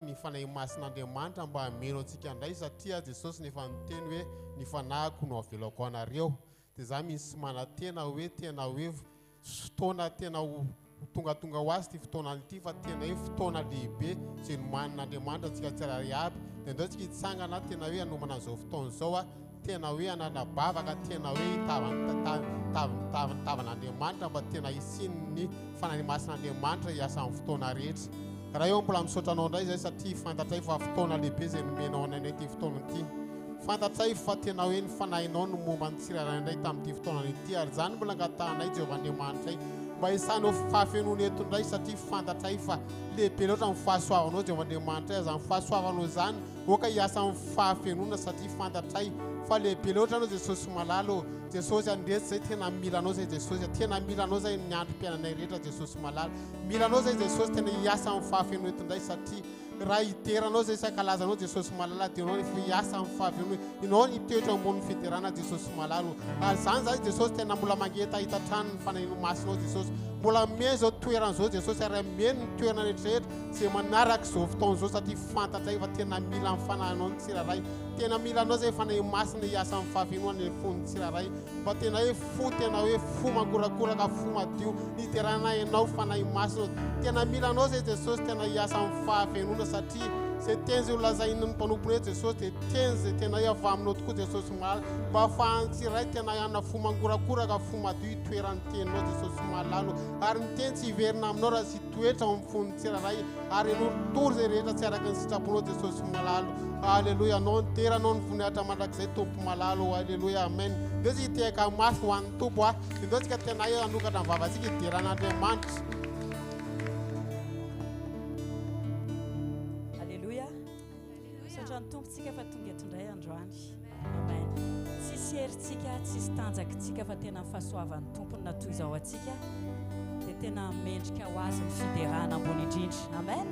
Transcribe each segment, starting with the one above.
ny fanahy masin'Andriamanitra mba hameno antsika indray satria Jesosy nefa niteny hoe ny fanahiko no avelako anareo. Dia za misy manatena hoe tena hoe fotoana tena tonga ho azy ty fotoana ity fa tena hoe fotoana lehibe izay nomanin'Andriamanitra antsika tsirairay aby. Dia ndao tsika hitsangana tena hoe hanomana an'izao fotoana izao tena hoe ananabavaka tena hoe tavan'Andriamanitra mba tena hisiny ny fanahy masin'Andriamanitra hiasa amin'ny fotoana rehetra. Raha eo mbola misaotranao indray izay satria fantatray fa fotoana lehibe izay nomenao anay ty fotoana ity. Fantatray fa tena hoe ny fanahinao no momba ny tsirairay indray tamin'ity fotoana ity ary izany mbola angatahanay Jehovahandriamanitra mba hisanao fahafenona eto indray satria fantatray fa lehibe loatra amin'ny fahasoavanao Jehovahandriamanitra izany fahasoavanao izany oka hiasa amin'ny fahafenona satria fantatray fa lehibe loatra anao Jesosy malalo. Jesosy andresy zay tena milanao zay Jesosy tena milanao zay ny androm-piainanay rehetra Jesosy malalo. Milanao zay Jesosy tena hiasa amin'ny fahafenona eto indray satria raha hiteranao zay sakalazanao Jesosy malala dia ianao efa hiasa amin'ny fahafenona ianao ny toetra ambony fiterana Jesosy malalo. Ary zany zay Jesosy tena mbola mangeta hitatrano ny fanahinao masinao Jesosy mbola mien zao toerana zao Jesosy ary mien ny toerana rehetrarehetra zay manaraka zao fotoana zao satria fantatray fa tena mila amin'ny fanahinao ny tsirairay. Tena milanao zay fanahy masina hiasa amin'ny fahafenona ny fon'ny tsirairay mba tena hoe tena hoe fo mankorakoraka fo madio hiterana ianao fanahy masina. Tena milanao zay Jesosy tena hiasa amin'ny fahafenona satria zay teny zay holazaina ny mpanompony hoe Jesosy dia teny zay tena hoe avy aminao tokoa Jesosy malala mba ahafahan'ny tsirairay tena hiana fo mankorakoraka fo madio hitoerany teninao Jesosy malalo. Ary ny teny tsy hiverina aminao raha sy toetra amin'ny fon'ny tsirairay ary ianao tory zay rehetra tsy araka ny sitraponao Jesosy malalo. Alleluia. Anao ny teranao ny voninahitra mandrakizay tompo malalo. Alleluia. Amen. Ndeo tsy hitehaka mafy ho an'ny tompo ndeo tsika tena hoe hanokatra ny vavantsika hideran'Andriamanitra. Ny tompontsika fa tonga eto indray androany. Amen. Tsisy herintsika, tsisy tanjakitsika fa tena fahasoavan'ny tompony natoy izao atsika dia tena mendrika ho azy ny fiderana ambony indrindra. Amen.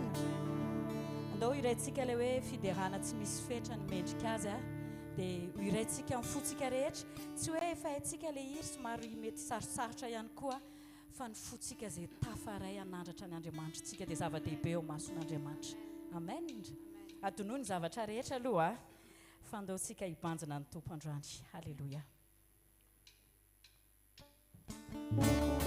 Andao iraintsika ilay hoe fiderana tsy misy fetra ny mendrika azy dia iraintsika amin'ny fotsika rehetra tsy hoe efa haintsika ilay iry somary mety sarosarotra ihany koa fa ny fotsika izay tafaray hanandratra ny Andriamanitra dia zava-dehibe eo mason'Andriamanitra. Amen. Adonoa ny zavatra rehetra aloha fa andaontsika hibanjina ny tompo androany. Halleluja. Hallelujah.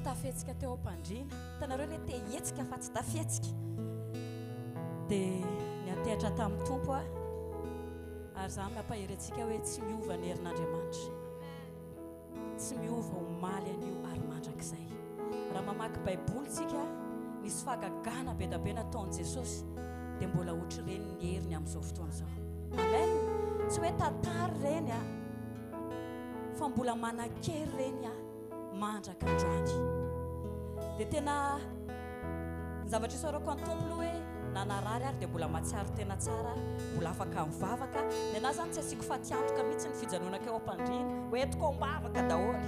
tafetsika teo am-pandriana tanareo le te hetsika fa tsy tafetsika dia niatehatra tamin'ny tompo a ary za mampaherentsika hoe tsy miova ny herin'Andriamanitra tsy miova omaly an'io ary mandrakizay raha mamaky baibolitsika nisy fahagagana be da be nataon'i Jesosy dia mbola ohatry reny ny heriny amin'izao fotoana izao amen tsy hoe tantara reny a fa mbola manan-kery reny a mandraka androany dia tena ny zavatra isaorako ny tompo aloha hoe nanarary ary dia mbola matsiaro tena tsara mbola afaka mivavaka ny anahy zany tsy asiako fatiantoka mihitsy ny fijanonako eo am-pandriana hoe etoko mivavaka daholo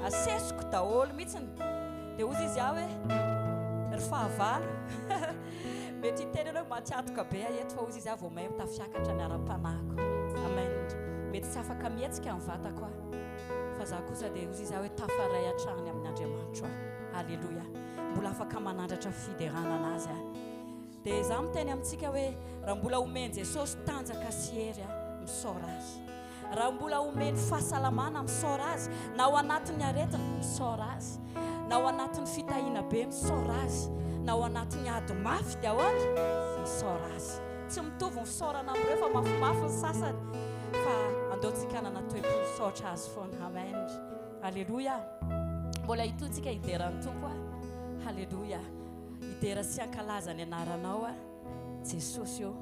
asesiko daholo mihitsy dia ozy izy aho hoe ry fahavalo mety hiteny aloha matsiatoka be eto fa ozy izy aho vao mahay mitafiakatra ny ara-panahiko amen mety tsy afaka mihetsika ny vatako a fa za kosa dia ozy izy aho hoe tafaray hatrany amin'ny Andriamanitra halleloia mbola afaka manandratra fiderana anazy a dia za miteny amintsika hoe raha mbola omeny Jesosy tanjaka sy hery a misaora azy raha mbola omeny fahasalamana misaora azy na ao anatin'ny aretina misaora azy na ao anatin'ny fitahiana be misaora azy na ao anatin'ny ady mafy dia ahoana misaora azy tsy mitovy misaorana amin'ireo fa mafimafy ny sasany fa andeontsika nanatoepo misaotra azy foana amen halleloia mbola hitontsika hideran'ny tompo a halleloia hidera sy ankalaza ny anaranao a Jesosy eo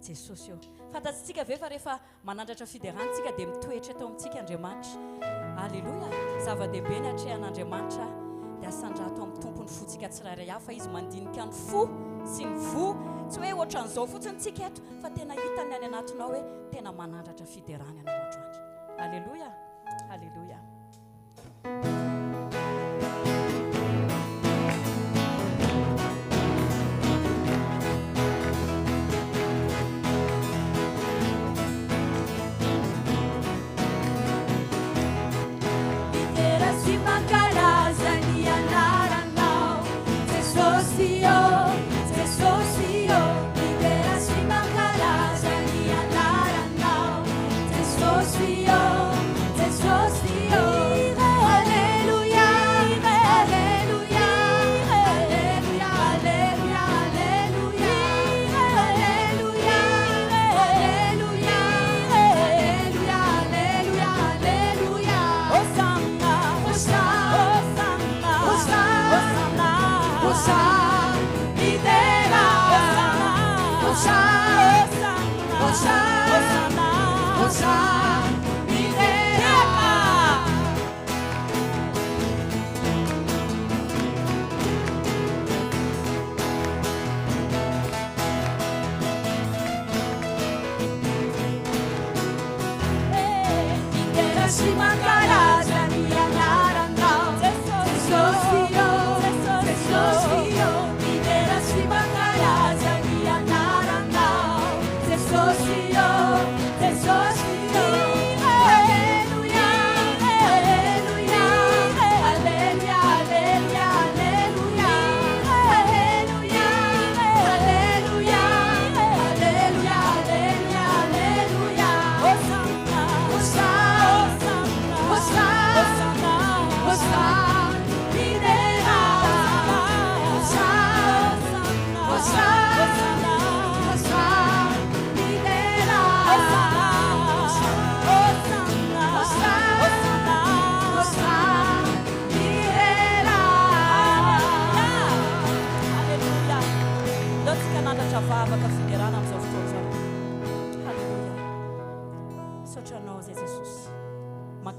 Jesosy eo fantatsitsika ve fa rehefa manandratra fiderantsika dia mitoetra eto amintsika Andriamanitra halleloia zava-dehibe ny atrehan'Andriamanitra dia asandrato amin'ny tompony fotsika tsirairay hafa izy mandinika ny fo sy ny vo tsy hoe ohatran'izao fotsiny tsika eto fa tena hitany any anatinao hoe tena manandratra fiderany anao androany halleloia halleloia Hallelujah.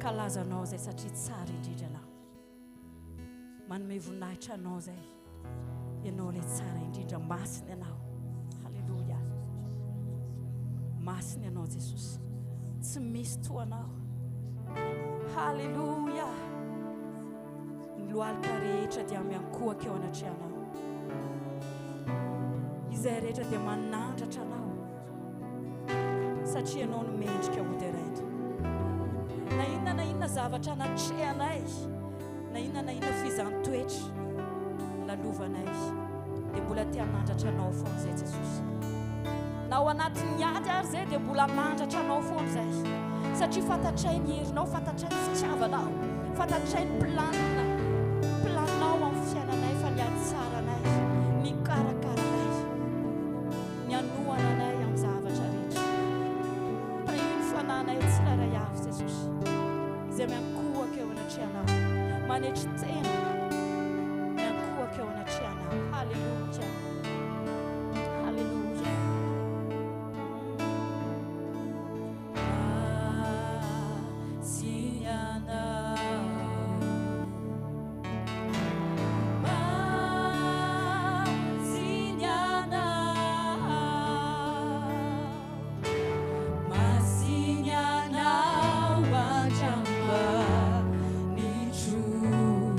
mankalaza anao zay satria tsara indrindra anao manome voninahitra anao zay ianao ilay tsara indrindra masiny anao halleluja masiny anao Jesosy tsy misy toa anao halleluja ny lohalika rehetra dia miankohaka eo anatrehanao izay rehetra dia manandratra anao satria anao no mendrika modereto na inona zavatra anatrehanay na inona fizantoetra nalovanay dia mbola tia mandratra anao foana zay Jesosy na ao anatin'ny ady ary zay dia mbola mandratra anao foana zay satria fantatray ny herinao fantatray ny fitiavanao fantatray ny planinao amin'ny fiainanay fa ny ady tsaranay ny karakaranay ny anohana anay amin'ny zavatra rehetra ny fananay tsiraray avy Jesosy izay miankohaka eo anatrehanao manetry tena miankohaka eo anatrehanao halleluja halleluja True.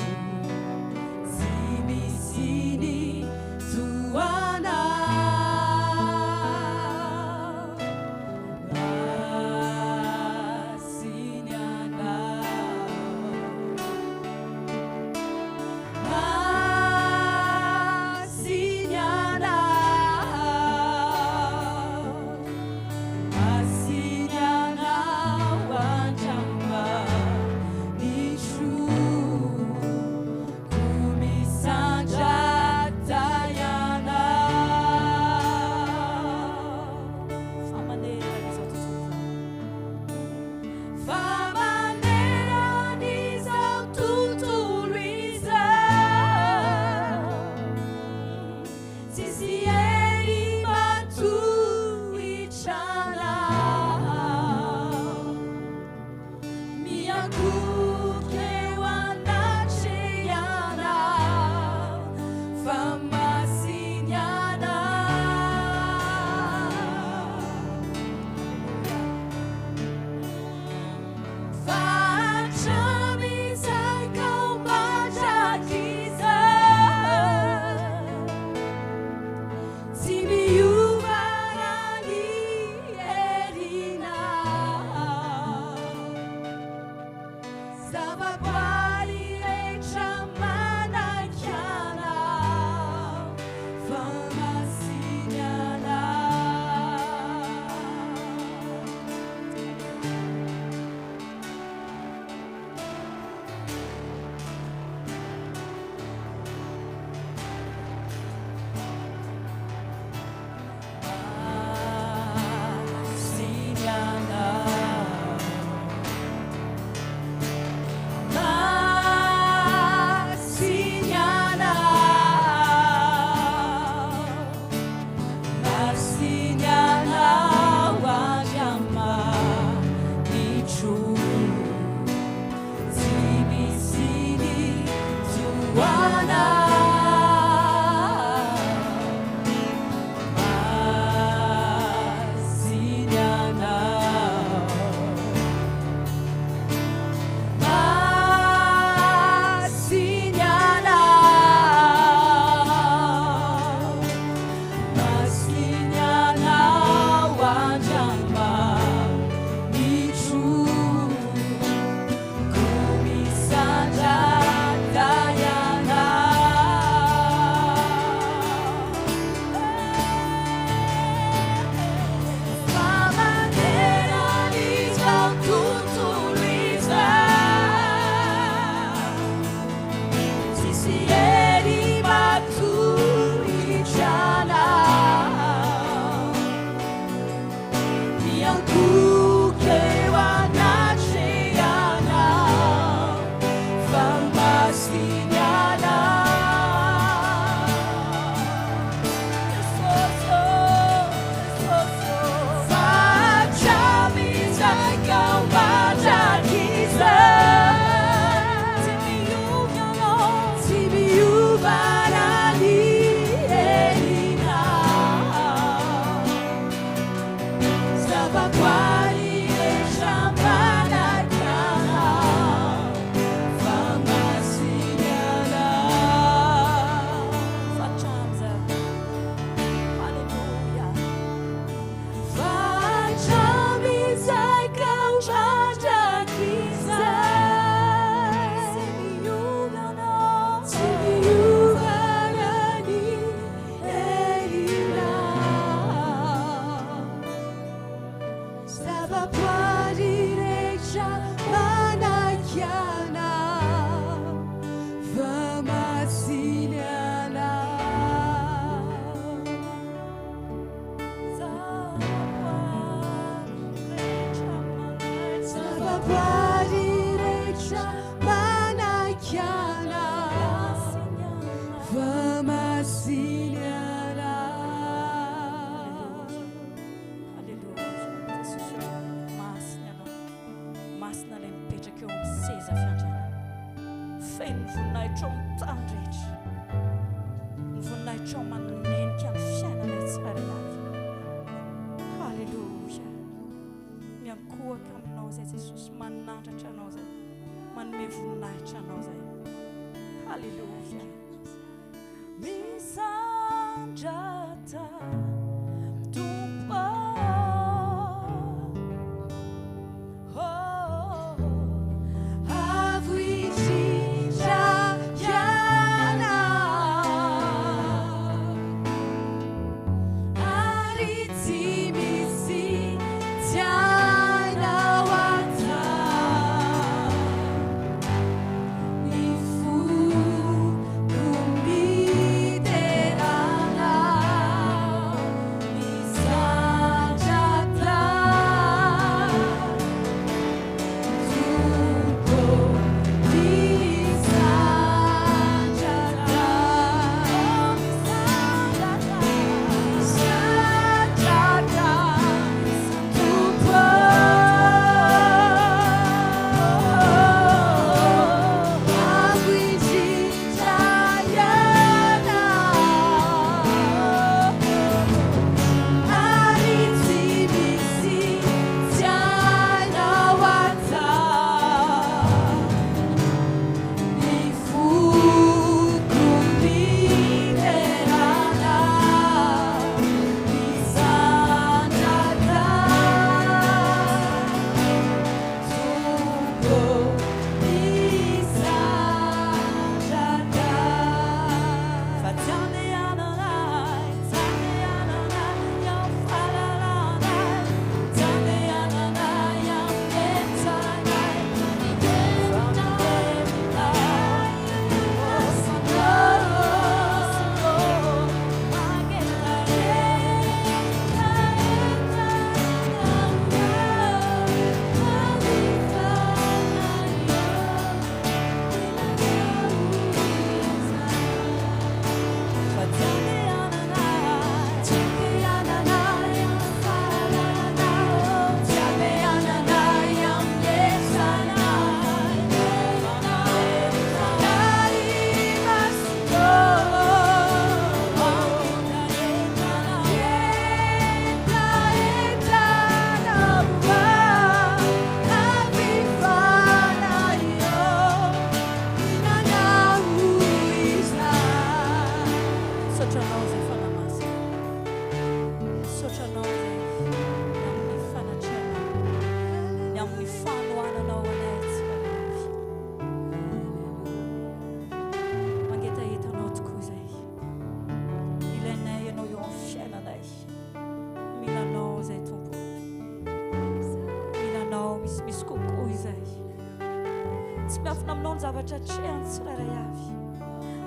miafina aminao ny zavatra trehany tsirairay avy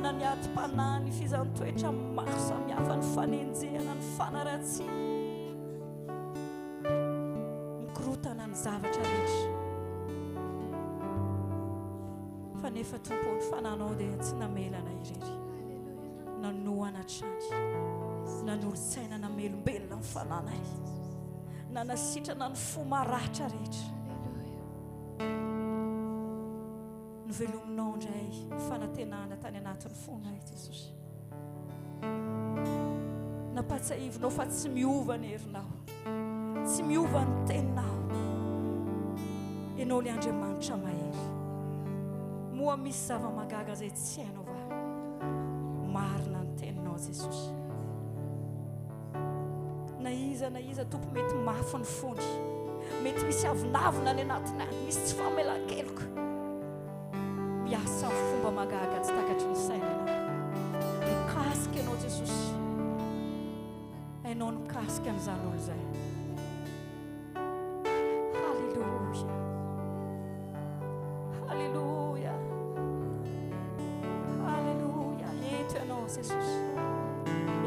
na ny atim-panahy ny fizantoetra maro samihafa ny fanenjehana ny fanaratsiana mikorotana ny zavatra rehetra fa nefa tompo ny fananao dia tsy namelana irery nanoana trany nanolo-tsaina namelombelona ny fananay na nasitrana ny fo maratra rehetra ny velominao indray ny fanantenana tany anatin'ny fonay Jesosy napatsahivinao fa tsy miova ny herinao tsy miova ny teninao ianao ilay Andriamanitra mahery moa misy zava-magaga izay tsy hainao va marina ny teninao Jesosy na iza tompo mety mafy ny fony mety misy avinavina any anatiny any misy tsy famelan-keloko miasa ny fomba magaga tsy takatry ny sainana mikasika ianao Jesosy hainao ny mikasika an'izany olo izay halleluja halleluja halleluja eto ianao Jesosy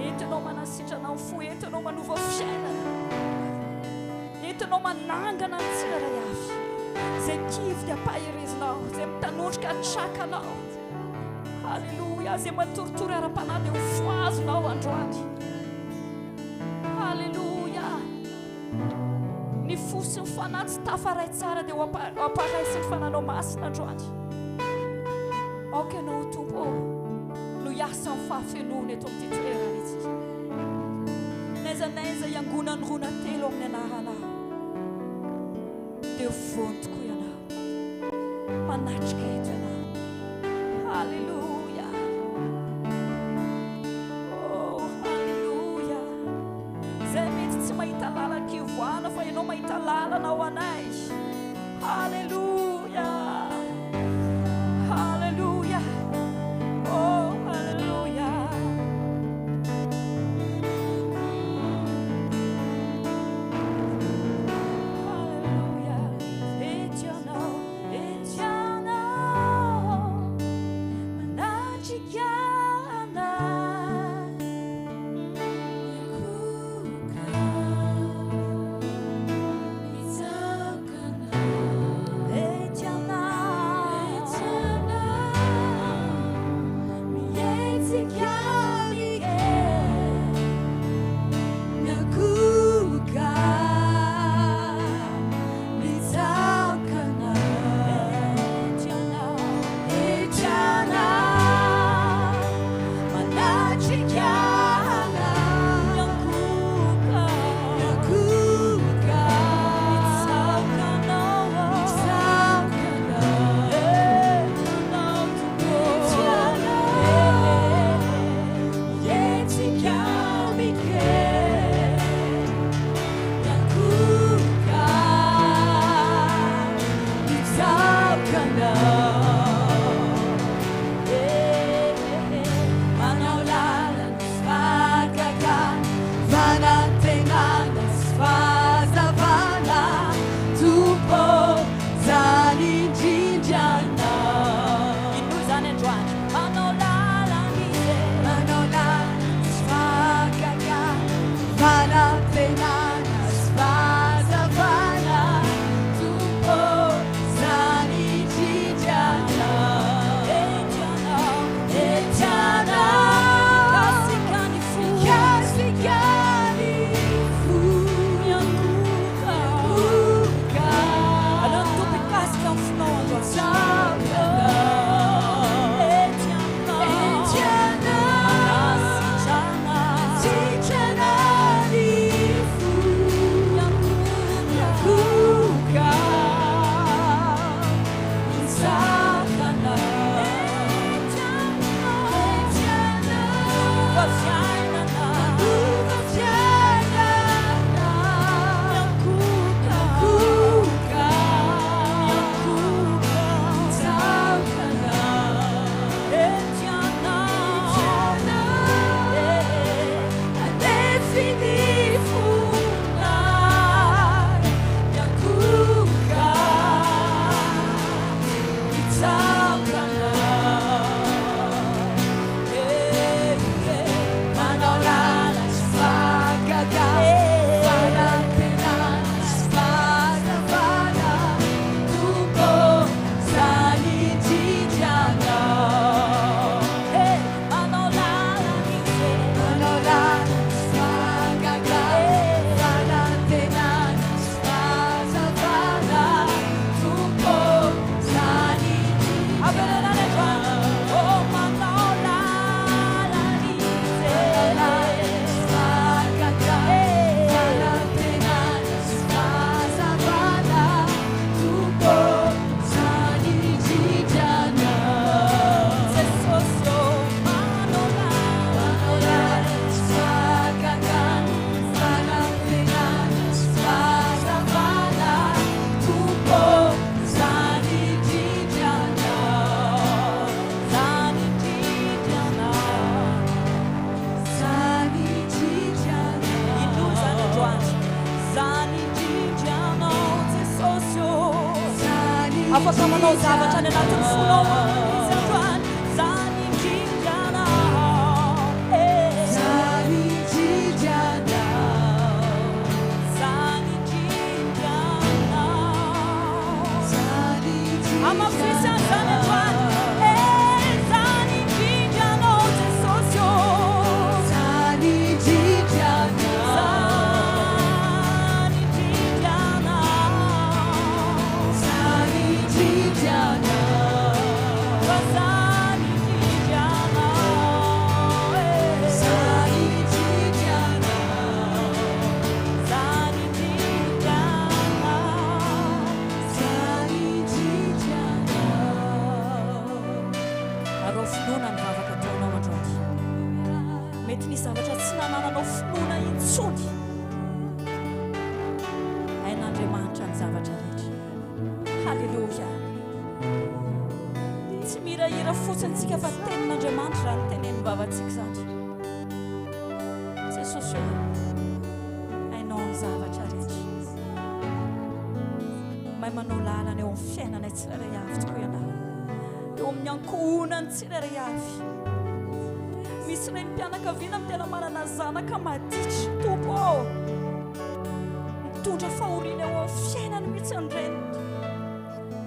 eto ianao manasitrana ny fo eto ianao manova fiainana eto ianao manangana ny tsirairay avy izay kivy dia pahirezinao izay mitanondrika trakanao halleluja izay matoritory ara-panahy dia ho foazonao androany halleluja ny fo sy ny fanahy tsy tafaray tsara dia ho amparay sy ny fananao masina androany aoka ianao tompo no hiasa ny fahafenoana eto amin'ity toerana ity naizanaiza iangonany rona telo amin'ny anaranao dia voany tokoa ianao manatrika eto ianao halleluja oh halleluja izay mety tsy mahita lalan-kivoana fa ianao mahita lalanao anay halleluja halleluja oh halleluja halleluja eternal manachikana kuka afaka manao zavatra any anatin'ny fonao izy androany zany indrindrana zany indrindrana zany indrindrana zany indrindrana amafisa zany androany zany indrindrana Jesosy zany indrindrana zavatra tsy nanananao finoana intsony ain'Andriamanitra ny zavatra rehetra. Halleluja. Tsy mirahira fotsiny tsika fa tenin'Andriamanitra raha ny tenen'ny vavantsika zany. Jesosy ainao ny zavatra rehetra. Mahay manao lalana eo amin'ny fiainanay tsirairay avy tokoa ianao. Eo amin'ny ankohonany tsirairay avy. Misy reny mpianakaviana amin'ny tena manana zanaka maditra tompo mitondra fahoriana eo amin'ny fiainany mihitsy ny reny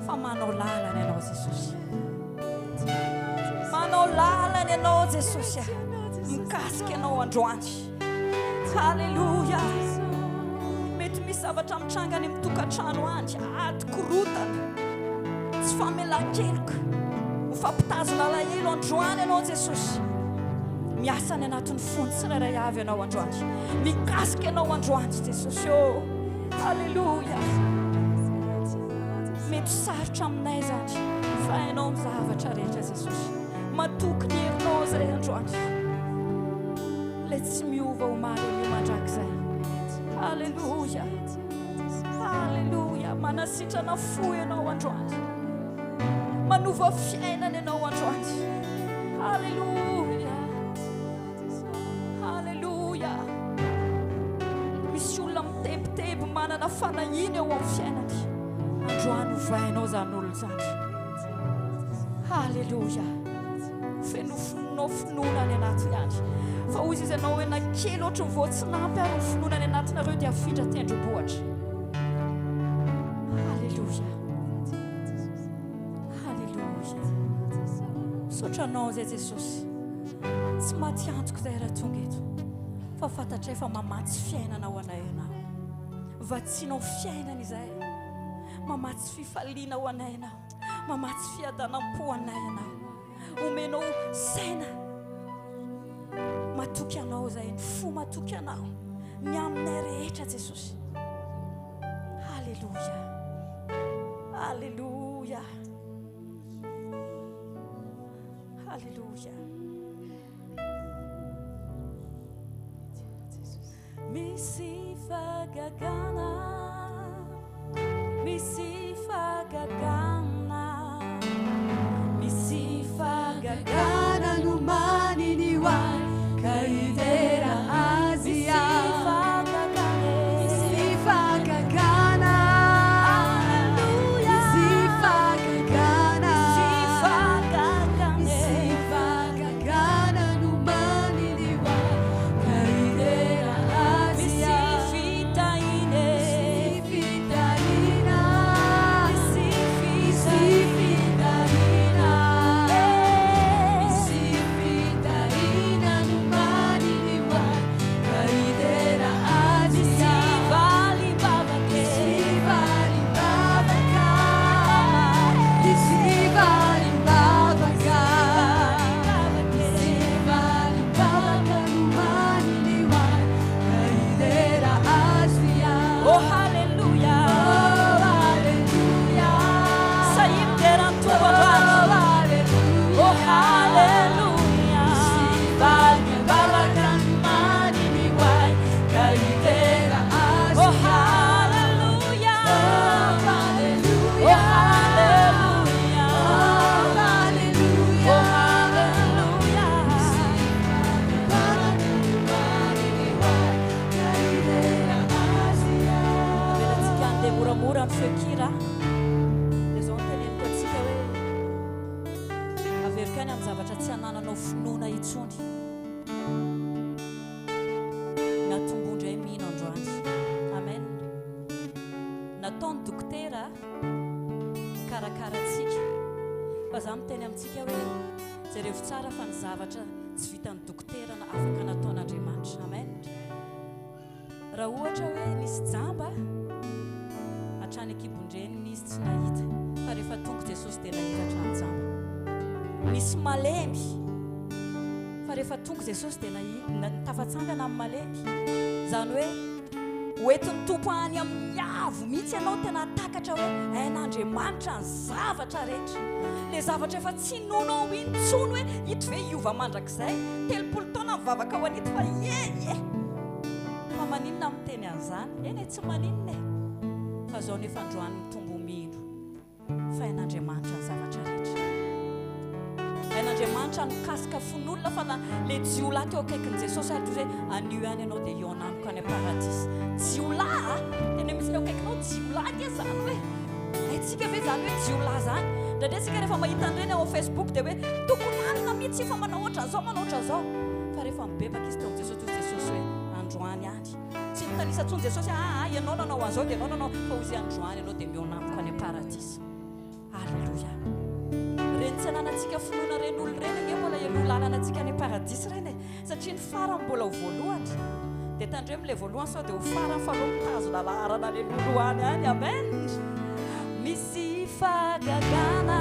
fa manao lalana ianao Jesosy, manao lalana ianao Jesosy mikasika ianao androany. Halleluja. Mety misy zavatra mitrangany amin'ny tokantrano any atikorotana tsy famelan-keloka mifampitazona alahelo androany ianao Jesosy. Miasa any anatin'ny fony tsirairay avy ianao androany, mikasika ianao androany Jesosy. Halleluja. Mety sarotra aminay zany fa ianao ny zavatra rehetra Jesosy. Matoky ny herinao izay androany, le tsy miova ho maro ny mandrakizay. Halleluja. Halleluja. Manasitrana fo ianao androany, manova fiainana ianao androany. Halleluja. Misy olona mitebiteby manana fanahiny eo amin'ny fiainany, androany ovainao zany olona zany. Halleluja. Fenofinao finoana any anatiny any fa ozy izy ianao hoe nakely ohatry ny voatsinampy ary ny finoana any anatinareo dia afindra tendrombohitra. Halleluja. Halleluja. Sotranao zay Jesosy, tsy maty antoko zay raha tonga eto fa fantatray fa mamatsy fiainanao anay ianao, vatsinao fiainana izay, mamatsy fifaliana ho anay ianao, mamatsy fiadanam-po anay ianao, omenao saina matoky anao zay, ny fo matoky anao ny aminay rehetra Jesosy. Halleluja. Halleluja. Halleluja. Misi fagagana, misi fagagana, misi fagagana numani ni wa kaidera Asia. Misi fagagana, hallelujah. Misi fagagana, misi fagagana numani ni wa kaidera Asia. Fekira, les ondes nataony dokotera karakaratsika fa za miteny amintsika hoe jereo tsara fa ny zavatra tsy vitan'ny dokotera na afaka nataon'Andriamanitra amen raha ohatra hoe nisy jamba hatrany akibondreniny izy tsy nahita fa rehefa tonga Jesosy dia nahita hatrany jamba nisy malemy fa rehefa tonga Jesosy dia tafatsangana amin'ny malemy zany hoe hoentin'ny tompo any amin'ny avo mihitsy ianao tena takatra hoe ain'Andriamanitra ny zavatra rehetra le zavatra efa tsy nonao intsony hoe ito ve iova mandrakizay 30 taona mivavaka ho an'ito fa fa maninona miteny an'izany eny tsy maninona fa zao nefa androany mitombo mino fa ain'Andriamanitra ny zavatra rehetra ain'Andriamanitra nikasika fon'olona fa na le jiolahy teo akaikin'i Jesosy ary hoe anio ihany ianao dia io anamiko any paradis jiolahy tena misy leo akaikinao jiolahy dia zany hoe haitsika ve zany hoe jiolahy zany ndraindray rehefa mahita an'ireny ao Facebook dia hoe tokony anina mihitsy fa manao ohatran'izao fa rehefa mibebaka izy teo amin'i Jesosy hoe androany any tsy nitanisatsoany Jesosy ianao nanao an'izao dia ianao nanao fa ozy androany ianao dia mionamiko any paradis alleluia reny tsy ananantsika finoana reny olo reny nge mbola elo lalanatsika any paradis reny satria ny farany mbola ho voalohany dia tandremo le voalohany sao dia ho farany faloha mitazo lalarana le loloany any amen misy fagagana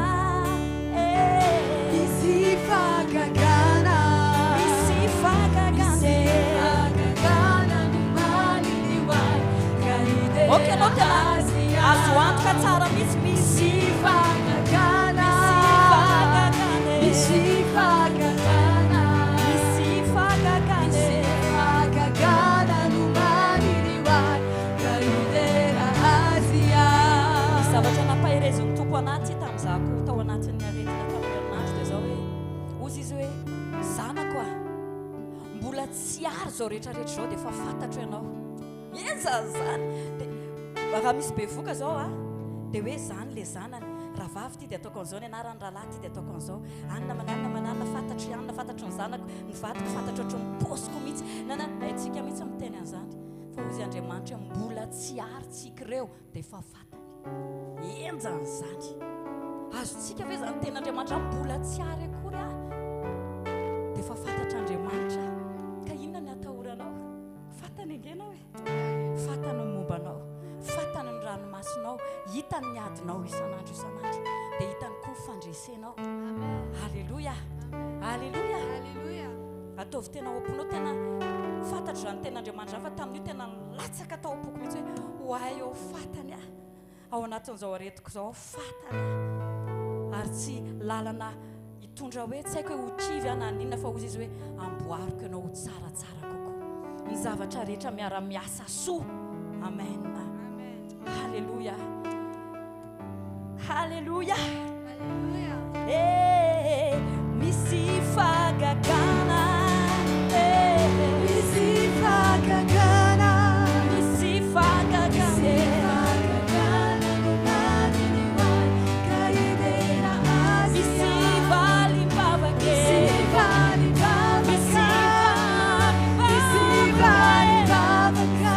misy fagagana misy fagagana ok anao tena azo antoka tsara mihitsy misy fagagana misy fagagana misy fagagana fagagana numaniriwai kaidera azia zavatra nampaherezon'ny tompo anaty tamin'izako tao anatin'ny aretina tamin'ny herinandro dia zao hoe ozy izy hoe zanako mbola tsy ary zao rehetrarehetra zao dia efa fantatro ianao zany dia raha misy bevoka zao dia hoe zany le zanany raha vavy ty dia ataoko an'izao ny anarany rahalahy ty dia ataoko an'izao anina manana fantatro ianina fantatro ny zanako ny vadiko fantatro ohatro ny posiko mihitsy nanantsika mihitsy miteny an'izany fa ozy Andriamanitra mbola tsy ary tsika ireo dia efa fantany enjany zany azotsika ve zany ten'Andriamanitra mbola tsy ary akory dia efa fantatr'Andriamanitra ka inona ny atahoranao fantany angenao fantany ny mombanao fantany ny ranomasinao hitany ny adinao isan'andro dia hitany koa fandresenao alleluia alleluia alleluia ataovy tena omponao tena fantatro zany ten'Andriamanitra fa tamin'io tena latsaka tao ampoko mihitsy hoe hoay ao fatany ao anatin'izao aretiko zao fatany ary tsy lalana hitondra hoe tsy haiko hoe hotrivy na ninona fa ozy izy hoe amboariko ianao ho tsaratsara kokoa ny zavatra rehetra miara-miasa soa amen Alléluia. Alléluia. Alléluia. Misi fagagana. Misi fagagana. Misi fagagana. Misi vali babake. Misi vali babake. Misi vali babake.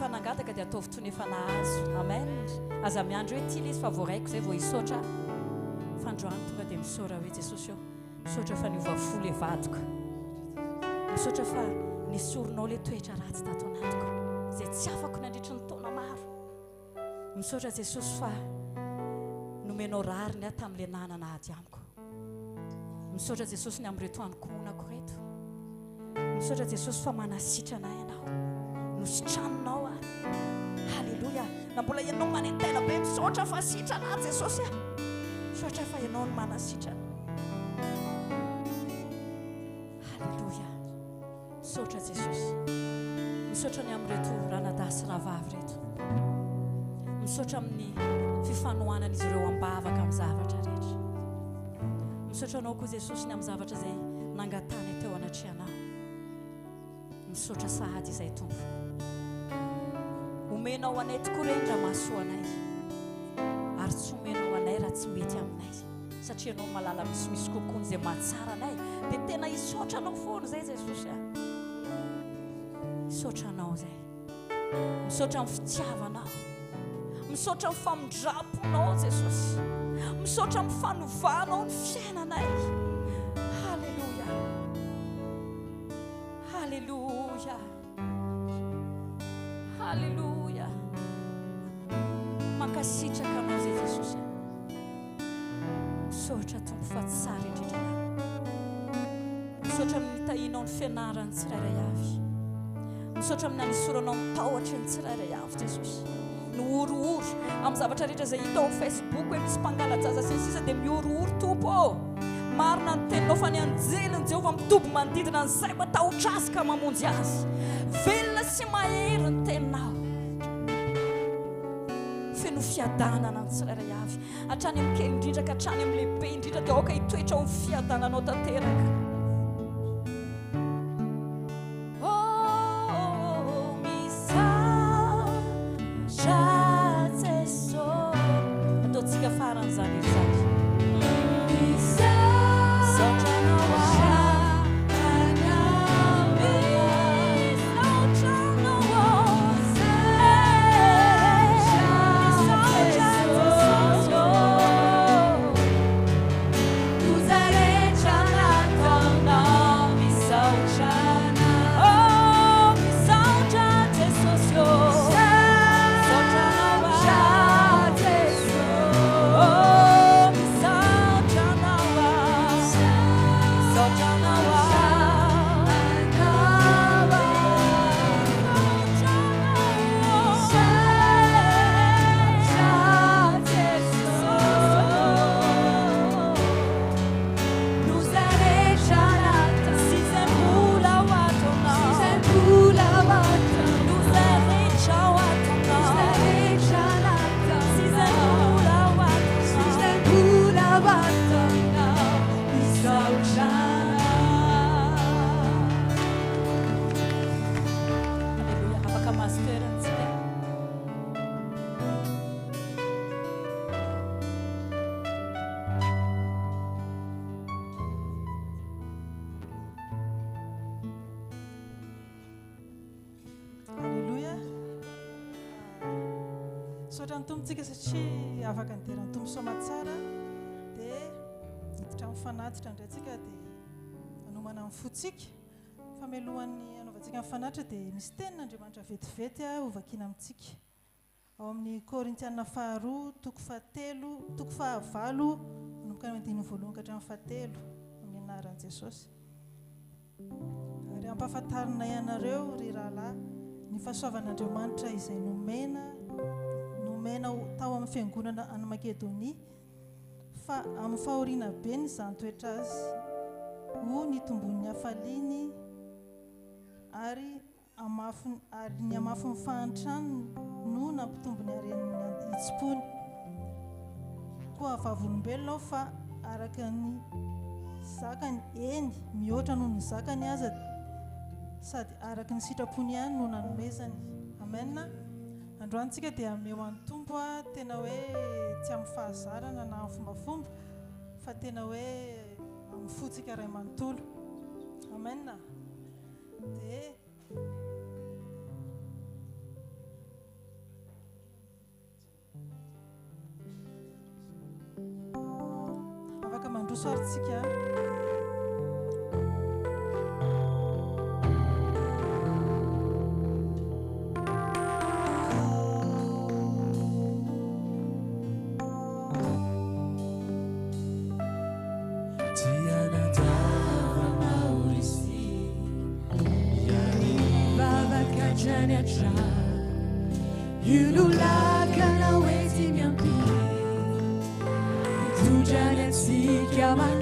Nangataka dia ataovy toy ny efa nahazo amen aza miandro hoe ty izy fa voaraiko zay vao hisaotra fandroany tonga dia misaora hoe Jesosy eo misaotra fa niova fo le vadiko misaotra fa nisoronao le toetra ratsy tato anatiko zay tsy afako nandritry ny taona maro misaotra Jesosy fa nomenao rariny aho tamin'ile nanana ady amiko misaotra Jesosy ny amin'reto anokonako reto misaotra Jesosy fa manasitrana ianao nositranonao alleluia na mbola ianao manentena be misaotra fa sitrana Jesosy misaotra fa ianao no manasitrana. Halleluja. Misaotra Jesosy. Misaotra ny amin'ireto ranadasy rahavavy reto. Misaotra amin'ny fifanohanana izy ireo ambavaka amin'ny zavatra rehetra. Misaotra anao koa Jesosy ny amin'ny zavatra izay nangatany teo anatrehanao. Misaotra sahady izay tompo. Omenao anay tokoa ireny raha mahasoa anay ary tsy omenao anay raha tsy mety aminay satria anao malala misimisy kokoa izay mahatsara anay dia tena hisaotra anao foana izay Jesosy. Misaotra anao izay. Misaotra amin'ny fitiavanao. Misaotra amin'ny famondraponao Jesosy. Misaotra amin'ny fanovanao ny fiainanay. Halleluja. Halleluja. Halleluja. Mankasitraka anao izay Jesosy. Misaotra tompo fa tsara indrindra. Misaotra amin'ny tahinao ny fianarany tsirairay avy. Misaotra amin'ny anisoranao mitahotra ny tsirairay avy Jesosy. Ny orooro amin'ny zavatra rehetra izay hita ao Facebook hoe misy mpangalajaza sy ny sisa dia miorooro tompo. Marina ny teninao fa ny anjeliny Jehovah mitoby manodidina an'izay matahotra azy ka mamonjy azy. Velona sy mahery ny teninao. Feno fiadanana ny tsirairay avy. Hatrany amin'ny kely indrindra ka hatrany amin'ny lehibe indrindra dia aoka hitoetra ao ny fiadananao tanteraka. Misaotra ny tompontsika satria afaka nideran'ny tompo soma tsara dia hiditra amin'ny fanatitra indraitsika dia hanomana amin'ny fotsika famelohan'ny anaovantsika amin'ny fanatitra dia misy tenin'Andriamanitra vetivety hovakiana amintsika ao amin'ny Korintiana 2 toko 7 toko 9 manomboka ny 10 ka hatramin'ny 7 amin'ny anaran'i Jesosy. Ary ampahafantarina ianareo ry rahalahy ny fahasoavan'Andriamanitra izay nomena tao amin'ny fiangonana any Makedonia fa amin'ny fahoriana be ny zantoetra azy ho nitombon'ny hafaliany ary ny amafy ny fahantrany no nampitombony haren'ny hitsipony koa vavolombelona ao fa araka ny zakany eny mihoatra noho ny zakany aza sady araka ny sitrapony ihany no nanomezany. Amen. Androantsika dia meo an'ny tompo tena hoe tsy amin'ny fahazarana na amin'ny fombafomba fa tena hoe amin'ny fotsika iray manontolo. Amen. Dia afaka mandroso aritsika. You look like Gloire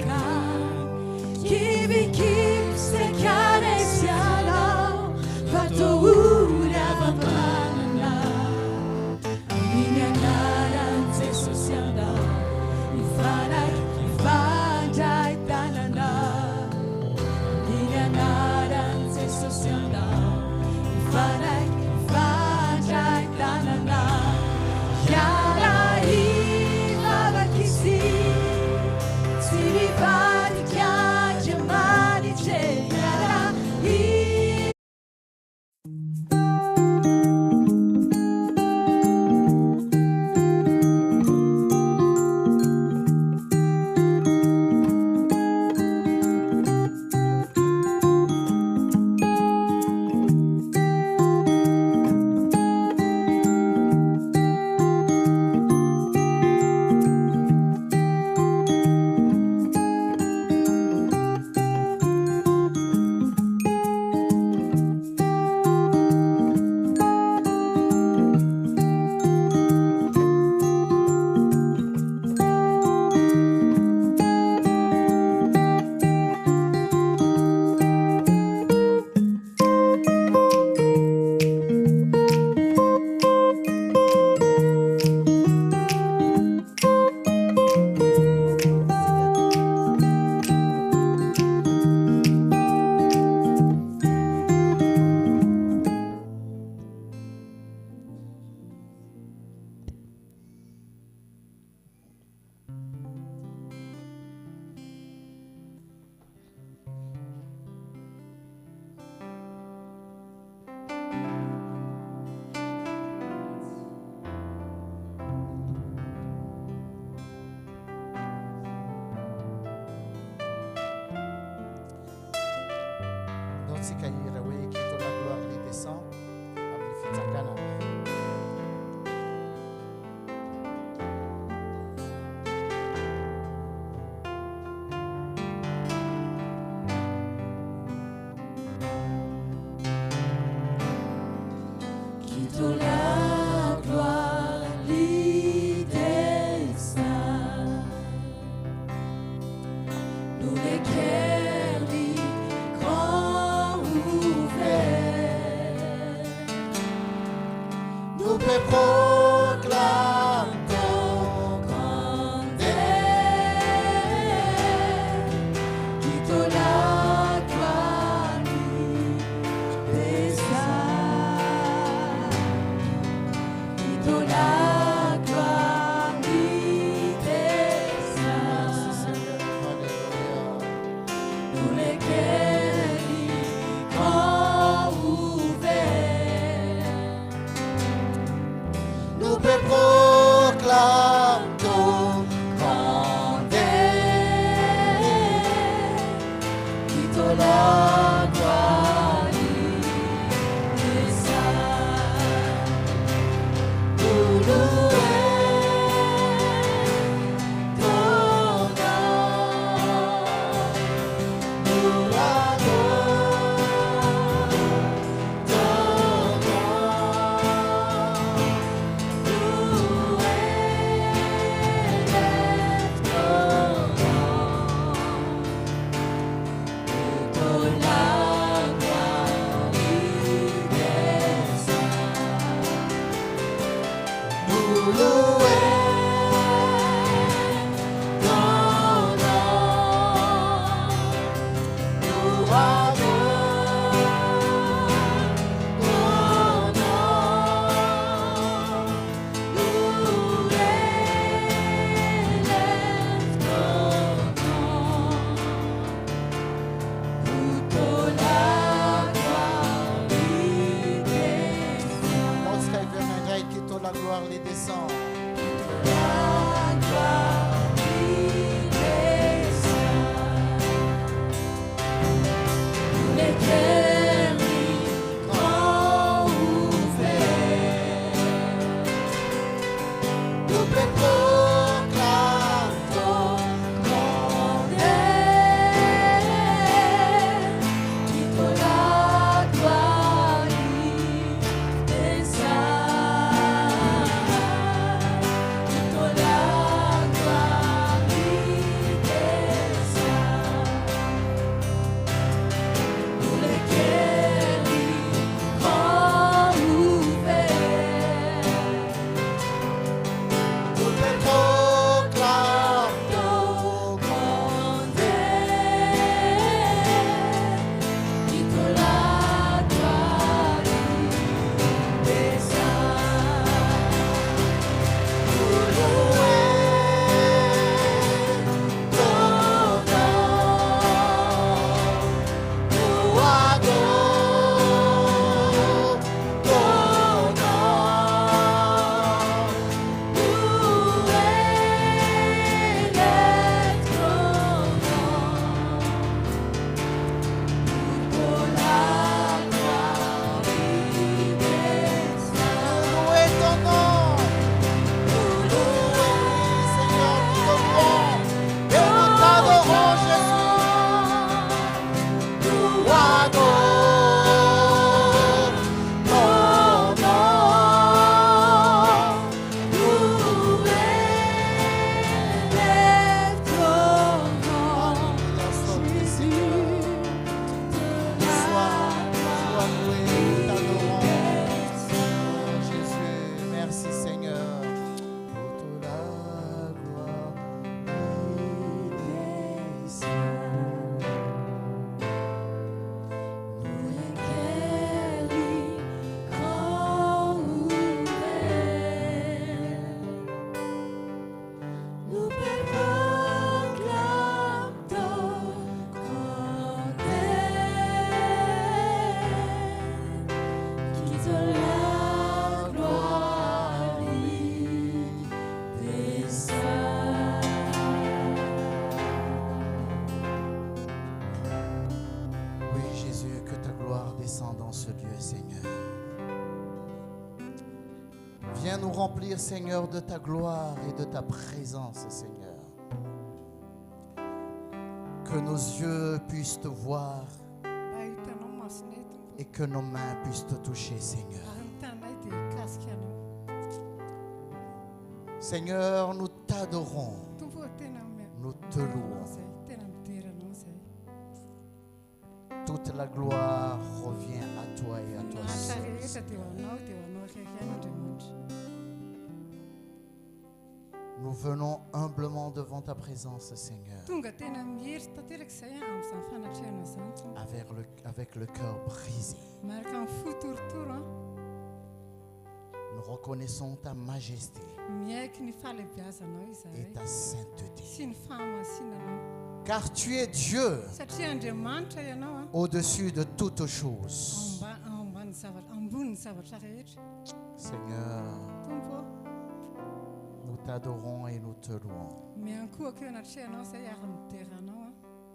Viens nous remplir, Seigneur, de ta gloire et de ta présence, Seigneur. Que nos yeux puissent te voir et que nos mains puissent te toucher, Seigneur. Seigneur, nous t'adorons, nous te louons. Toute la gloire revient à toi et à toi seul. Nous venons humblement devant ta présence, Seigneur, avec le cœur brisé. Nous reconnaissons ta majesté et ta sainteté. Car tu es Dieu au-dessus de toutes choses. Seigneur, nous t'adorons et nous te louons.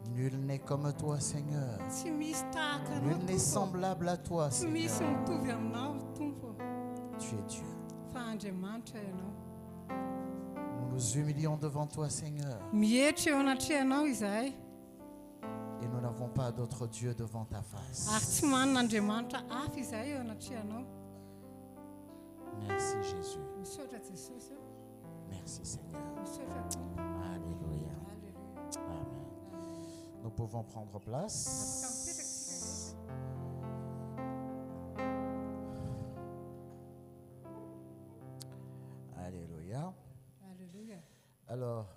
Nul n'est comme toi, Seigneur. Nul n'est semblable à toi, Seigneur. Tu es Dieu. Nous nous humilions devant toi, Seigneur. Et nous n'avons pas d'autre Dieu devant ta face. Merci Jésus. Merci Seigneur. Alléluia. Amen. Nous pouvons prendre place. Alléluia. Alors,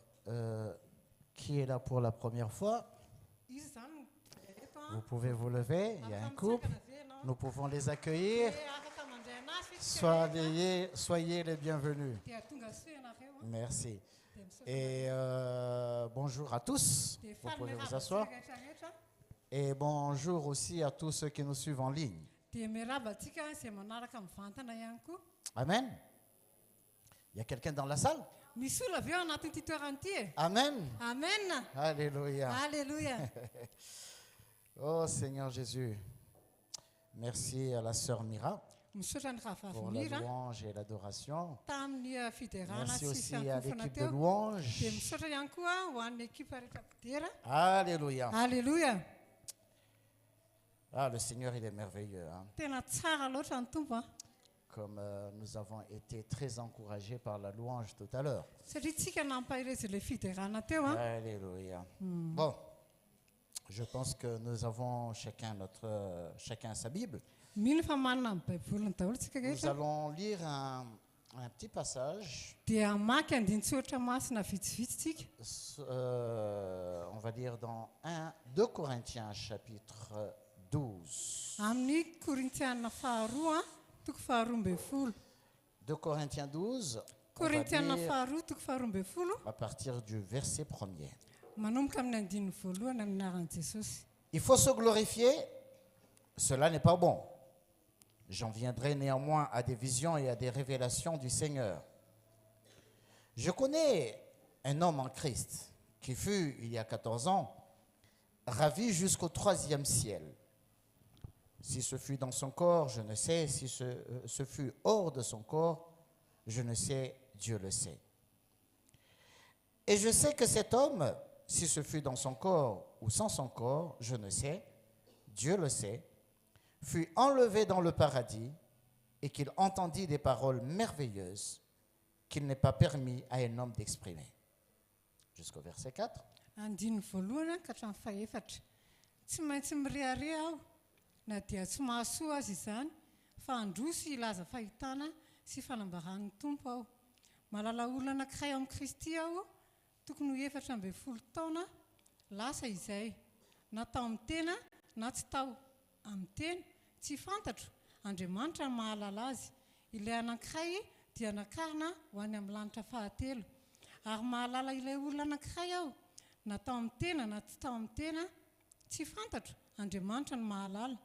qui est là pour la première fois? Vous pouvez vous lever, il y a un couple. Nous pouvons les accueillir. Soyez les bienvenus. Merci. Et bonjour à tous. Vous pouvez vous asseoir. Et bonjour aussi à tous ceux qui nous suivent en ligne. Amen. Il y a quelqu'un dans la salle? Amen. Amen. Alléluia. Alléluia. Oh Seigneur Jésus, merci à la sœur Mira pour la louange et l'adoration. Merci aussi à l'équipe de louange. Alléluia. Alléluia. Ah, le Seigneur, il est merveilleux. Hein? Comme nous avons été très encouragés par la louange tout à l'heure. Alléluia. Bon, je pense que nous avons chacun sa Bible. Nous allons lire un petit passage, on va dire dans 2 Corinthiens chapitre 12. 2 Corinthiens 12, on va dire à partir du verset 1er. Il faut se glorifier, cela n'est pas bon. J'en viendrai néanmoins à des visions et à des révélations du Seigneur. Je connais un homme en Christ qui fut, il y a 14 ans, ravi jusqu'au 3e ciel. Si ce fut dans son corps, je ne sais. Si ce fut hors de son corps, je ne sais, Dieu le sait. Et je sais que cet homme, si ce fut dans son corps ou sans son corps, je ne sais, Dieu le sait, fut enlevé dans le paradis et qu'il entendit des paroles merveilleuses qu'il n'est pas permis à un homme d'exprimer. Jusqu'au verset 4. Na dia tsy mahasoa azy izany fa androso ilaza fahitana sy fanambaran'ny tompo aho. Malala olona anankiray amin'ny Kristy aho, tokony ho 14 taona lasa izay. Na tao amin'ny tena na tsy tao amin'ny tena tsy fantatro. Andriamanitra no mahalala azy. Ilay anankiray dia nakarina ho any amin'ny lanitra fahatelo. Ary mahalala ilay olona anankiray aho. Na tao amin'ny tena na tsy tao amin'ny tena tsy fantatro. Andriamanitra no mahalala.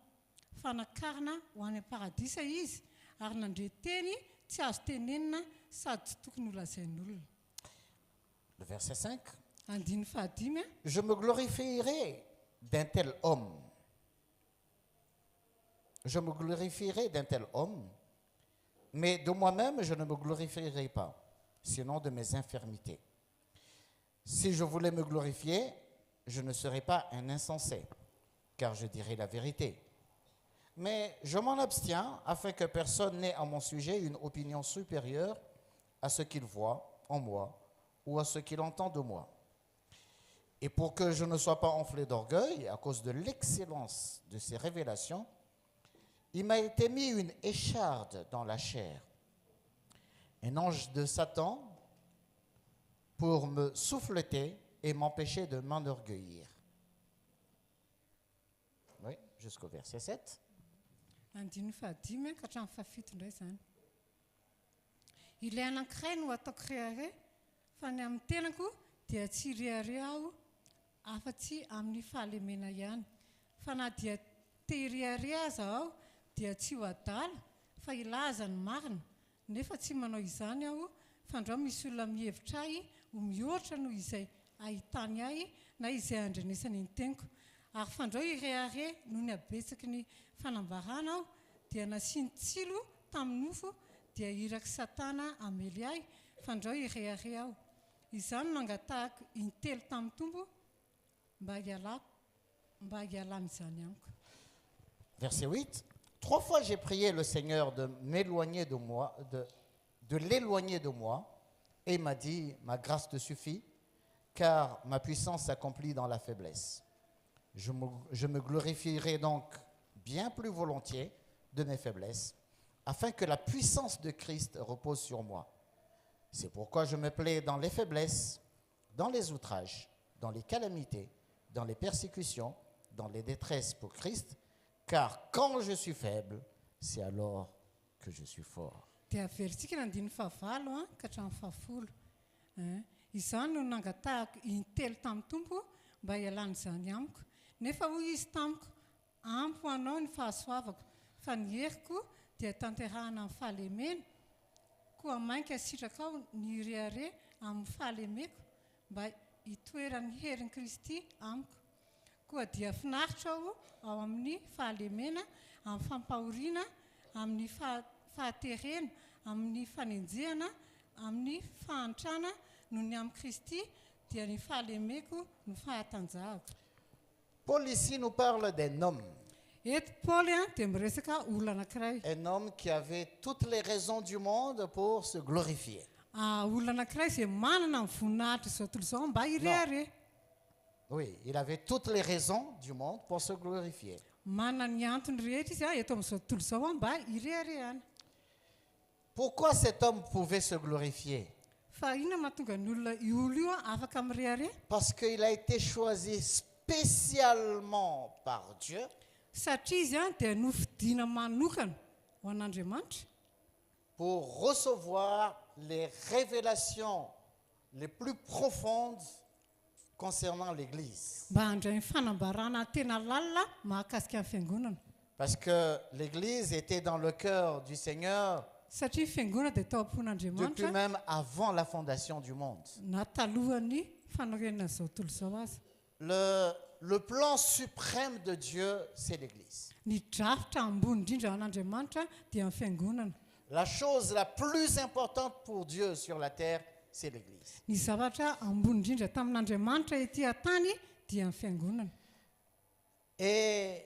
Fanakarina ho any paradisa izy ary nandreteny tsy azo tenenina sady tsy tokony ho lazain'olona. Le verset 5. Andiny fahadimy. Je me glorifierai d'un tel homme. Je me glorifierai d'un tel homme Mais de moi-même, je ne me glorifierai pas, sinon de mes infirmités. Si je voulais me glorifier, je ne serais pas un insensé, car je dirais la vérité. Mais je m'en abstiens afin que personne n'ait à mon sujet une opinion supérieure à ce qu'il voit en moi ou à ce qu'il entend de moi. Et pour que je ne sois pas enflé d'orgueil à cause de l'excellence de ces révélations, il m'a été mis une écharde dans la chair, un ange de Satan pour me souffleter et m'empêcher de m'enorgueillir. Oui, jusqu'au verset 7. Andiny fahadimy ka hatramin'ny fahafito indray izany. Ilay anankiray no ataoko rehare fa ny amin'ny tenako dia tsy rehareha aho afa-tsy amin'ny fahalemena ihany. Fa na dia te rehareha aza aho dia tsy ho adala fa ilaza ny marina. Nefa tsy manao izany aho fa andreo misy olona mihevitra ahy ho mihoatra noho izay ahitany ahy na izay andrenesany ny teniko. Ary fandreo irehareha noho ny habetsaky ny fanambarana aho dia nasiany tsilo tamin'ny nofo dia iraky Satana amely ahy fandreo irehareha aho. Izany nangatahako intelo tamin'ny tompo mba hialana izany amiko. Verset 8. 3 fois j'ai prié le Seigneur de m'éloigner de moi, de l'éloigner de moi, et il m'a dit, ma grâce te suffit, car ma puissance s'accomplit dans la faiblesse. Je me glorifierai donc bien plus volontiers de mes faiblesses, afin que la puissance de Christ repose sur moi. C'est pourquoi je me plais dans les faiblesses, dans les outrages, dans les calamités, dans les persécutions, dans les détresses pour Christ, car quand je suis faible, c'est alors que je suis fort. Dia veritsika ny andiny fahavalo ka hatramin'ny fahafolo. Izany no nangatahako intelo tamin'ny tompo mba hialana izany amiko. Nefa hoy izy tamiko, ampy ho anao ny fahasoavako, fa ny heriko dia tanterahana amin'ny fahalemena. Koa mainka sitraka aho ny rehareha amin'ny fahalemeko mba hitoeran'ny herin'i Kristy amiko. Koa dia finaritra aho ao amin'ny fahalemena, amin'ny fampahoriana, amin'ny fahaterena, amin'ny fanenjehana, amin'ny fahantrana noho ny amin'ny Kristy dia ny fahalemeko ny fahatanjahako. Paul ici nous parle d'un homme. Eto Paul dia miresaka olona anankiray. Un homme qui avait toutes les raisons du monde pour se glorifier. Olona anankiray izay manana ny voninahitra izao tontolo izao mba hirehareha. Oui, il avait toutes les raisons du monde pour se glorifier. Manana ny antony rehetra izy eto amin'izao tontolo izao mba hireharehana. Pourquoi cet homme pouvait se glorifier? Fa inona mahatonga ny olona olo io afaka mirehareha? Parce qu'il a été choisi spécialement par Dieu Satria izy dia nofidiana manokana ho an'Andriamanitra pour recevoir les révélations les plus profondes concernant l'Église. mba handray ny fanambarana tena lalina mahakasika ny fiangonana. Parce que l'Église était dans le cœur du Seigneur Satria fiangonana dia tao depuis am-pon'Andriamanitra même avant la fondation du monde. na talohan'ny fanorenana izao tontolo izao azy. Le plan suprême de Dieu, c'est l'Église. Ny drafitra ambony indrindra an'Andriamanitra dia ny fiangonana. La chose la plus importante pour Dieu sur la terre, c'est l'Église. Ny zavatra ambony indrindra tamin'Andriamanitra ety an-tany dia ny fiangonana. Et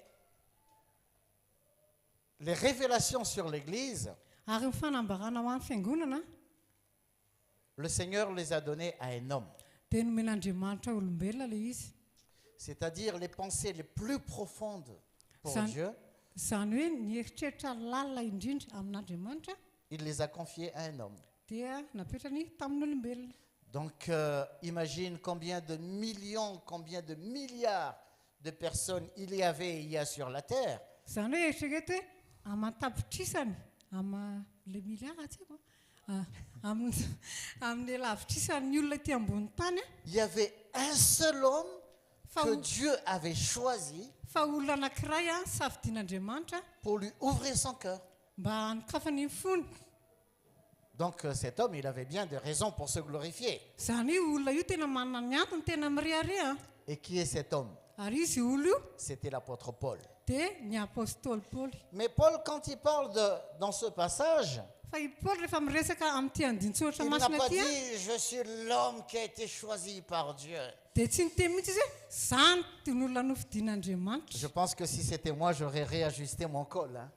les révélations sur l'Église, Ary ny fanambarana ho an'ny fiangonana le Seigneur les a données à un homme. dia nomen'Andriamanitra olombelona le izy. C'est-à-dire les pensées les plus profondes pour Ça- Dieu, Izany hoe ny eritreritra lalina indrindra amin'Andriamanitra il les a confiées à un homme. dia napetrany tamin'olombelona. Donc imagine combien de millions, combien de milliards de personnes il y avait et il y a sur la terre. Izany hoe eritrereto hoe aman-tapitrisany le miliara tsy haiko amin'ny lavitrisany olona ety ambony tany Il y avait un seul homme fa que Dieu avait choisi fa olona anankiray safidian'Andriamanitra pour lui ouvrir son cœur. mba hanokafany ny fony. Donc cet homme, il avait bien des raisons pour se glorifier. Izany hoe olona io tena manana ny antony tena mirehareha. Et qui est cet homme? Ary izy olo io C'était l'apôtre Paul. dia ny apôstôly Paoly. Mais Paul, quand il parle dans ce passage, fa i Paul rehefa miresaka amin'ity andintsorotra Il n'a masina pas ty dit je suis l'homme qui a été choisi par Dieu. dia tsy niteny mihitsy izy hoe zany tion'olona nofidian'andriamanitra Je pense que si c'était moi, j'aurais réajusté mon col. Hein.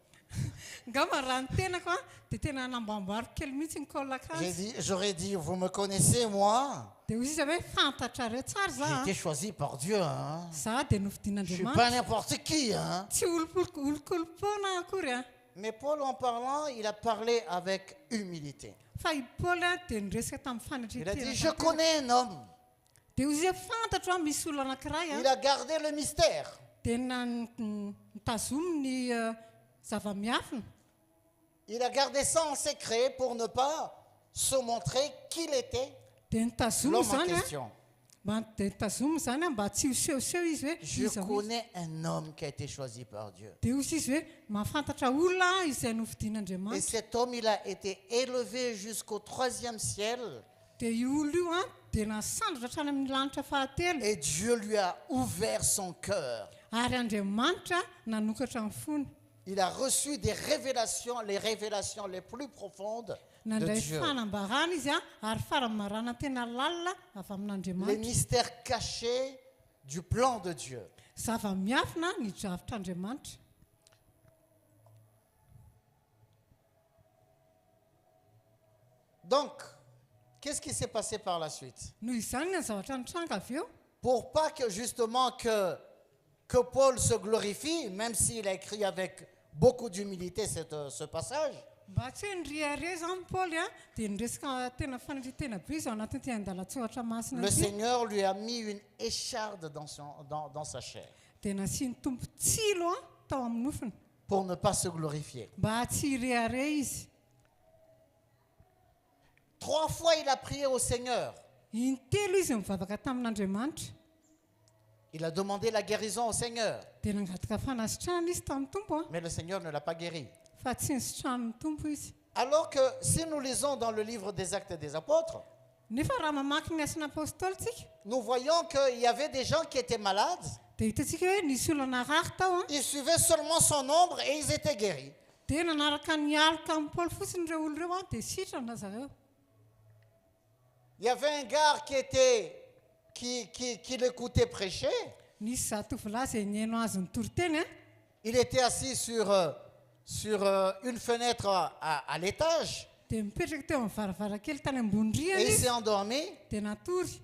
ngamba raha ny tenako a dia tena nambamboaro kely mihitsy ny kolakazy J'aurais dit, vous me connaissez moi. dia hozy izy hoe fantatra re tsara J'ai za été choisi par Dieu. Hein. za dia Je suis pas nofidian'andriamanitra n'importe qui. Hein. tsy olokolopona akory a Mais Paul, en parlant, il a parlé avec humilité. fa i Paul a dia niresaka tamin'ny Il a dit, je fanatretena connais un homme. dia hozy hoe fantatro a misy olona anankiray Il a a gardé le mystère. dia nitazomy ny zava-miafina Il a gardé ça en secret pour ne pas se montrer qui il était. dia nitazomy L'homme en zany a question. dia nitazomy zany a mba tsy hosehoseho izy hoe Je iza ho izy. connais un homme qui a été choisi par Dieu. dia hozy izy hoe mahafantatra olona izay Et nofidian'andriamanitra cet homme, il a été élevé jusqu'au 3e ciel. dia io olo io a dia nasandratra hatrany amin'ny lanitra fahatelo Et Dieu lui a ouvert son cœur. ary andriamanitra nanokatra ny fony Il a reçu des révélations, les révélations les plus profondes de nandray Dieu. fanambarana izy a ary faramarana tena lalina avy Les amin'andriamanitra mystères cachés du plan de Dieu. zava-miafina ny dravitr'andriamanitra Donc, qu'est-ce qui s'est passé par la suite? noho izany ny zavatra nitranga avy eo Pour pas que justement que Paul se glorifie, même s'il a écrit avec beaucoup d'humilité ce passage, mba tsy hoe nyrehare zany Paul a dia niresaka tena fanatretena be izy ao anatin'ity andalatsoratra masina le ity Seigneur lui a mis une écharde dans sa chair dia nasiany tompo tsilo a tao amin'ny nofiny pour ne pas se glorifier. mba tsy hirehare izy 3 fois, il a prié au Seigneur. intelo izy mivavaka tamin'andriamanitra Il a demandé la guérison au Seigneur, dia nangataka fanasitrahana izy tamin'ny tompo a mais le Seigneur ne l'a pas guéri. fa tsy nisitrahan'ny tompo izy Alors que si nous lisons dans le livre des Actes des Apôtres, nefa raha mamaky ny asina apôstôly tsika nous voyons qu'il y avait des gens qui étaient malades. dia hitantsika hoe nisy olona rary tao a Ils suivaient seulement son ombre et ils étaient guéris. dia nanaraka ny aloka amin'ny Paoly fotsiny ireo olo ireo a dia sitrana zareo Il y avait un gars qui l'écoutait prêcher. nisy zatovolahy zay niaino azy ny toriteny a Il était assis sur une fenêtre à l'étage dia mipetraka teo amin'ny varavarakely tany ambony et rihana il izy s'est endormi dia natory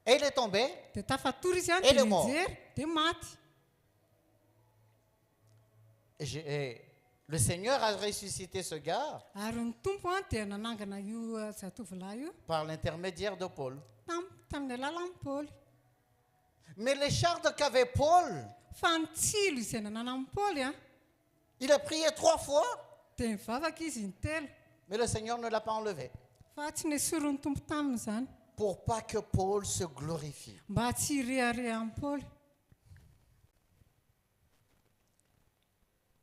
et il est tombé. dia tafatory izy a Et dia le mort. mijery dia maty Et le Seigneur a ressuscité ce gars ary ny tompo a dia nanangana io zatovolahy io par l'intermédiaire de Paul. tamin'ny alalan'ny Paoly Mais l'écharde qu'avait Paul, fa ny tsilo izay nanana amin'ny Paoly a il a prié 3 fois, dia mivavaka izy intelo mais le Seigneur ne l'a pas enlevé. fa tsy nesorony tompo taminy zany Pour pas que Paul se glorifie. mba tsy hirehare amin'ny Paoly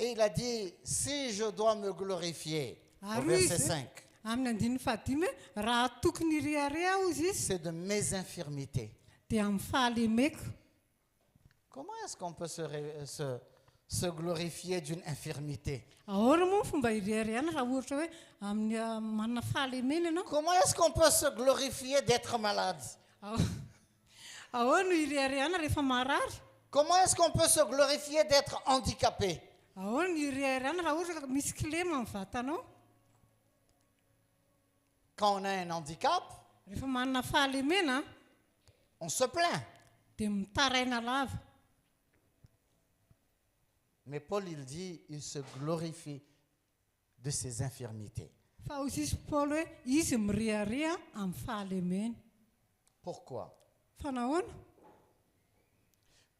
Et il a dit, si je dois me glorifier, au Ari verset izy 5, amin'ny andininy fahadimy hoe raha tokony hirehare aho izy izy c'est de mes infirmités. dia amin'ny fahalemeko Comment est-ce qu'on peut se glorifier d'une infirmité? ahoana moa ny fomba hirehareana raha ohatra hoe amin'ny manana fahalemena ianao Comment est-ce qu'on peut se glorifier d'être malade? ahoana no hirehareana rehefa marary Comment est-ce qu'on peut se glorifier d'être handicapé? ahoana no hirehareana raha ohatra ka misy kilema amin'ny vatanao Quand on a un handicap, rehefa manana fahalemena on se plaint. dia mitaraina lava Mais Paul, il dit, il se glorifie de ses infirmités. fa hozy izy Paoly hoe izy mirehareha amin'ny fahalemena Pourquoi? fa nahoana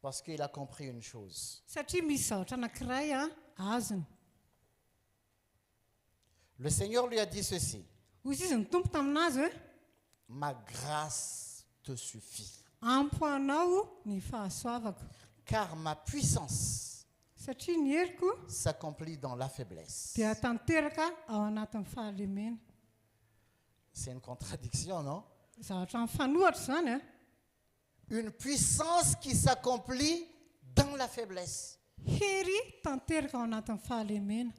Parce qu'il a compris une chose. satria misy zavatra anankiray a azony Le Seigneur lui a dit ceci, hozy izy ny tompo taminazy hoe ma grâce te suffit, ampo anao ny fahasoavako car ma puissance satria ny heriko s'accomplit dans la faiblesse. dia tanteraka ao anatin'ny fahalemena C'est une contradiction, non? zavatra mifanohatra zany a Une puissance qui s'accomplit dans la faiblesse. hery tanteraka ao anatin'ny fahalemena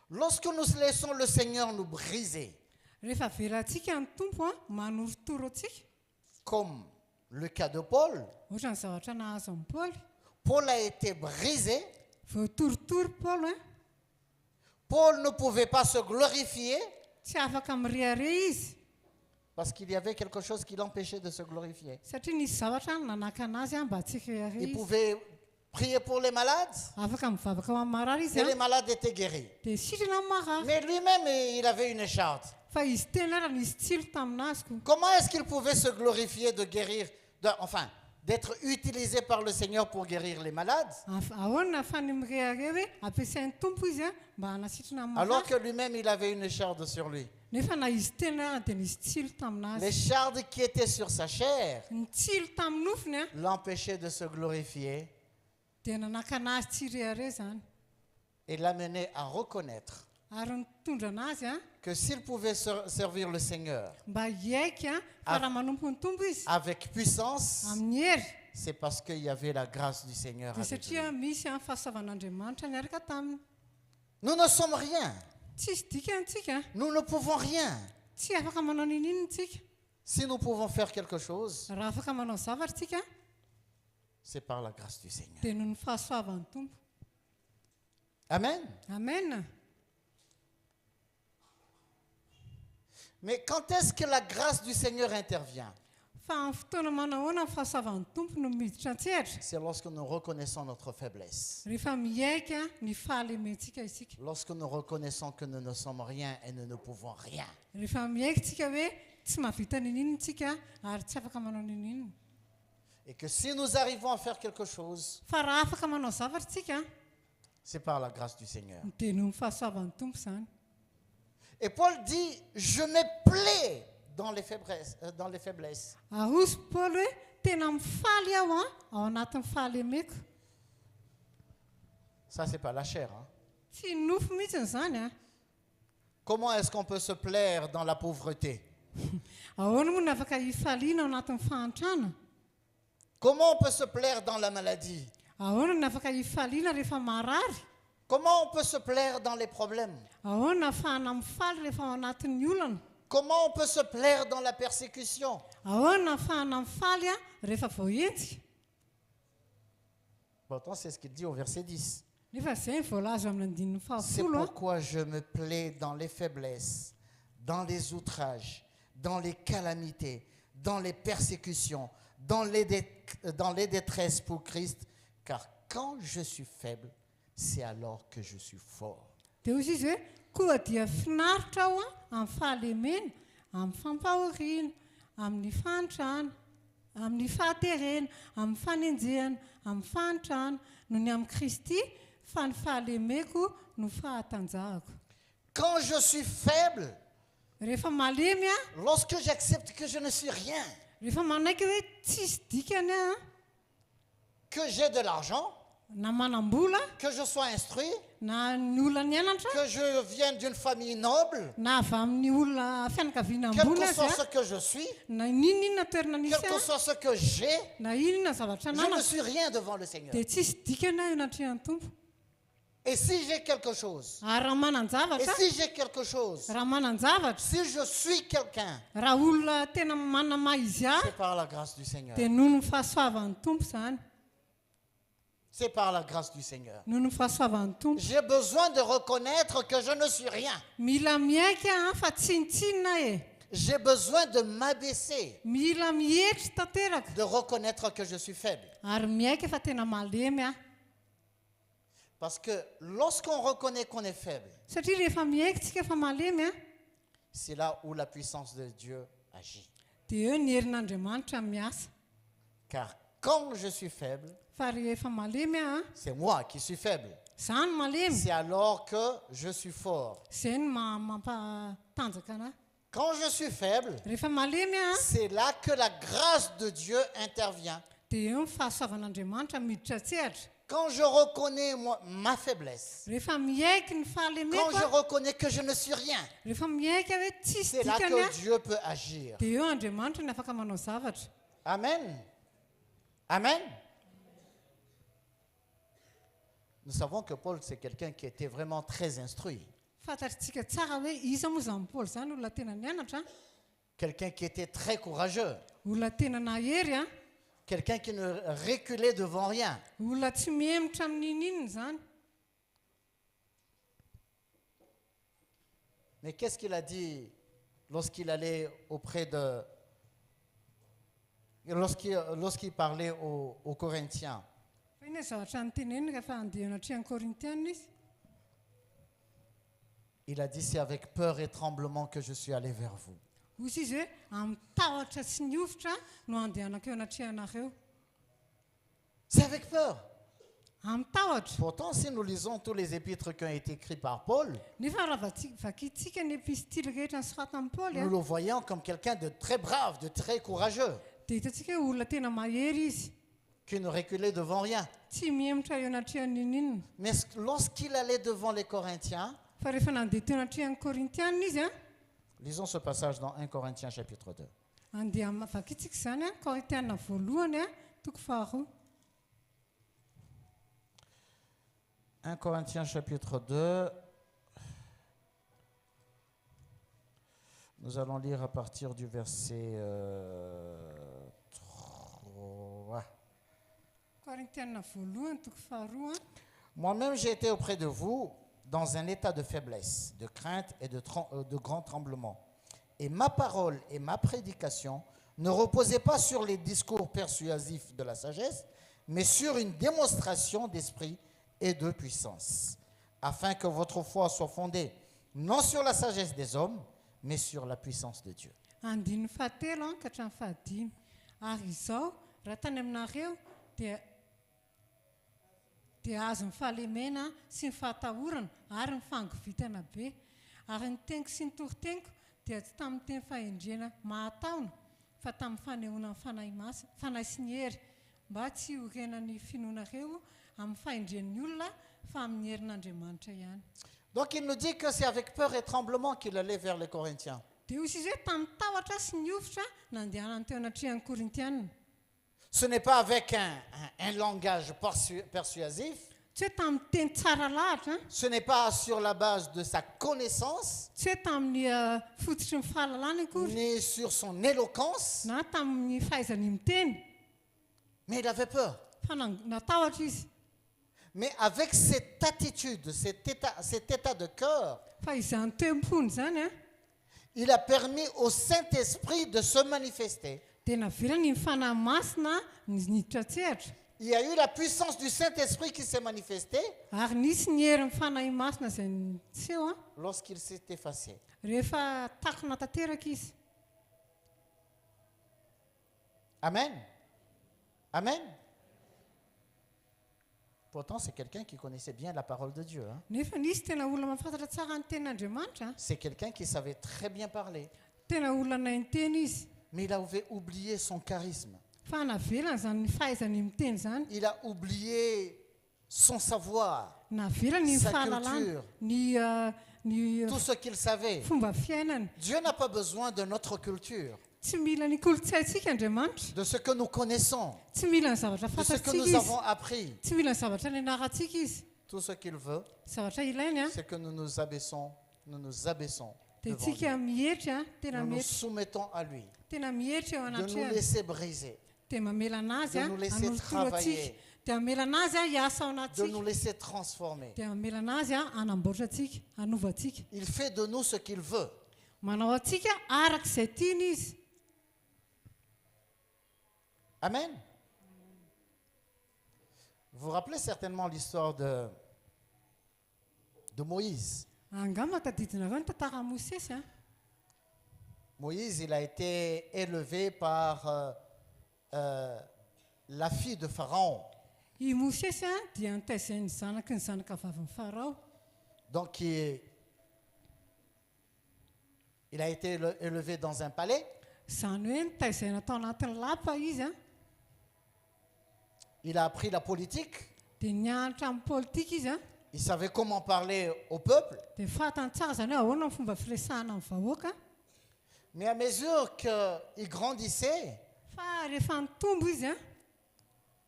Lorsque nous laissons le Seigneur nous briser, rehefa verantsika ny tompo a manorotoro atsika comme le cas de Paul, ohatra ny zavatra nahazo amin'ny paoly Paul a été brisé. voatorotoro paoly a Paul ne pouvait pas se glorifier tsy afaka mirehare izy parce qu'il y avait quelque chose qui l'empêchait de se glorifier. satria nisy zavatra nanaka anazy a mba tsy rehare Il izy pouvait prier pour les malades afaka mivavaka ho amin'ny marary izy et a les malades étaient guéris. dia sitrana amin'ny marary Mais lui-même, il avait une écharpe. fa izy tena raha nisy tsilo taminazy ko Comment est-ce qu'il pouvait se glorifier de guérir, d'être utilisé par le Seigneur pour guérir les malades, ahoana afany mirehare hoe ampiasain'ny tompo izy a mba hanasitrana amin'ny alors marary que lui-même, il avait une écharpe sur lui? nefa na izy tena raha dia nisy tsilo taminazy L'écharpe qui était sur sa chair ny tsilo tamin'ny nofiny a l'empêchait de se glorifier dia nanaka anazy tsy rehare zany et l'amenait à reconnaître ary nitondra anazy a que s'il pouvait servir le Seigneur mba hiaiky a fa raha manompo ny tompo izy avec puissance, amin'ny hery c'est parce qu'il y avait la grâce du Seigneur dia avec lui. satria misy a fahasavan'andriamanitra niaraka taminy Nous ne sommes rien. tsisy dikantsika Nous ne pouvons rien. tsy afaka manao nininitsika Si nous pouvons faire quelque chose, raha afaka manao zavatra tsika c'est par la grâce du Seigneur. dia noho ny fahasoavan'ny tompo Amen. amen Mais quand est-ce que la grâce du Seigneur intervient? fa amin'ny fotoana manahoana ny fahasoavan'ny tompo no miditra antsehatra C'est lorsque nous reconnaissons notre faiblesse. rehefa miaika ny fahalementsika isika Lorsque nous reconnaissons que nous ne sommes rien et nous ne pouvons rien. rehefa miaiky tsika hoe tsy mahavita nininitsika ary tsy afaka manao nininina Et que si nous arrivons à faire quelque chose, fa raha afaka manao zavatra tsika c'est par la grâce du Seigneur. dia noho ny fahasoavan'ny tompo zany Et Paul dit, je me plais dans les faiblesses. arosy paoly hoe tena mifaly aho a ao anatin'ny fahalemeko Ça, c'est pas la chair. Hein? tsy nofo mihitsiny zany a Comment est-ce qu'on peut se plaire dans la pauvreté? ahoana moa ny afaka hifaliana ao anatin'ny fahantrana Comment on peut se plaire dans la maladie? ahoana ny afaka hifaliana rehefa marary Comment on peut se plaire dans les problèmes? ahoana ahafahana mifaly rehefa ao anatin'ny olana Comment on peut se plaire dans la persécution? ahoana ahafahana mifaly a rehefa voaentsika Pourtant, c'est ce qu'il dit au verset 10. nefa zay voalaza amin'ny andinin'ny C'est fahafolo a pourquoi je me plais dans les faiblesses, dans les outrages, dans les calamités, dans les persécutions, dans les détresses pour Christ, car quand je suis faible, c'est alors que je suis fort. dia ozy izy hoe koa dia finaritra aho a amin'ny fahalemena amin'ny fampahoriana amin'ny fantrana amin'ny fahaterena amin'ny fanenjehana amin'ny fantrana noho ny amin'ny kristy fa ny fahalemeko no fahatanjahako Quand je suis faible, rehefa malemy a lorsque j'accepte que je ne suis rien, rehefa manaiky hoe tsisy dikany a que j'ai de l'argent, na manam-bola que je sois instruit, na ny olona ny anatra que je vienne d'une famille noble, na avy amin'ny olona fianakaviana quel ambony que azy soit a ce que je suis, na ninina toerana quel nisy que a soit ce que j'ai, na inona zavatra je ne nanako suis rien devant le Seigneur. dia tsisy dikany aho anatrehan'ny tompo Et si j'ai quelque chose, ary raha et manan-javatra si j'ai quelque chose, raha manan-javatra si je suis quelqu'un, raha olona tena manama izy aho c'est par la grâce du Seigneur. dia noho ny fahasoavan'ny tompo zany C'est par la grâce du Seigneur. noho ny fahasoavan'ny tompo J'ai besoin de reconnaître que je ne suis rien. mila miaika a fa tsinitsinina e J'ai besoin de m'abaisser, mila mihetry tanteraka de reconnaître que je suis faible. ary miaika fa tena malemy a Parce que lorsqu'on reconnaît qu'on est faible, satria rehefa miaika tsika fa malemy a c'est là où la puissance de Dieu agit. dia eo ny herin'andriamanitra miasa Car quand je suis faible, fa rehefa malemy a c'est moi qui suis faible. zany malemy C'est alors que je suis fort. zay ny mampatanjaka anahy Quand je suis faible, rehefa malemy a c'est là que la grâce de Dieu intervient. dia eo ny fahasoavan'andriamanitra miditra tsehatra Quand je reconnais ma faiblesse, rehefa miaiky ny quand fahalemeko je a reconnais que je ne suis rien, rehefa miaika hoe tsisy c'est là dikany a que Dieu peut agir. dia eo andriamanitra ny afaka manao zavatra Amen. Amen. Nous savons que Paul, c'est quelqu'un qui était vraiment très instruit. fantatritsika tsara hoe iza moa zany Paoly zany olona tena nianatra, quelqu'un qui était très courageux, olona tena nahery a, quelqu'un qui ne reculait devant rien. olona tsy miemotra amin'in'inona zany. Mais qu'est-ce qu'il a dit lorsqu'il allait auprès de... Lorsqu'il parlait aux Corinthiens? Fa iny zavatra nyteneniny rehefa andeha anatrehan'ny Korintiana izy. Il a dit, c'est avec peur et tremblement que je suis allé vers vous. Hozy izy hoe amin'ny tahotra sy niofotra no andehanako eo anatrehanareo. C'est avec peur. Amin'ny tahotra. Pourtant, si nous lisons tous les épîtres qui ont été écrits par Paul, Nefa raha vakitsika ny epistily rehetra nosoratan'i Paoly nous le voyons comme quelqu'un de très brave, de très courageux, dia hitantsika hoe olona tena mahery izy, qui ne reculait devant rien. tsy miemotra eo anatrehan'in'inona. Mais lorsqu'il allait devant les Corinthiens, Fa rehefa nandeha teo anatrehan'ny Korintiana izy a, lisons ce passage dans 1 Corinthiens chapitre 2. andeha vakitsika izany a, Korintiana voalohany a, toko faharoa. 1 Corinthiens chapitre 2, nous allons lire à partir du verset 3. Korintiana voalohany toko faharoa. Moi-même, j'ai été auprès de vous dans un état de faiblesse, de crainte et de grand tremblement. Et ma parole et ma prédication ne reposaient pas sur les discours persuasifs de la sagesse, mais sur une démonstration d'esprit et de puissance, afin que votre foi soit fondée non sur la sagesse des hommes, mais sur la puissance de Dieu. Andininy fahatelo ka hatramin'ny fahadimy. Ary izao raha tany aminareo dia azo ny fahalemena sy ny fahatahorana ary ny fangovitana be. Ary ny teniko sy ny toriteniko dia tsy tamin'ny teny fahendrena mahataona fa tamin'ny fanehoana ny fanahy sy ny hery, mba tsy horenany finoanareo amin'ny fahendren'ny olona fa amin'ny herin'Andriamanitra ihany. Donc il nous dit que c'est avec peur et tremblement qu'il allait vers les Corinthiens. Dia hozy izy hoe tamin'ny tahotra sy niofotra nandehanany teo anatrehan'ny Korintiana. Ce n'est pas avec un langage persuasif, Tsy hoe tamin'ny teny tsara lahatra, ce n'est pas sur la base de sa connaissance, tsy hoe tamin'ny fototry ny fahalalana akory, ni sur son éloquence, na tamin'ny fahaizany miteny, mais il avait peur. fa natahotra izy. Mais avec cette attitude, cet état de cœur, Fa izany toem-pony zany a, il a permis au Saint-Esprit de se manifester. dia navelany ny fanahy masina ny niditra an-tsehatra. Il y a eu la puissance du Saint-Esprit qui s'est manifestée Ary nisy ny herin'ny fanahy masina izay niseho a, lorsqu'il s'est effacé. rehefa takona tanteraka izy. Amen. Amen. Pourtant, c'est quelqu'un qui connaissait bien la parole de Dieu. Hein. Nefa nisy tena olona mahafantatra tsara ny tenin'Andriamanitra, C'est quelqu'un qui savait très bien parler. tena olona nay miteny izy. Mais il avait oublié son charisme. Fa navelana zany ny fahaizany miteny zany, Il a oublié son savoir, navelany ny Sa fahalalana, culture. ny tout ce qu'il savait. fomba fiainany. Dieu n'a pas besoin de notre culture, Tsy mila ny kolontsaintsika Andriamanitra, de ce que nous connaissons, tsy mila ny zavatra de ce que fantatsika nous izy, avons appris. tsy mila ny zavatra nianarantsika izy. Tout ce qu'il veut, Zavatra ilainy a, c'est que nous nous abaissons dia devant lui. tsika mihetra, tena Nous nous mihetra, soumettons à lui, tena mihetra eo de nous anatrehany, laisser briser, dia mamela anazy de a nous laisser hanorokoro atsika, travailler, dia mamela anazy a hiasa ao de nous anatsika, laisser transformer. dia mamela anazy a hanamboatra atsika, hanova atsika. Il fait de nous ce qu'il veut. Manao atsika arak'izay tiany izy. Amen. Vous vous rappelez certainement l'histoire de Moïse. Angamba tadidinareo ny tantara Mosesy a. Moïse, il a été élevé par la fille de Pharaon. I Mosesy a dia nitaizany zanaky ny zanaka vavin'ny Farao. Donc, il a été élevé dans un palais. Zany hoe nitaizaina tao anatin'ny lapa izy a, Il a appris la politique. dia nianatra amin'ny politika izy a, Il savait comment parler au peuple. dia fantany tsara zany hoe ahoana ny fomba firesahana amin'ny vahoaka. Mais à mesure qu'il grandissait, Fa rehefa nitombo izy a,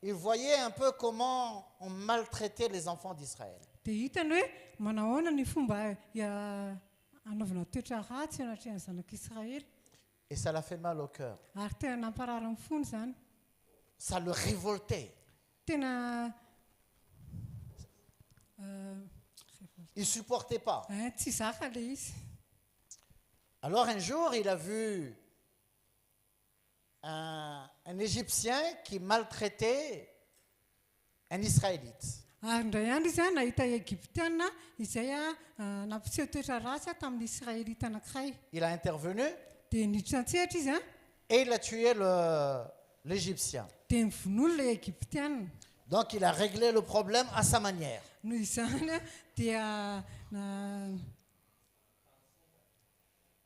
il voyait un peu comment on maltraitait les enfants d'Israël. dia hitany hoe manahoana ny fomba anaovana toetra ratsy anatrehan'ny zanak'Israely. Et ça l'a fait mal au cœur. Ary tena namparary ny fony zany. Ça le révoltait. Tena Il ne supportait pas. tsy zaka le izy. Alors un jour, il a vu un Égyptien qui maltraitait un Israélite. Ary indray andro izy nahita Egyptiana izay nampiseho toetra ratsy tamin'ny Israélita anankiray. Il a intervenu Dia niditra an-tsehatra izy et il a tué l'Égyptien. dia nivonoly le Egyptiana. Donc il a réglé le problème à sa manière. Noho izany dia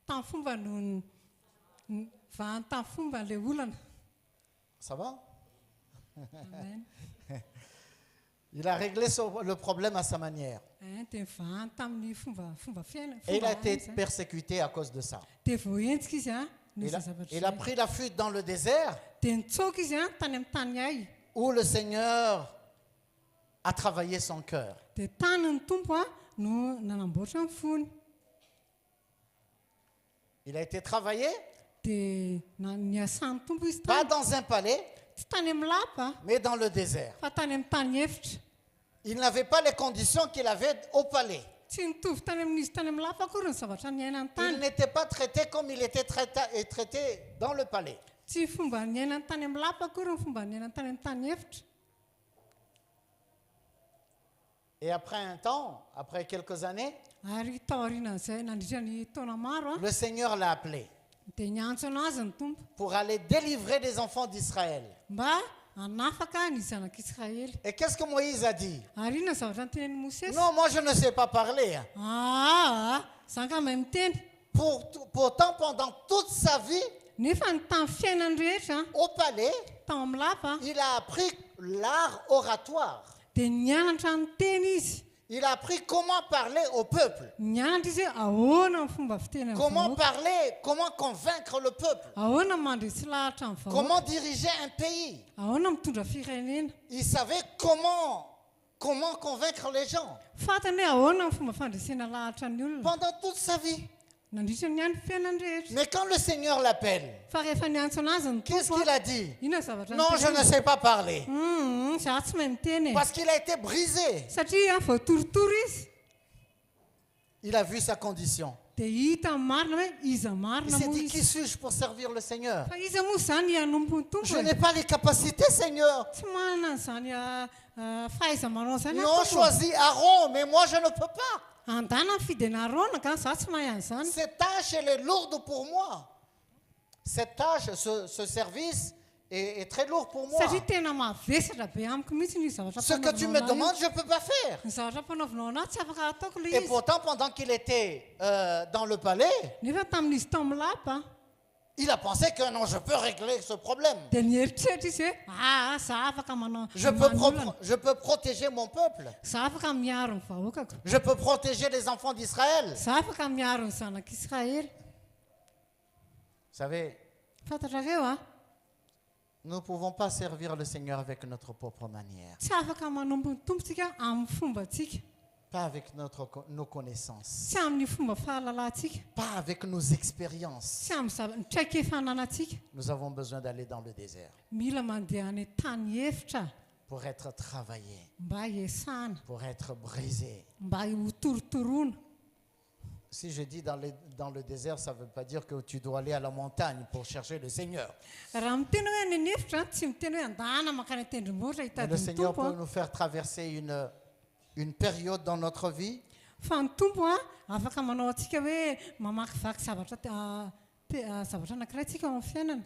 tamin'ny fomba no vahany tamin'ny fomba le olana. Ça va? Amen. Il a réglé le problème à sa manière. Dia vahany tamin'ny fomba fiaina. Et il a été persécuté à cause de ça. Dia voentsika izy noho izay zavatra Il a pris la fuite dans le désert dia nitsoaka izy tany amin'ny tany ay. où le Seigneur a travaillé son cœur. Dia tany ny tompo no nanamboatra ny fony. Il a été travaillé, Dia niasan'ny tompo izy pas tany. dans un palais, Tsy tany amin'ny lapa mais dans le désert. fa tany amin'ny tany efitra. Il n'avait pas les conditions qu'il avait au palais. Tsy nitovy tany amin'izy tany amin'ny lapa akory ny zavatra niainany Il tany. n'était pas traité comme il était traité dans le palais. Tsy fomba niainany tany amin'ny lapa akory ny fomba niainany tany amin'ny tany efitra. Et après un temps, après quelques années, Ary taorian'izay nandritra ny taona maro le Seigneur l'a appelé dia niantso anazy ny tompo pour aller délivrer les enfants d'Israël. mba hanafaka ny zanak'Israely. Et qu'est-ce que Moïse a dit? Ary inona zavatra nytenen'i Mosesy? Non, moi je ne sais pas parler. Zany ka mahay miteny. Pourtant, pendant toute sa vie, Nefa ny tamin'ny fiainany rehetra au palais, tao amin'ny lapa il a appris l'art oratoire. dia nianatra ny teny izy. Il a appris comment parler au peuple. Nianatra izy hoe ahoana ny fomba fiteny amin'ny Comment vahoaka. parler, comment convaincre le peuple. Ahoana mandresy lahatra ny vahoaka. Comment diriger un pays. Ahoana mitondra firenena. Il savait comment convaincre les gens. Fantany hoe ahoana ny fomba fandresena lahatra ny olona. Pendant toute sa vie. Nandritra ny any fiainany rehetra. Mais quand le Seigneur l'appelle, Fa rehefa niantso anazy ny qu'est-ce tompo qu'il a dit? inona zavatra Non, je ne sais pas parler. za tsy mahay miteny. Parce qu'il a été brisé. Satria voatorotoro izy. Il a vu sa condition. Dia hita marina hoe iza Il marina s'est moa dit, qui izy. suis-je pour servir le Seigneur? Fa iza moa zany hanompo ny tompo. Je n'ai pas les capacités, Seigneur. Tsy manana an'izany fahaiza-manao zany. Ils ont choisi Aaron, mais moi je ne peux pas. Andana ny fidena Arona ka za tsy mahay an'izany. Cette tâche, elle est lourde pour moi. Cette tâche, ce service est très lourd pour moi. Satria tena mavesatra be amiko mihitsy ny zavatra Ce que tu me mpanaovanao anazy. demandes, je ne peux pas faire. Ny zavatra mpanaovanao anazy tsy afaka ataoko le Et izy. pourtant, pendant qu'il était dans le palais, Nefa tamin'izy tao amin'ny lapa il a pensé que non, je peux régler ce problème. dia nieritreritra izy hoe za afaka manao Je peux protéger mon peuple. za afaka miaro ny vahoakako. Je peux protéger les enfants d'Israël. Vous Za afaka miaro ny zanak'Israely. savez, Fantatrareo nous ne pouvons pas servir le Seigneur avec notre propre manière, tsy afaka manompo ny tompontsika amin'ny fombantsika. pas avec nos connaissances, Tsy amin'ny fomba fahalalantsika. pas avec nos expériences. Tsy amin'ny ny traikefananantsika. Nous avons besoin d'aller dans le désert Mila mandeha any tany efitra pour être travaillé, mba hiasana, pour être brisé. mba ho torotoroana. Si je dis dans le désert, ça ne veut pas dire que tu dois aller à la montagne pour chercher le Seigneur. Raha miteny hoe any efitra tsy miteny hoe andana makany tendrombohitra Mais hitady le ny Seigneur tompo. peut nous faire traverser une période dans notre vie Fa ny tompo afaka manao atsika hoe mamakivaky zavatra zavatra anankiray tsika ao amin'ny fiainana.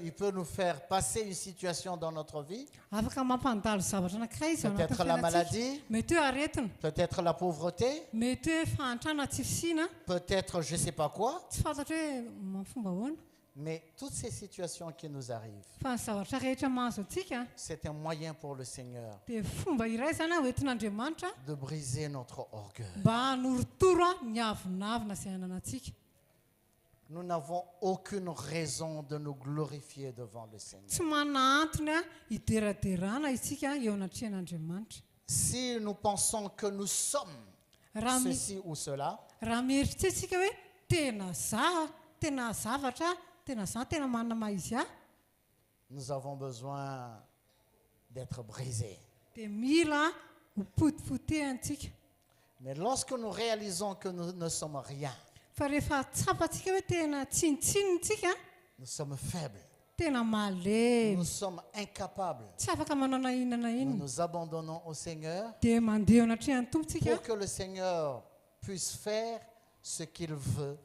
il peut nous faire passer une situation dans notre vie, Afaka mampandalo zavatra anankiray izy ao anatin'ny peut-être la fiainantsika. maladie, Mety hoe aretina, peut-être la pauvreté, mety hoe fahantrana tsy fisina, peut-être je ne sais pas quoi, tsy fantatra hoe fomba ahoana. mais toutes ces situations qui nous arrivent, Fa ny zavatra rehetra mahazo atsika c'est un moyen pour le Seigneur dia fomba iray zany hoentin'Andriamanitra de briser notre orgueil. mba hanoritoro ny avinavina izay ananantsika. Nous n'avons aucune raison de nous glorifier devant le Seigneur. Tsy manana antony hideraderana isika eo anatrehan'Andriamanitra. si nous pensons que nous sommes raha mi- ceci ou cela, raha mieritretretsika hoe tena za tena zavatra tena za tena manana maha izy ahy nous avons besoin d'être brisés. dia mila ho potipotehantsika. Mais lorsque nous réalisons que nous ne sommes rien, Fa rehefa tsapatsika hoe tena tsinitsinitsika nous sommes faibles, tena malemy nous sommes incapables, tsy afaka manao na inona na nous inona nous abandonnons au Seigneur dia mandeha anatrehany tompontsika pour que le Seigneur puisse faire ce qu'il veut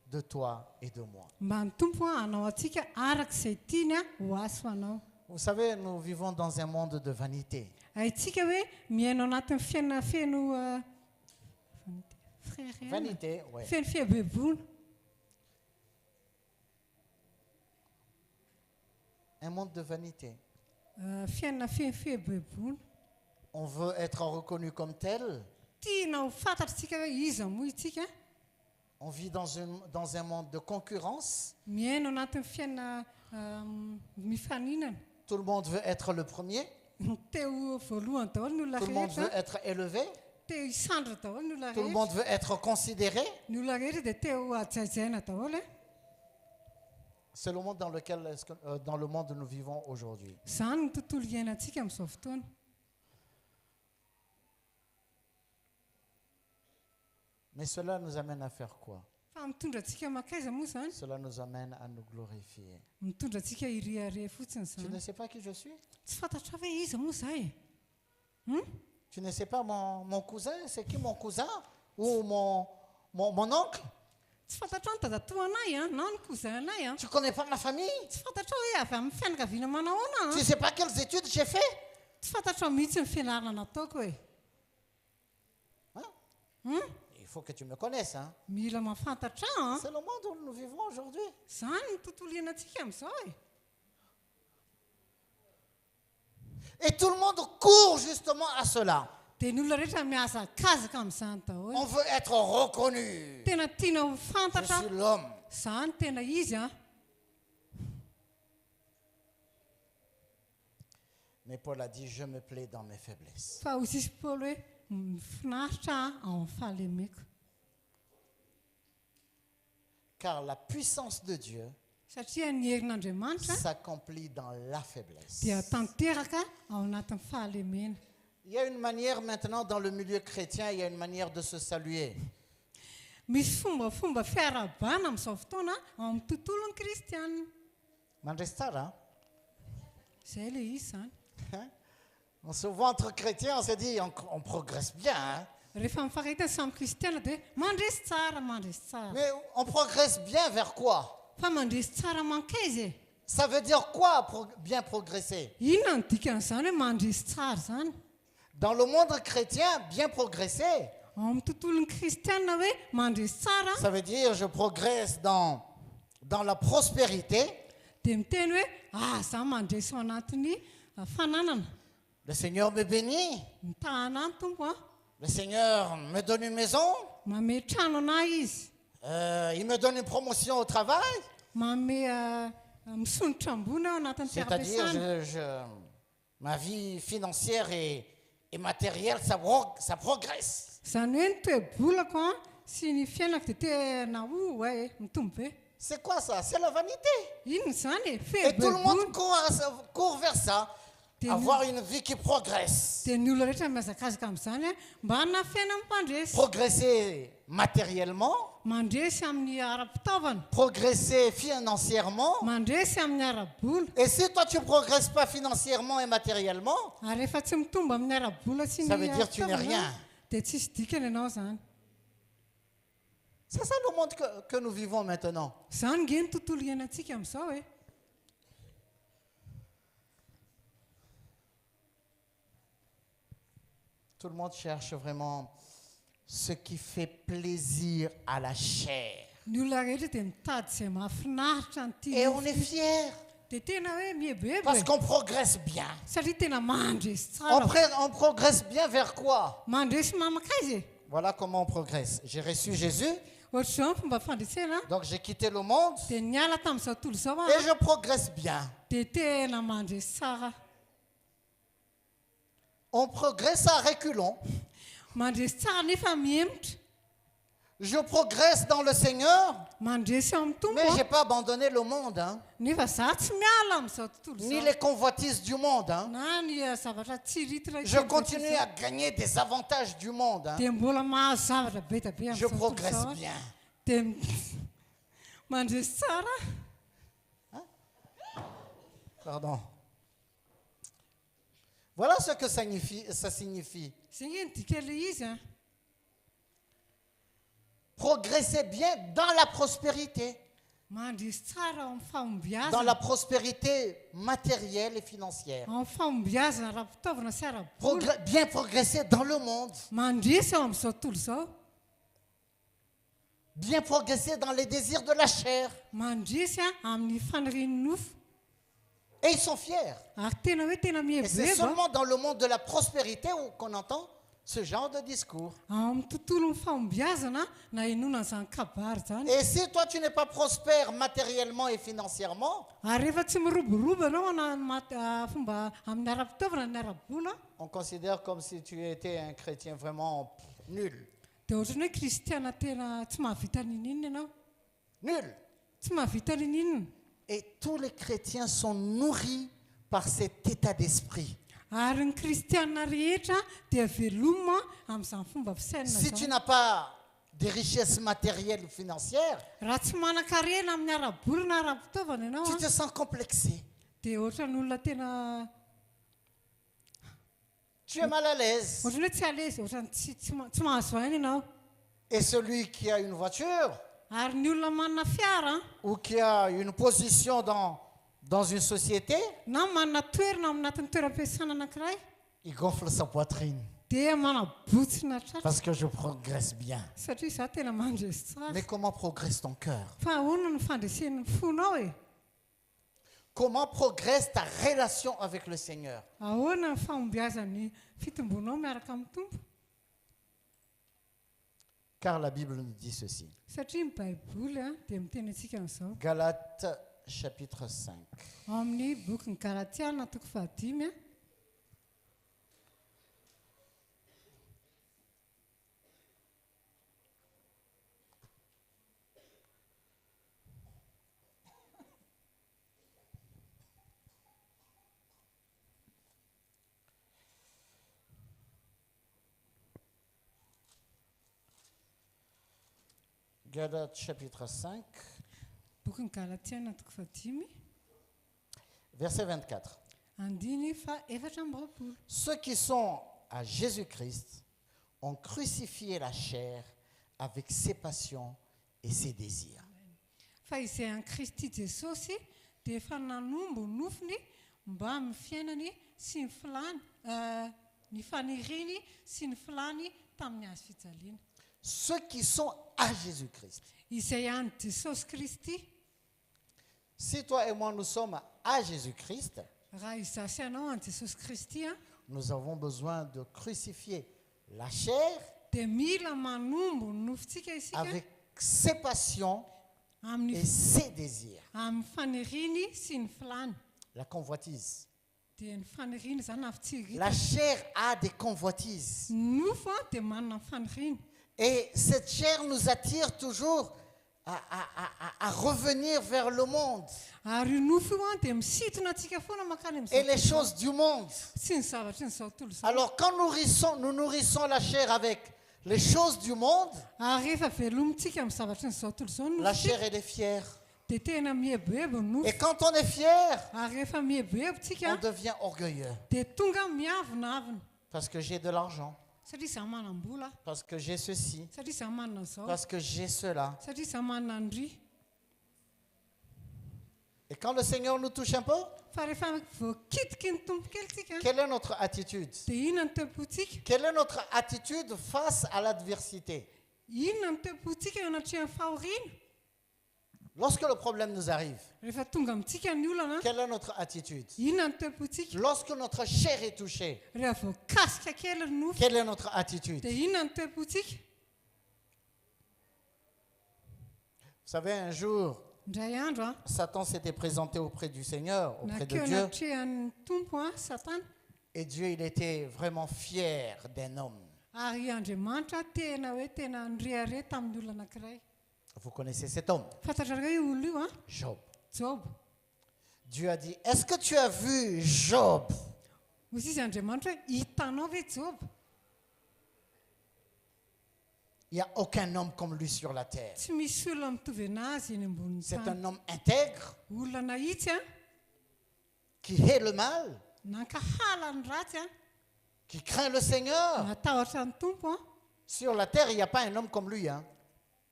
de toi et de moi. mba ny tompo hanao atsika arak'izay tiany ho azy ho anao. Vous savez, nous vivons dans un monde de vanité. Haitsika hoe miaino anatin'ny fiainana feno frère Vanité, oui. feno fihabebona. Un monde de vanité. Fiainana feno fihabebona. On veut être reconnu comme tel. Tiana ho fantatritsika hoe iza moa itsika. On vit dans un monde de concurrence. Miaino anatin'ny fiainana mifaninana. Tout le monde veut être le premier. Teo voalohany daholo ny olona Tout le monde veut rehetra. être élevé. Teo hisandra daholo ny olona Tout le monde rehetra. veut être considéré. Ny olona rehetra dia teo ajajaina daholo. C'est le monde dans le monde où nous vivons aujourd'hui. Izany ny tontolo iainantsika amin'izao fotoana. Mais cela nous amène à faire quoi? Fa mitondra antsika makaiza moa izany? Cela nous amène à nous glorifier. Mitondra antsika iriare fotsiny Tu ne izany. sais pas qui je suis? Tsy fantatra hoe iza moa zahay. Tu ne sais pas mon cousin? C'est qui mon cousin? Ou mon oncle? Tsy fantatra ny dadatoanay na ny kouzanay. Tu ne connais pas ma famille? Tsy fantatra hoe avy amin'ny fianakaviana manao Tu ahoana. ne sais pas quelles études j'ai fait? Tsy fantatra mihitsy ny fianarana nataoko hoe. Il faut que tu me connaisses. Hein? Mila mahafantatra an. C'est le monde où nous vivons aujourd'hui. Izany ny tontolo iainantsika amin'izao e. Et tout le monde court justement à cela. Dia ny olona rehetra mihazakazaka amin'izany daholo. On veut être reconnu. Tena tiana ho Je fantatra. suis l'homme. Izany tena izy an. Mais Paul a dit, je me plais dans mes faiblesses. Fa hozy izy Paoly hoe mifinaritra ao amin'ny fahalemeko. Car la puissance de Dieu Satria ny herin'Andriamanitra s'accomplit dans la faiblesse. dia tanteraka ao anatin'ny fahalemena. Il y a une manière maintenant dans le milieu chrétien, il y a une manière de se saluer. Misy fombafomba fiarabana amin'izao fotoana ao amin'ny tontolon'ny kristianina. Mandrestara. Izay le izy zany. Souvent entre chrétiens, on se dit, on progresse bien. Hein? Rehefa mifankahita samy kristiana dia mandresy tsara mandresy tsara. Mais on progresse bien vers quoi? Fa mandresy tsara mankaiza e. Ça veut dire quoi, bien progresser? Inona ny dikan'izany hoe mandresy tsara zany? Dans le monde chrétien, bien progresser, Ao amin'ny tontolon'ny kristianina hoe mandresy tsara ça veut dire je progresse dans la prospérité. dia miteny hoe za mandresy ao anatin'ny fananana. Le Seigneur me bénit. Mitahana ny tompo an. Le Seigneur me donne une maison. Manome trano anahy izy. Il me donne une promotion au travail. Manome misonitra ambony ao anatin'ny C'est-à-dire, fiarahapiasana. ma vie financière et matérielle, ça progresse. Izany hoe ny toe-bolako an sy ny fiainako dia tena mitombo be. C'est quoi ça? C'est la vanité. Inona izany e? Et tout le monde Fehebebona. court vers ça. Avoir une vie qui progresse. Dia ny olona rehetra mihazakazaka amin'izany mba hanana fiaina mimpandresy. Progresser matériellement. Mandresy amin'ny ara-pitaovana. Progresser financièrement. Mandresy amin'ny ara-bola. Et si toi tu ne progresses pas financièrement et matériellement, Ary rehefa tsy mitombo amin'ny ara-bola sy ny ça veut dire tu n'es rien. dia tsisy dikany ianao zany. C'est ça le monde que nous vivons maintenant. Izany nge ny tontolo iainantsika amin'izao e. Tout le monde cherche vraiment ce qui fait plaisir à la chair. Ny olona rehetra dia mitady izay mahafinaritra ny tia. Et on est fiers Dia tena hoe mihebebe. parce qu'on progresse bien. Satria tena mandresy tsara. On progresse bien vers quoi? Mandresy mamakaiza e. Voilà comment on progresse. J'ai reçu Jésus, Ohatr'izao ny fomba fandresena. donc j'ai quitté le monde Dia niala tamin'izao tontolo izao et a. je progresse bien. Dia tena mandresy tsara. On progresse à reculons. mandresy tsara nefa mihemitra Je progresse dans le Seigneur, mandresy eo amin'ny tompo mais je n'ai pas abandonné le monde, hein, nefa za tsy miala amin'izao tontolo ni zao les convoitises du monde. Hein. na ny zavatra tsiritra Je continue à gagner des avantages du monde. Hein. dia mbola mahazo zavatra be da be Je amin'izao tontolo progresse zao bien. dia mandresy tsara Pardon. Voilà ce que ça signifie. zay ny dika le izy a Progressez bien dans la prospérité, mandresy tsara ao amin'ny fahombiazana dans la prospérité matérielle et financière. ao amin'ny fahombiazana ara-pitaovana sy ara-bola Bien progresser dans le monde, mandresy ao amin'izao tontolo zao bien progresser dans les désirs de la chair. mandresy a amin'ny fanirian'ny nofo Et ils sont fiers. ary tena hoe tena Et c'est mihebohebo seulement dans le monde de la prospérité qu'on entend ce genre de discours. ao amin'ny tontolo ny fahombiazana na inona n'izany kabary zany Et si toi tu n'es pas prospère matériellement et financièrement, ary rehefa tsy miroborobo ianao fomba amin'ny ara-pitaovana ny ara-bola on considère comme si tu étais un chrétien vraiment nul. dia ohatrany hoe kristiana tena tsy mahavita n'inonina ianao Nul. tsy mahavita n'inonina Et tous les chrétiens sont nourris par cet état d'esprit. ary ny kristiana rehetra dia veloma amin'izany fomba fisainana Si tu zao n'as pas des richesses matérielles ou financières, raha tsy manan-karena amin'ny ara-bola na ara-pitaovana ianao tu a te sens complexé. dia ohatran'olona tena Tu es mal à l'aise. ohatrany hoe tsy alezy ohatrany tsy mahazo aina ianao Et celui qui a une voiture ary ny olona manana fiara ou qui a une position dans une société, na manana toerana aminatin'ny toeram-piasana anankiray il gonfle sa poitrine dia manabotsina tratra parce que je progresse bien. satria za tena mandresy tsara Mais comment progresse ton cœur? fa ahoana ny fandresen'ny fonao e Comment progresse ta relation avec le Seigneur? ahoana ny fahombiazan'ny fitombonao miaraka amin'ny tompo Car la Bible nous dit ceci. satria ny baiboly a dia miteny antsika an'izao Galates chapitre 5. ao amin'ny boky ny galatiana toko 5 a Galates chapitre 5, boky ny galatiana toko 5 verset 24. andiny fa efatra amby roapolo Ceux qui sont à Jésus-Christ ont crucifié la chair avec ses passions et ses désirs. fa izay an kristy jesosy dia efa nanombo nofony mba amin'ny fiainany sy ny filany ny faniriny sy ny filany tamin'ny azo fijaliana Ceux qui sont à Jésus-Christ. izay any jesosy kristy Si toi et moi nous sommes à Jésus-Christ, raha izasy ianao an jesosy kristy a nous avons besoin de crucifier la chair dia mila manombo ny nofontsika isika avec ses passions amin'ny et ses désirs. amin'ny faniriny sy ny filany La convoitise. dia ny faniriny zany La avitsirita chair a des convoitises. nofo a dia manana ny faniriny Et cette chair nous attire toujours à revenir vers le monde ary io nofo io a dia misitona antsika foana makany et les amin'izao choses du monde. sy ny zavatra nyzao tontolo zao Alors quand nous nourrissons la chair avec les choses du monde, ary rehefa velomintsika amin'ny zavatra nyzao tontolo zao la nofo chair elle est fière. dia tena mihebohebo ny nofo Et quand on est fier, ary rehefa mihebohebo on tsika devient orgueilleux. dia tonga miavonavina Parce que j'ai de l'argent, satria za manam-bola parce que j'ai ceci, satria za manana zao parce que j'ai cela. satria za manana ndry Et quand le Seigneur nous touche un peu, fa rehefa voakitiky ny tompo kely tsika quelle est notre attitude? dia inona ny toepontsika Quelle est notre attitude face à l'adversité? inona ny toepontsika eo anatrehan'ny fahoriana Lorsque le problème nous arrive, rehefa tonga amintsika ny olana quelle est notre attitude? inona ny toepontsika Lorsque notre chair est touchée, rehefa voakasika kely ny nofo quelle est notre attitude? dia inona ny toepontsika Vous savez, un jour, indray andro a Satan s'était présenté auprès du Seigneur, auprès de nakeo Dieu, anatrehan'ny tompo a satana Et Dieu, il était vraiment fier d'un homme. Ary Andriamanitra tena hoe tena nirehare tamin'ny olona anankiray. Vous connaissez cet homme, Fantatrareo io olona io, Job. Job. Dieu a dit, est-ce que tu as vu Job? Hozy izy Andriamanitra hoe hitanao ve Job? Il n'y a aucun homme comme lui sur la terre. Tsy misy olona mitovy anazy eny ambonin'ny C'est tany. un homme intègre Olona nahitsy qui hait le mal, nankahala ny ratsy qui craint le Seigneur. matahotra ny tompo Sur la terre, il n'y a pas un homme comme lui.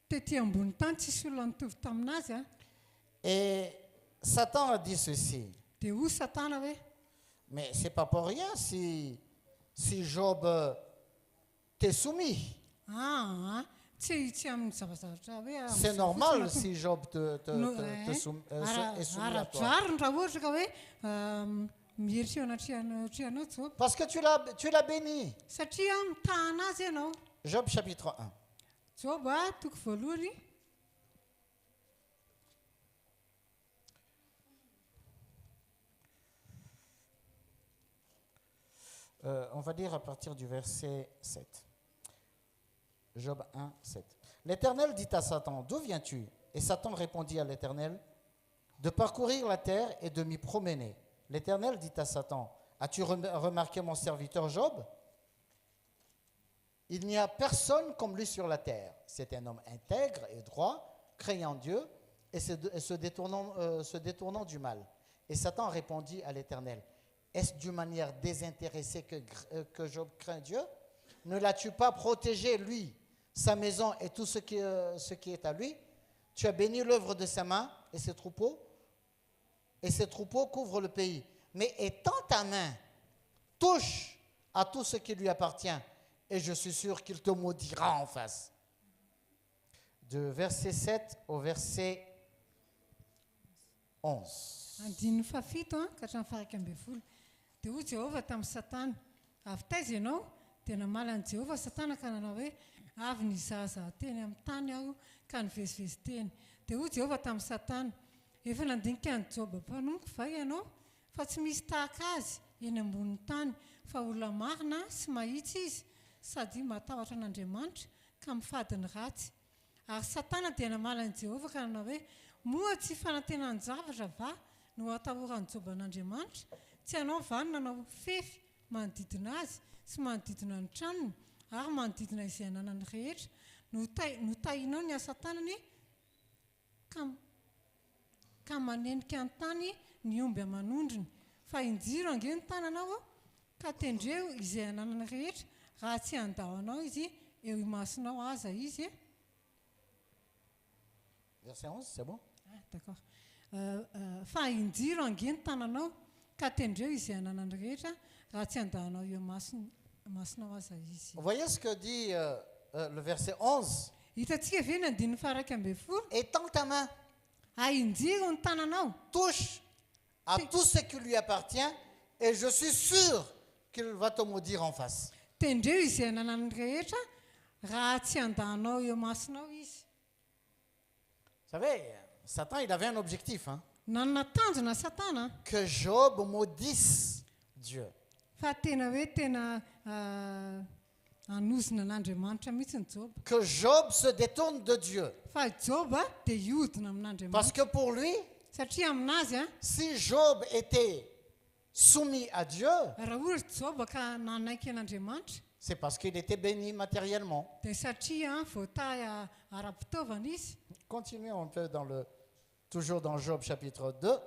Tetỳ ambony tany tsisy olona nitovy taminazy Et Satan a dit ceci. dia hoy Satana hoe Mais c'est pas pour rien si Job t'est soumis. Tsy amin'ny zavazavatra hoe C'est normal si Job est soumis à toi. aradrariny raha ohatra ka hoe mieritra eo anatrihanao Job Parce que tu l'as béni. satria mitahana azy ianao. Job chapitre 1. Job toko voalohany On va dire à partir du verset 7. Job 1, 7. L'Éternel dit à Satan, d'où viens-tu? Et Satan répondit à l'Éternel, de parcourir la terre et de m'y promener. L'Éternel dit à Satan, as-tu remarqué mon serviteur Job? Il n'y a personne comme lui sur la terre. C'est un homme intègre et droit, craignant Dieu et se détournant du mal. Et Satan répondit à l'Éternel, est-ce d'une manière désintéressée que Job craint Dieu? Ne l'as-tu pas protégé, lui, sa maison et tout ce qui est à lui? Tu as béni l'œuvre de ses mains et ses troupeaux couvrent le pays. Mais étends ta main, touche à tout ce qui lui appartient, et je suis sûr qu'il te maudira en face. De verset 7 au verset 11. andininy fafito ka hatramin'ny faraka ambin'ny folo dia hoy Jehovah tamin'ny Satana avy taiza ianao dia namaly an'i Jehovah Satana ka nanao hoe avy nizahazaha teny amin'ny tany aho ka nivezivezy teny. Dia hoy Jehovah tamin'ny Satana efa nandinika ny Job mpanompo va ianao fa tsy misy tahaka azy eny ambonin'ny tany fa olona marina sy mahitsy izy sady matahotra an'Andriamanitra ka mifady ny ratsy. Ary Satana dia namaly an'i Jehovah ka nanao hoe moa tsy fanantenany zavatra va no atahorany Job an'Andriamanitra? Tsy hanao va no nanao fefy manodidina azy sy manodidina ny tranony ary manodidina izay ananany rehetra. Notahinao ny asa tanany ka manenika ny tany ny omby amanondriny. Fa injiro ange ny tananao ka tendreo izay ananany rehetra raha tsy andahoanao izy eo imasinao aza izy. Verset 11, c'est bon? D'accord. Fa injiro ange ny tananao ka tendreo izay ananany rehetra raha tsy andahoanao eo masinao aza izy. Vous voyez ce que dit le verset 11? Hitantsika ve ny andininy faha 12? Étends ta main, Injiro ny tananao, touche à tout ce qui lui appartient, et je suis sûr qu'il va te maudire en face. tendreo izay ananany rehetra raha tsy andahanao eo masinao izy. Vous savez, Satan, il avait un objectif, Nanana tanjona Satana que Job maudisse Dieu. fa tena hoe tena anozina an'Andriamanitra mihitsy ny Job. Que Job se détourne de Dieu. Fa Job dia iodina amin'Andriamanitra. Parce que pour lui, Satria aminazy si Job était soumis à Dieu, raha ohatra Job ka nanaiky an'Andriamanitra c'est parce qu'il était béni matériellement. dia satria voatahy ara-pitaovana izy. Continuons un peu toujours dans Job chapitre 2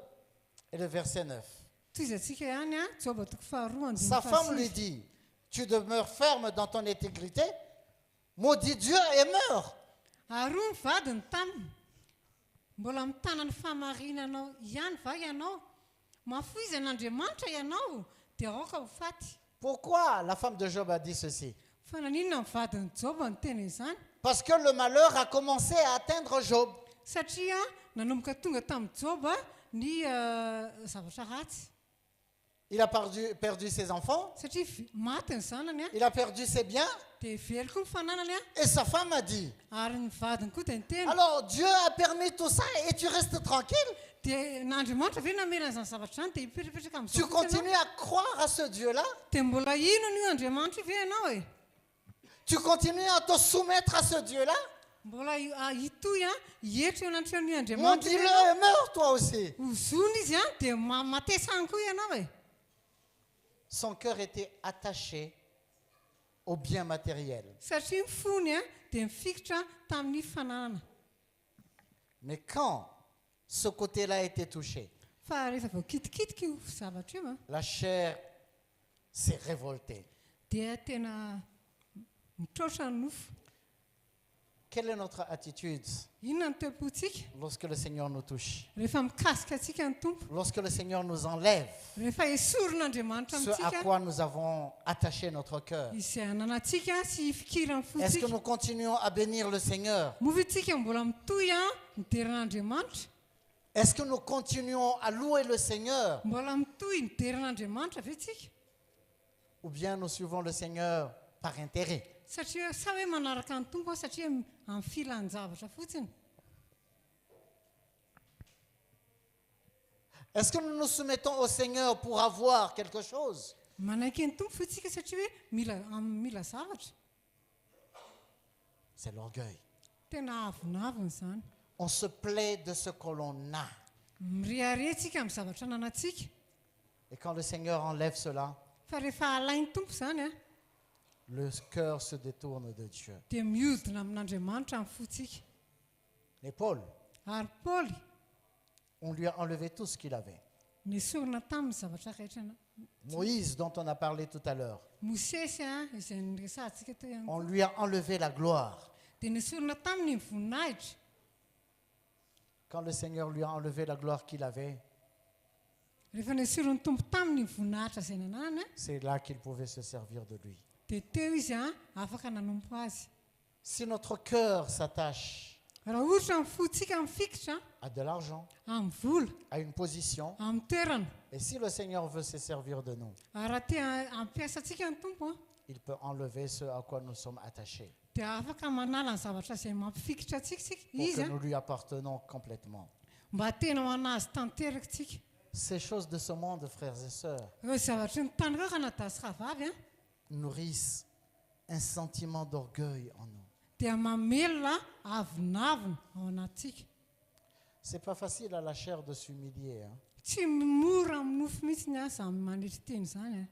et le verset 9. Toizantsika ihany Job toko faharoa andininy Sa femme lui fahasivy. dit, tu demeures ferme dans ton intégrité, maudis Dieu et meurs. Aroa ny vadiny taminy mbola mitana ny fahamarinanao ihany va ianao? Mafoizy an'Andriamanitra ianao dia aoka ho faty. Pourquoi la femme de Job a dit ceci? Fa naninona ny vadiny Job ny teny izany? Parce que le malheur a commencé à atteindre Job. Satria nanomboka tonga tamin'ny Job ny zavatra ratsy. Il a perdu ses enfants, Satria maty ny zanany il a perdu ses biens, dia very koa ny fananany et sa femme a dit, ary ny vadiny koa dia niteny alors Dieu a permis tout ça et tu restes tranquille? dia n'andriamanitra ve namena izany zavatra izany dia hipetrapetraka Tu amin'izao continues à croire à ce Dieu-là? dia mbola ino n'io andriamanitra ve ianao e Tu continues à te soumettre à ce Dieu-là? mbola hitoy a hihetra eo anatreo n'io Mon andriamanitra dis-le et meurs toi aussi. hozony izy a dia matesany koa ianao e Son cœur était attaché au bien matériel. satria ny fony a dia mifikitra tamin'ny fananana Mais quand ce côté-là a été touché, fa rehefa voakitikitika io zavatra io a la chair s'est révoltée. dia tena mitrotra ny nofo Quelle est notre attitude inona ny toepontsika lorsque le Seigneur nous touche? rehefa mikasika atsika ny tompo Lorsque le Seigneur nous enlève rehefa esorin'andriamanitra ce à amintsika quoi nous avons attaché notre cœur? izay ananantsika sy fikira ny Est-ce que fotsika nous continuons à bénir le Seigneur? movitsika mbola mitoy a mideran'andriamanitra Est-ce que nous continuons à louer le Seigneur? mbola mitoy ny deran'andriamanitra ve tsika Ou bien nous suivons le Seigneur par intérêt? satria sa hoe manaraka ny tompo satria amin'ny filany zavatra fotsiny Est-ce que nous nous soumettons au Seigneur pour avoir quelque chose? manaiky ny tompo fotsika satria hoe mila zavatra C'est l'orgueil. tena avonavony zany On se plaît de ce que l'on a. miriaretsika amin'ny zavatra nanatsika Et quand le Seigneur enlève cela, fa rehefa alainy tompo zany a le cœur se détourne de Dieu. dia mihodina amin'andriamanitra amin'ny fotsika Et Paul, ary paoly on lui a enlevé tout ce qu'il avait. nesorina tamin'ny zavatra rehetra Moïse, dont on a parlé tout à l'heure, mosesy a izay niresantsika teo ihany on lui a enlevé la gloire. dia nesorina tamin'ny voninahitra Quand le Seigneur lui a enlevé la gloire qu'il avait, rehefa nesorin'ny tompo tamin'ny voninahitra izay nanana c'est là qu'il pouvait se servir de lui. dia teo izy a afaka nanompo azy Si notre cœur s'attache raha ohatra ny fotsika mifikitra à de l'argent, amin'ny vola à une position, amin'ny toerana et si le Seigneur veut se servir de nous, ary raha tea ampiasantsika ny tompo a il peut enlever ce à quoi nous sommes attachés dia afaka manala ny zavatra izay mampifikitra atsika pour izy que a nous lui appartenons complètement. mba tena ho anazy tanteraka tsika Ces choses de ce monde, frères et sœurs, eo zavatra ny tany kaka nadasika vavy a nourrissent un sentiment d'orgueil en nous. dia mamelona avonavona ao anatsika C'est pas facile à la chair de s'humilier, hein. tsy mora amin'ny nofo mihitsy ny aza amin'ny manetry teny zany a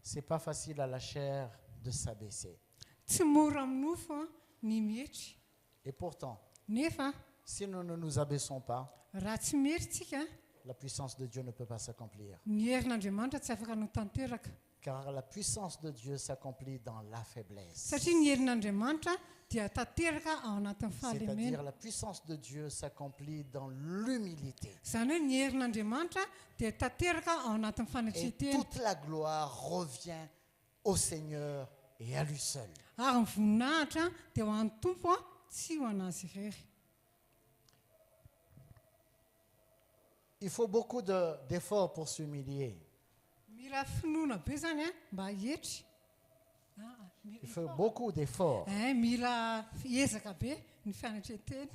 C'est pas facile à la chair de s'abaisser. tsy mora amin'ny nofo a ny mihetry Et pourtant, nefa si nous ne nous abaissons pas, raha tsy mierytsika la puissance de Dieu ne peut pas s'accomplir. ny herin'andriamanitra tsy afaka no tanteraka Car la puissance de Dieu s'accomplit dans la faiblesse. satria ny herin'andriamanitra dia tanteraka ao anatin'ny fahalemena C'est-à-dire la puissance de Dieu s'accomplit dans l'humilité. zany hoe ny herin'andriamanitra dia tanteraka ao anatin'ny Et fanetretena toute la gloire revient au Seigneur et à lui seul. ary ny voninahitra dia ho an'ny tompo a tsy ho anazy irery Il faut beaucoup d'efforts pour s'humilier. mila finoana be zany a mba hietry Il faut beaucoup d'efforts. mila ezaka be ny fanetretena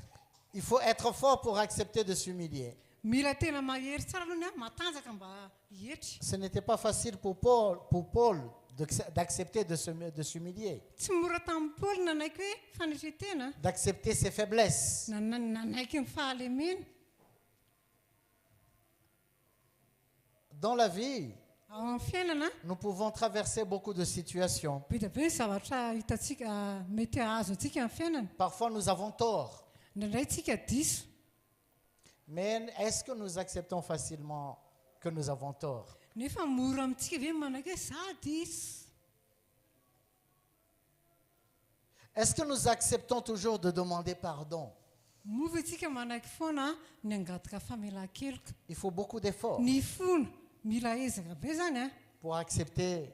Il faut être fort pour accepter de s'humilier. mila tena mahery tsara aloha ny a matanjaka mba hietry Ce n'était pas facile pour Paul d'accepter de s'humilier, tsy mora tamin'ny paoly nanaiky hoe fanetretena d'accepter ses faiblesses. nanaiky ny fahalemena Dans la vie, ao amin'ny fiainana nous pouvons traverser beaucoup de situations. be dia be ny zavatra hitantsika mety azo antsika amin'ny fiainana Parfois, nous avons tort. indraindray tsika diso Mais est-ce que nous acceptons facilement que nous avons tort? nefa mora amintsika ve manaiky hoe za diso Est-ce que nous acceptons toujours de demander pardon? mova antsika manaiky foana ny angataka famelan-keloka Il faut beaucoup d'efforts ny fona mila ezaka be zany a pour accepter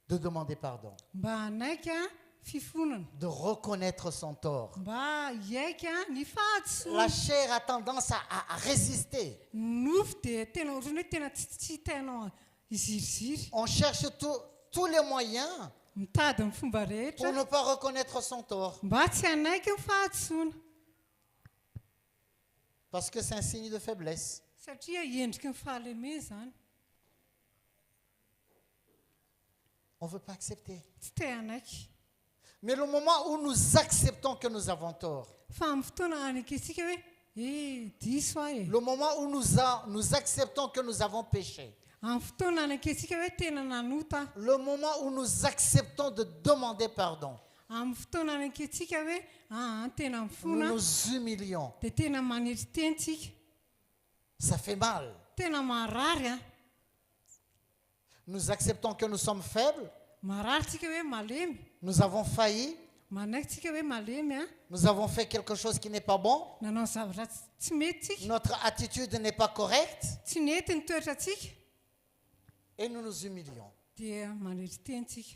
de demander pardon, mba hanaiky a fifonana de reconnaître son tort. mba hiaiky a ny fahatso La chair a tendance à résister. nofo dia tena ohatrany hoe tena tsy hitainao iziriziry On cherche tous les moyens mitady ny fomba pour rehetra ne pas reconnaître son tort. mba tsy hanaiky ny fahatsoana Parce que c'est un signe de faiblesse. satria endriky ny fahalemena zany On ne veut pas accepter. tsy te anaiky Mais le moment où nous acceptons que nous avons tort, fa amin'ny fotoana anaketsika hoe diso ahy le moment où nous acceptons que nous avons péché, amin'ny fotoana anaketsika hoe tena nanota le moment où nous acceptons de demander pardon, amin'ny fotoana anaketsika hoe tena nous mifona nous humilions. dia tena maniry tentsika Ça fait mal. tena marary Nous acceptons que nous sommes faibles, marary tsika hoe malemy nous avons failli, manaiky tsika hoe malemy nous avons fait quelque chose qui n'est pas bon, nanao zavatra tsy mety tsika notre attitude n'est pas correcte tsy nety ny toetra tsika et nous nous humilions. dia maniry tentsika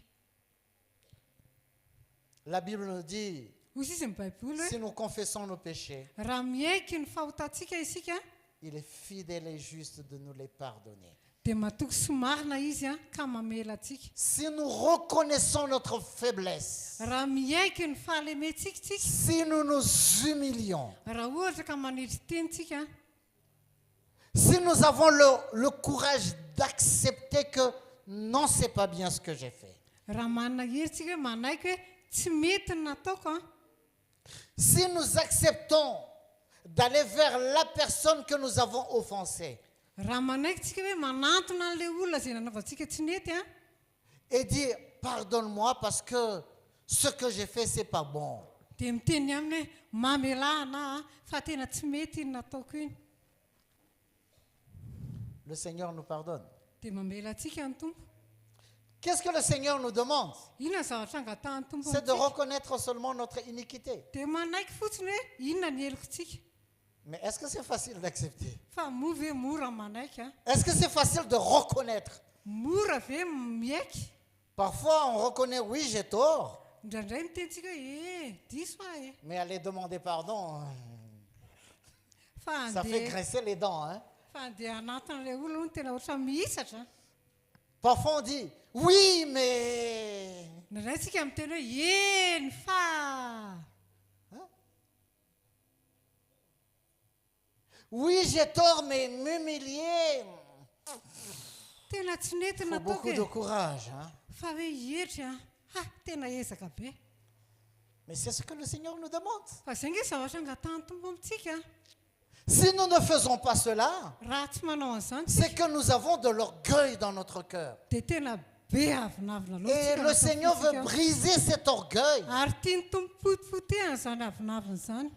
La Bible nous dit, hozy izy ny baiboly si hoe nous confessons nos péchés, raha miaiky ny fahotantsika isika il est fidèle et juste de nous les pardonner. dia matoky somarina izy ka mamela atsika Si nous reconnaissons notre faiblesse, raha miaiky ny fahalementsika tsika si nous nous humilions, raha ohatra ka maniry tentsika si nous avons le courage d'accepter que non, c'est pas bien ce que j'ai fait, raha manana heritsika hoe manaiky hoe tsy mety ny nataoko si nous acceptons d'aller vers la personne que nous avons offensée raha manaiky tsika hoe manantona an'ilay olona zay nanaovantsika tsy nety et dire pardonne-moi parce que ce que j'ai fait, c'est pas bon. dia miteny aminy hoe mamelahana fa tena tsy mety iny nataoko iny Le Seigneur nous pardonne. dia mamela atsika ny tompo Qu'est-ce que le Seigneur nous demande? inona ny zavatra angatahany tompo C'est de amintsika reconnaître seulement notre iniquité. dia manaiky fotsiny hoe inona ny heloko tsika Mais est-ce que c'est facile d'accepter? fa movy hoe mora manaiky Est-ce que c'est facile de reconnaître? mora ve miaiky Parfois, on reconnaît, oui, j'ai tort, indraindray mitentsika hoe diso ahy mais aller demander pardon, fa ça fait grincer les dents. Hein? fa andeha anatin'ilay olona no tena ohatra mihisatra Parfois, on dit, oui, mais... indraindray tsika miteny hoe eny fa Oui, j'ai tort, mais m'humilier, tena tsy nety il faut nataoko beaucoup de courage. Hein? fa hoe hery tena ezaka be Mais c'est ce que le Seigneur nous demande. fa zay nge zavatra angatahany tompo amintsika Si nous ne faisons pas cela, raha tsy manao an'izany c'est que nous avons de l'orgueil dans notre cœur. dia tena be avinavina Et le Seigneur veut briser cet orgueil. ary tia ny tompo potipotehana zany avinavina zany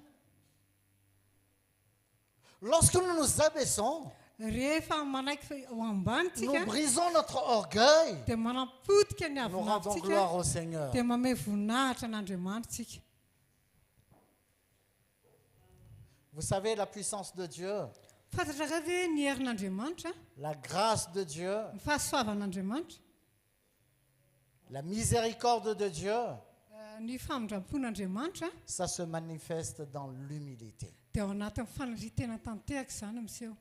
Lorsque nous nous abaissons, rehefa manaiky ho ambany nous tsika brisons notre orgueil. dia manapotika ny Nous rendons avinavintsika gloire au Seigneur. dia mame voninahitra an'andriamanitsika Vous savez, la puissance de Dieu, fantatra ka hoe ny herin'andriamanitra la grâce de Dieu, ny fahasoavan'andriamanitra la miséricorde de Dieu, ny famindram-pon'andriamanitra ça se manifeste dans l'humilité. dia ao anatin'ny fanaritena tanteraka izany amin'iseo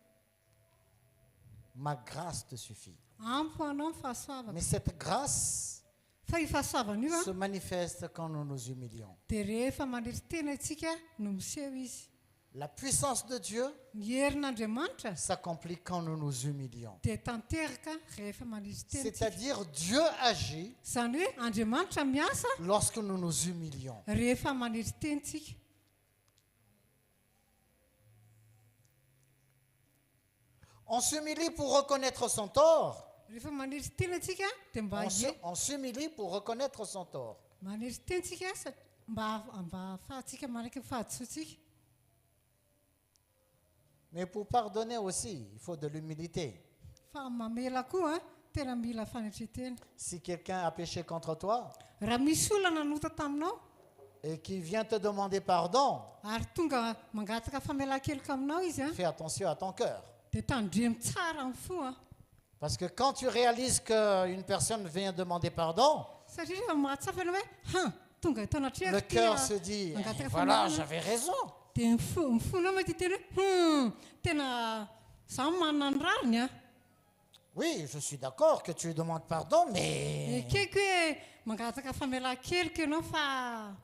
Ma grâce te suffit. ampo anao ny fahasoavana Mais cette grâce fa io fahasoavana io se manifeste quand nous nous humilions. dia rehefa maniry tena itsika no miseho izy La puissance de Dieu ny herin'andriamanitra s'accomplit quand nous nous humilions. dia tanteraka rehefa maniry tena itsika C'est-à-dire Dieu agit izany hoe andriamanitra miasa lorsque nous nous humilions. rehefa maniry tena itsika On s'humilie pour reconnaître son tort. rehefa maniry tena itsika dia mba On s'humilie pour reconnaître son tort. maniry tena itsika mba ahafahantsika manaiky fahadosoantsika Mais pour pardonner aussi, il faut de l'humilité. fa mamela koa tena mila fanatretena Si quelqu'un a péché contre toi raha misy olona nanota taminao et qui vient te demander pardon, ary tonga mangataka famelan-keloka aminao izy fais attention à ton cœur. dia tandremo tsara amin'ny fo Parce que quand tu réalises qu'une personne vient demander pardon, satria rehefa mahatsafa ianao hoe tonga eto le anatrehako cœur se dit, mangataka voilà, famelana j'avais raison. dia mifonao mety teny hoe tena zaho manana ny rariny Oui, je suis d'accord que tu demandes pardon, mais... ekeko hoe mangataka famelan-keloka ianao fa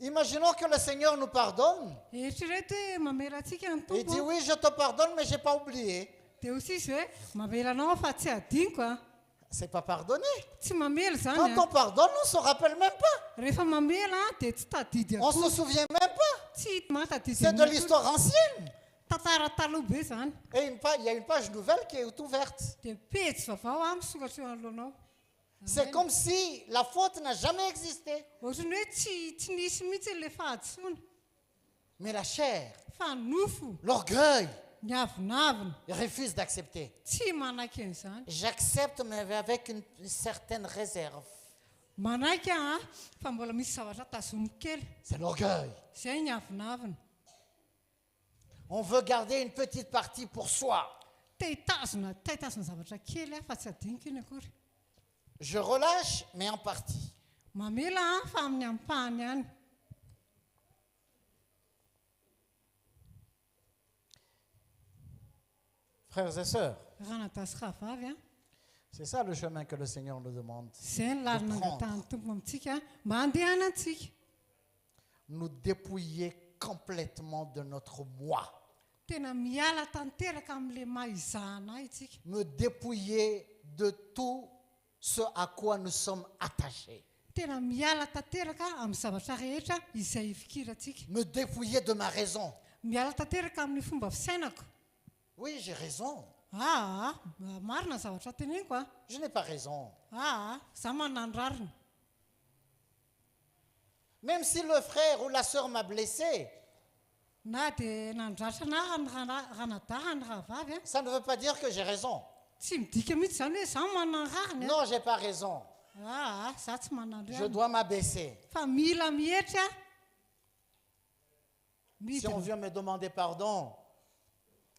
Imaginons que le Seigneur nous pardonne. Eritrereto hoe mamela antsika ny Il dit tompo oui, je te pardonne, mais je n'ai pas oublié. dia ho sisy hoe mamela anao fa tsy adiniko a C'est pas pardonné. tsy mamela zany Quand on a pardonne, on ne se rappelle même pas. rehefa mamela a dia tsy tadidy On ne se akory souvient même pas. tsy matadidy C'est de l'histoire ancienne. tantara taloha be zany Et il y a une page nouvelle qui est ouverte. dia pejy vavao a misokatra eo alohanao C'est comme si la faute n'a jamais existé. ohatrany hoe tsy nisy mihitsy ilay fahadisoana Mais la chair, fa nofo l'orgueil, ny avinavina refuse d'accepter. tsy manaiky an'izany J'accepte, mais avec une certaine réserve. manaiky a fa mbola misy zavatra tazomiko kely C'est l'orgueil. izay ny avinavina On veut garder une petite partie pour soi. te hitazona zavatra kely a fa tsy adiniko iny akory Je relâche, mais en partie. mamela a fa amin'ny ampahany ihany Frères et sœurs, raha nadasika vavy a c'est ça le chemin que le Seigneur nous demande. izay ny lalina angatahany tompo amintsika mba andehana antsika Nous dépouiller complètement de notre moi. tena miala tanteraka amin'ilay mahizahana itsika Me dépouiller de tout ce à quoi nous sommes attachés. tena miala tanteraka amin'ny zavatra rehetra izay fikiratsika Me dépouiller de ma raison. miala tanteraka amin'ny fomba fisainako Oui, j'ai raison. marina zavatra teneniko a Je n'ai pas raison. za manandrarina Même si le frère ou la sœur m'a blessé, na dia nandratra raha nadahany raha vavy a ça ne veut pas dire que j'ai raison. tsy midika mihitsy zany hoe za mananrariny a Non, j'ai pas raison. za tsy Je manandrina dois m'abaisser. fa mila mihetsy a Si on vient me demander pardon,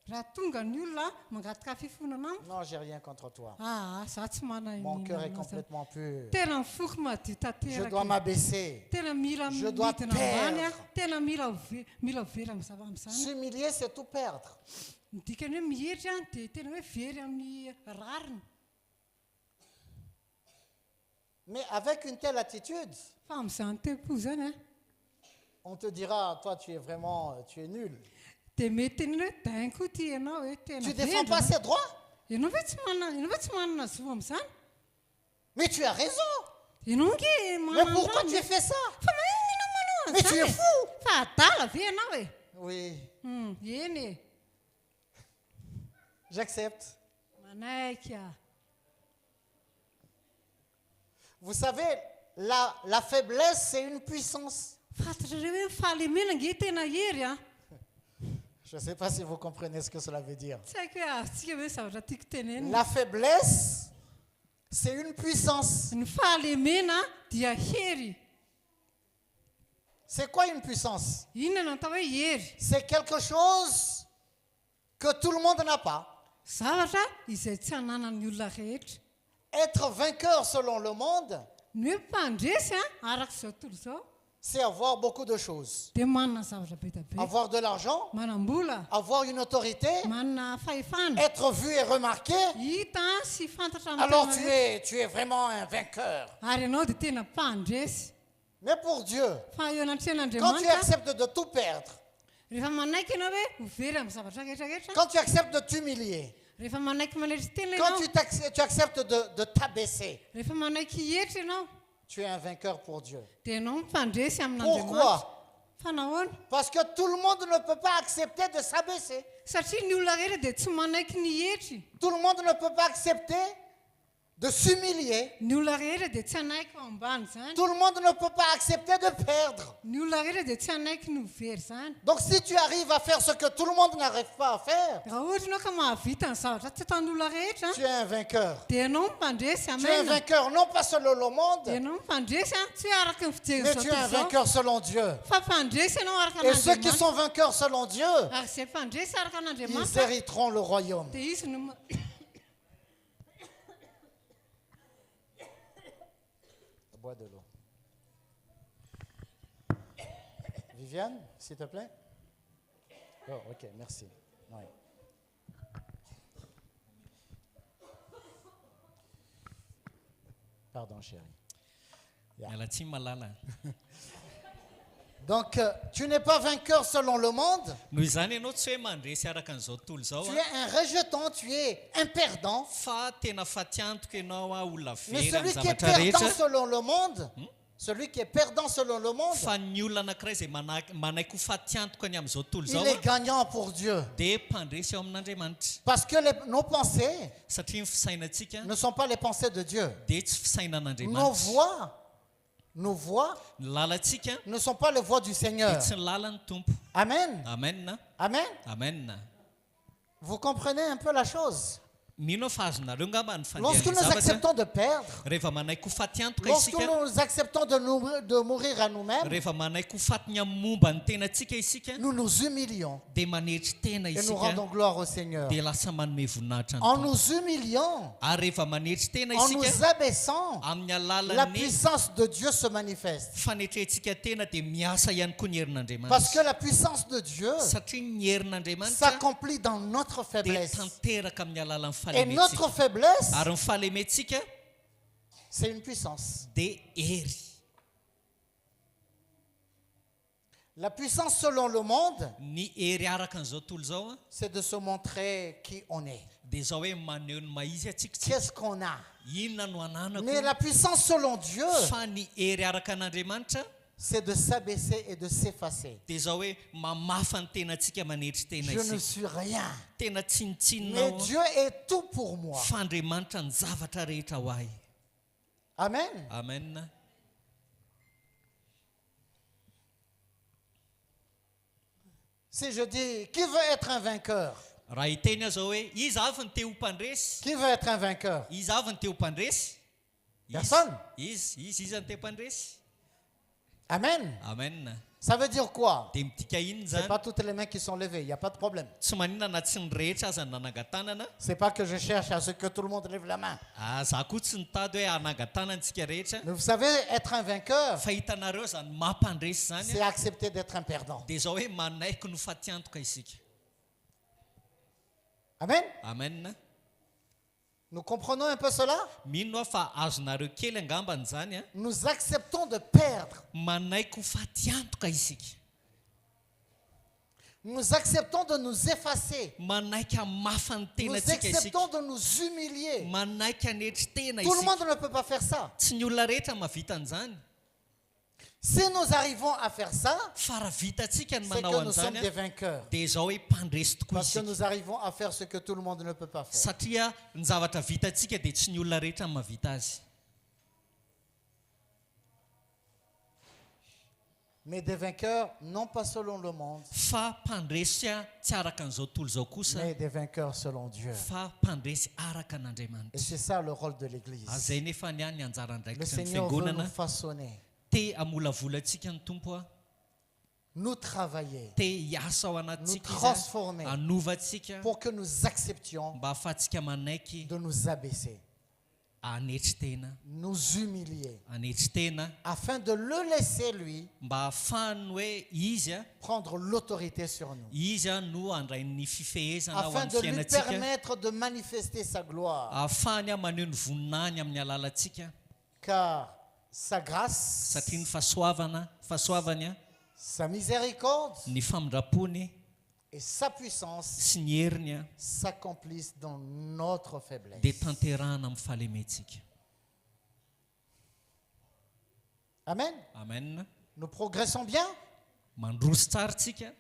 raha tonga ny olona mangataka fifonana amiko non, j'ai rien contre toi. za tsy mana Mon cœur est inina complètement pur. tena mifoko madio Je dois tanteraka m'abaisser. tena mila Je dois midina ambany a perdre. tena mila very amin'izany S'humilier, c'est tout perdre. midikany hoe mihetry a dia tena hoe very amin'ny rariny Mais avec une telle attitude, fa amin'izany tempo zany a on te dira, toi, tu es nul. dia mety tenena hoe dainko ty ianao hoe tena Tu ne défends pas ses droits. ianao ve tsy manana zo amin'izany Mais tu as raison. ianao nge Mais pourquoi tu fais ça? fa maninona manao Mais tu es an'izany fou. fa adala ve ianao e Oui, eny e j'accepte. manaiky a Vous savez, la faiblesse, c'est une puissance. fantatrareo hoe fahalemena nge tena hery a Je ne sais pas si vous comprenez ce que cela veut dire. tsy haiko hoe azontsika hoe zavatra tiako tenenina La faiblesse, c'est une puissance. ny fahalemena dia hery C'est quoi une puissance? inona natao hoe hery C'est quelque chose que tout le monde n'a pas. zavatra izay tsy hananany olona rehetra Être vainqueur selon le monde, ny hoe mpandresy a araka izao tontolo izao c'est avoir beaucoup de choses. dia manana zavatra be da be Avoir de l'argent, manam-bola avoir une autorité, manana fahefana être vu et remarqué. hita sy fantatra Alors amin'ny tena tu es vraiment un vainqueur. ary ianao dia tena mpandresy Mais pour Dieu, fa eo quand tu anatrehan'andriamanitra acceptes de tout perdre, rehefa manaiky ianao hoe ho very amin'ny zavatra rehetrarehetra quand tu acceptes de t'humilier, rehefa manaiky maneritsy tena quand ianao tu acceptes de t'abaisser, rehefa manaiky hihetra ianao tu es un vainqueur pour Dieu. dia ianao mpandresy amin'andriamanitra Pourquoi? fa nahoana Parce que tout le monde ne peut pas accepter de s'abaisser. satria ny olona rehetra dia tsy manaiky ny hetry Tout le monde ne peut pas accepter de s'humilier. ny olona rehetra dia tsy hanaiky ho ambany zany Tout le monde ne peut pas accepter de perdre. ny olona rehetra dia tsy hanaiky ny ho very zany Donc si tu arrives à faire ce que tout le monde n'arrive pas à faire, raha ohatra ianao ka mahavita ny zavatra tsy atan'ny olona rehetra tu es un vainqueur. dia ianao mpandresy Tu es un amaina vainqueur non pas selon le dia monde, ianao mpandresy tsy hoe araka ny fijery mais tu es un zao vainqueur selon Dieu. fa mpandresy ianao araka Et ceux qui an'andriamanitra sont vainqueurs selon Dieu, ary izay mpandresy araka ils an'andriamanitra hériteront le royaume. dia izy no Bois de l'eau. Viviane, s'il te plaît. Oh, ok, merci. Oui. Pardon, chérie. Miala tsiny malala. Donc, tu n'es pas vainqueur selon le monde. noho izany ianao tsy hoe mandresy araka an'izao tontolo izao Tu a, es un rejetant, tu es un perdant. fa tena fatiantoka ianao a olona Mais very celui amin'ny qui est zavatra perdant rehetra. selon le monde, celui qui est perdant selon le monde, Fa ny olona anankiray izay manaiky ho fatiantoka ny amin'izao tontolo il izao est gagnant pour Dieu. dia mpandresy eo amin'Andriamanitra. Parce que nos pensées Satria ny fisainantsika ne sont pas les pensées de Dieu. dia tsy fisaina Nos an'Andriamanitra. voix Ny lalantsika ne sont pas les voix du dia Seigneur. tsy ny lalan'ny tompo. Amen. Amen. Amen. Amen. Vous comprenez un peu la chose. Mino fa azonareo ngamba ny Lorsque nous fandehan'ny zavatra. acceptons de perdre, Rehefa manaiky ho fatiantoka lorsque isika, nous acceptons de mourir à nous-mêmes, rehefa manaiky ho fatiny amin'ny momba ny tenantsika isika, nous nous humilions dia manetry tena et nous isika, rendons gloire au Seigneur. dia lasa manome voninahitra ny En tompo. nous humiliant, Ary rehefa manetry tena en isika, nous abaissant, amin'ny la alalan'ny puissance de Dieu se manifeste. fanetrentsika tena dia miasa ihany koa ny Parce que herin'Andriamanitra. la puissance de Dieu Satria ny herin'Andriamanitra s'accomplit dans notre dia faiblesse. tanteraka amin'ny alalan'ny Et notre fahalementsika. faiblesse, Ary ny fahalementsika c'est une puissance. dia hery. La puissance selon le monde, Ny hery araka an'izao tontolo izao a, c'est de se montrer qui on est. dia izao hoe maneho ny maizy atsika Qu'est-ce qu'on a? inona no ananako. Mais la puissance selon Dieu, Fa ny hery araka an'Andriamanitra c'est de s'abaisser et de s'effacer. dia izao hoe mamafa ny tenantsika manetry tena Je ne isika. suis rien. Tena tsinitsinina Mais ao Dieu est tout pour moi. fa Andriamanitra ny zavatra rehetra ho ahy. Amen. Amen. Si je dis, qui veut être un vainqueur? Raha hiteny aho zao hoe iza avy ny te ho mpandresy, Qui veut être un vainqueur? iza avy ny te ho mpandresy. Personne. Iza ny te mpandresy. Amen. Amen. Ça veut dire quoi? Dia midika inona C'est zany? pas toutes les mains qui sont levées, il n'y a pas de problème. Tsy maninona na tsy ny rehetra aza ny nanangatanana. C'est pas que je cherche à ce que tout le monde lève la main. Za koa tsy nitady hoe hanangatanantsika rehetra. Mais vous savez, être un vainqueur, Fa hitanareo zany mampandresy zany c'est accepter d'être un perdant. dia izao hoe manaiky no fatiantoka isika. Amen. Amen. Nous comprenons un peu cela? Mino aho fa azonareo kely angambany zany a, Nous acceptons de perdre. manaiky ho fatiantoka isika. Nous acceptons de nous effacer. Manaiky hamafa ny Nous tenantsika isika. acceptons de nous humilier. Manaiky hanetry tena Tout le isika. monde ne peut pas faire ça. Tsy ny olona rehetra mahavita an'izany. Si nous arrivons à faire ça, Fa raha vitatsika ny c'est manao que nous sommes an'izany des a, vainqueurs. dia izao hoe mpandresy tokoa Parce que isika. nous arrivons à faire ce que tout le monde ne peut pas faire. Satria ny zavatra vitatsika dia tsy ny olona rehetra no mahavita azy. Mais des vainqueurs, non pas selon le monde, Fa mpandresy a tsy araka an'izao tontolo izao kosa, mais des vainqueurs selon Dieu. fa mpandresy araka Et an'Andriamanitra. c'est ça le rôle de l'Église. Azay nefa ny any ny anjara Le andraikitra ny Seigneur veut nous fiangonana. façonner, Te amolavolatsika ny tompo a, nous travailler, te hiasa ao nous anatsika izy transformer a, anovatsika pour que nous acceptions mba ahafahantsika manaiky de nous abaisser, hanetry tena, nous humilier, hanetry tena, afin de le laisser, lui, mba ahafahany hoe izy a, prendre l'autorité sur nous, izy a no handray ny fifehezana ao afin amin'ny de lui fiainantsika, permettre de manifester sa gloire. ahafahany a maneho ny voninany amin'ny alalantsika. Car sa grâce, Satria ny fahasoavany a, sa miséricorde ny famindrapony et sa puissance sy ny heriny a, s'accomplissent dans notre faiblesse. dia tanterahana amin'ny fahalementsika. Amen. Amen. Nous progressons bien, Mandroso tsara tsika,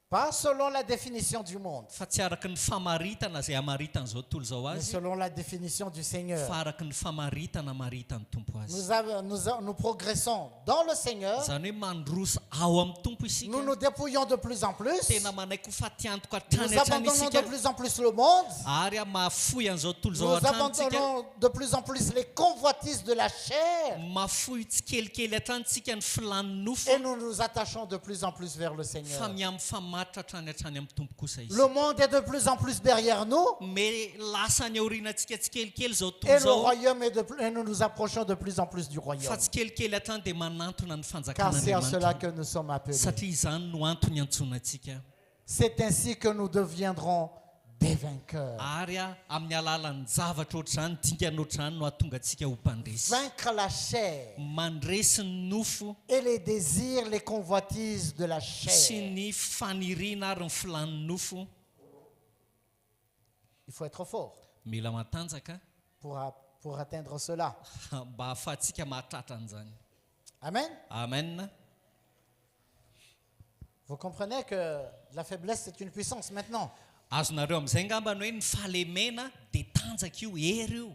pas selon la définition du monde, fa tsy araky ny famaritana zay amaritana zao tontolo zao mais azy, selon la définition du Seigneur. fa araky ny famaritana maritany tompo azy. Nous progressons dans le Seigneur. Zany hoe mandroso ao amin'ny tompo isika, Nous nous dépouillons de plus en plus. tena manaiky ho fatiantoka Nous hatrany hatrany abandonnons de isika, plus en plus le monde. ary a mahafoy an'izao tontolo zao Nous hatranisika, abandonnons de plus en plus les convoitises de la chair. mahafoy tsikelikely hatranisika ny filan'ny nofo, Et nous nous attachons de plus en plus vers le fa Seigneur. miamifamatitra hatrany hatrany amin'ny tompo kosa izy. Le monde est de plus en plus derrière nous. Mais lasa ny aorinantsika tsikelikely zao Et tontolo le zao, royaume et nous nous approchons de plus en plus du fa royaume. tsikelikely hatrany dia manantona ny Car c'est à cela fanjakan'Andriamanitra. que nous sommes appelés. Satria izany no antony antsonantsika. C'est ainsi que nous deviendrons des vainqueurs. Ary amin'ny alalan'ny zavatra ohatr'izany dingana ohatr'izany no ahatonga antsika ho mpandresy. Vaincre la chair Mandresy ny nofo et les désirs, les convoitises de la sy chair. ny faniriana ary ny filan'ny nofo. Il faut être fort Mila matanjaka pour atteindre cela. mba ahafahantsika mahatratra an'izany. Amen. Amen. Vous comprenez que la faiblesse, c'est une puissance maintenant. Azonareo amin'izay ngambany hoe ny fahalemena dia tanjaka io, hery io.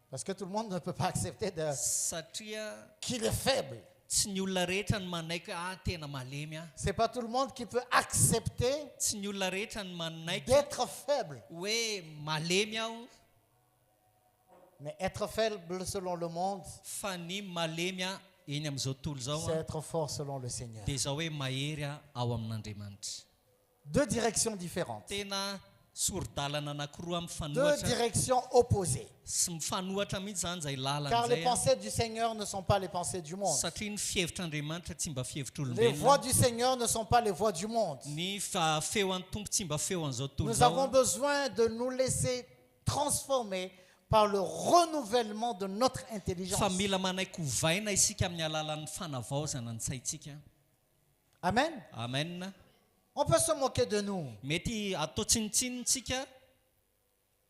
Parce que tout le monde ne peut pas accepter Satria qu'il est faible. tsy ny olona rehetra ny manaiky tena malemy aho. C'est pas tout le monde qui peut accepter Tsy ny olona rehetra ny manaiky d'être faible. hoe malemy aho, Mais être faible selon le monde, fa ny malemy eny amin'izao tontolo izao c'est être fort selon le Seigneur. dia izao hoe mahery ao amin'Andriamanitra. Deux directions différentes. Tena sordalana anankiroa amin'ny Deux fanohatra directions opposées. sy mifanohatra mihitsy zany zay Car les lalan'izay. pensées du Seigneur ne sont pas les pensées du monde. Satria ny fihevitr'Andriamanitra tsy mba Les voix fihevitr' olombelona. du Seigneur ne sont pas les voix du monde. Ny feon'ny tompo tsy mba feo an'izao tontolo Nous avons izao. besoin de nous laisser transformer par le renouvellement de notre intelligence. Fa mila manaiky hovaina isika amin'ny alalan'ny fanavaozana ny saintsika. Amen. Amen. On peut se moquer de nous Mety atao tsinitsinitsika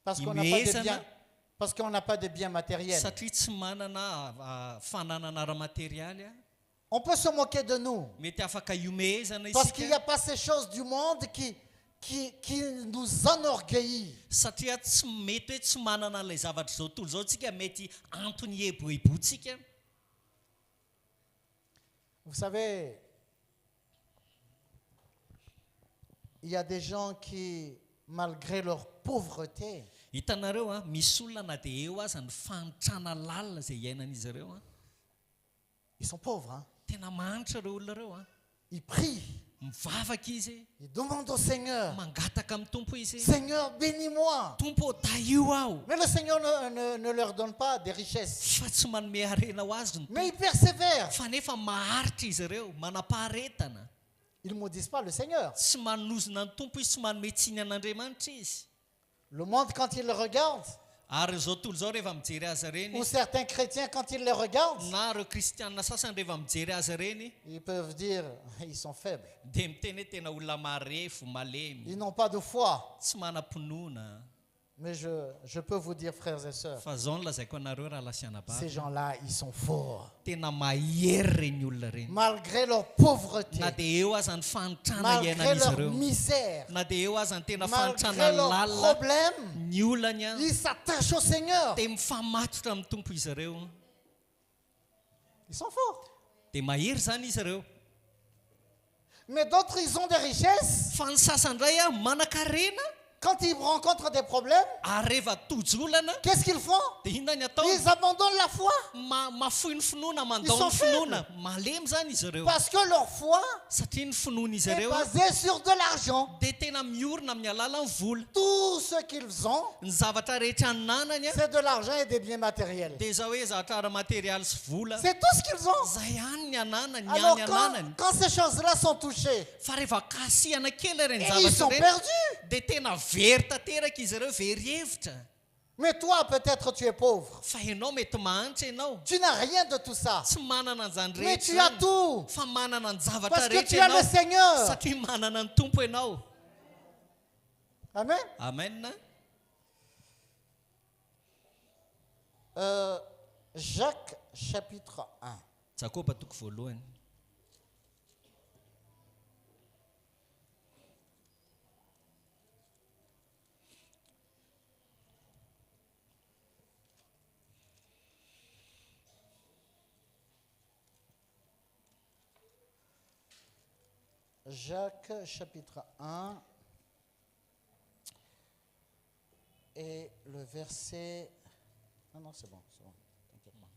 parce qu'on n'a pas de biens, parce qu'on n'a pas de biens matériels. satria tsy manana fananana raha materialy. On peut se moquer de nous Mety afaka iomehezana parce qu'il n'y a isika pas ces choses du monde qui nous enorgueillit. satria tsy mety hoe tsy manana ilay zavatra zao tontolo zao tsika mety antony eboebotsika. Vous savez, il y a des gens qui, malgré leur pauvreté, Hitanareo misy olona na dia eo aza ny fanitrana lalina izay iainan'izy ireo. ils sont pauvres, hein. Tena manitra ireo olona ireo. Ils prient, Mivavaka izy, ils demandent au Seigneur, mangataka amin'ny tompo izy. Seigneur, bénis-moi. Tompo taio aho. Mais le Seigneur ne leur donne pas des richesses. Fa tsy manome harena ho azy ny Mais ils persévèrent. fa nefa maharitra izy ireo, manam-paharetana. Ils ne maudissent pas le Seigneur. Tsy manozona ny tompo izy, tsy manome tsiny an'Andriamanitra izy. Le monde, quand il le regarde, Ary zao tontolo zao rehefa mijery azy ireny, ou certains chrétiens, quand ils les regardent, na ireo kristianina sasany rehefa mijery azy ireny, ils peuvent dire, ils sont faibles. dia miteny hoe tena olona marefo, malemy, Ils n'ont pas de foi. tsy manam-pinoana. Mais je peux vous dire, frères et sœurs, Fa zao no lazaiko anareo raha lasiana ces bavy. gens-là, ils sont forts. Tena mahery reny olona reny. Malgré leur pauvreté, Na dia eo aza ny fanitrana malgré iainan'izy leur ireo, misère, na dia eo aza ny tena malgré fanitrana leurs lalina, problèmes, ny olany ils s'attachent au Seigneur. dia mifamatotra amin'ny tompo izy ireo. Ils sont forts. Dia mahery zany izy ireo. Mais d'autres, ils ont des richesses. Fa ny sasany indray manan-karena, Quand ils rencontrent des problèmes, ary rehefa tojolana qu'est-ce qu'ils font? dia inona ny atao? Ils abandonnent la foi. Mafoy ny finoana, Ils mandao sont ny finoana. Malemy zany izy ireo. Parce que leur foi Satria ny finoana izy est ireo basée sur de l'argent. dia tena miorina amin'ny alalan'ny vola. Tout ce qu'ils ont, Ny zavatra rehetra nanany c'est de l'argent et des biens matériels. dia zao hoe zavatra ara-materialy sy vola. C'est tout ce qu'ils ont. Zay ihany ny ananany, ny Alors any ananany. quand ces choses-là sont touchées, Fa rehefa kasihana kely ireny et ils sont zavatra ireny perdus. dia tena very tanteraka izy ireo, very hevitra. Mais toi, peut-être tu es pauvre. Fa ianao mety mahantra ianao, Tu n'as rien de tout ça. tsy manana an'izany Mais rehetra tu as zany. tout. Fa manana ny zavatra Parce que tu rehetra as le ianao Seigneur. satria manana ny tompo ianao. Amen. Amen. Jacques chapitre 1. Jakoba toko voalohany. Jacques chapitre 1 et le verset... Non, c'est bon, t'inquiète pas.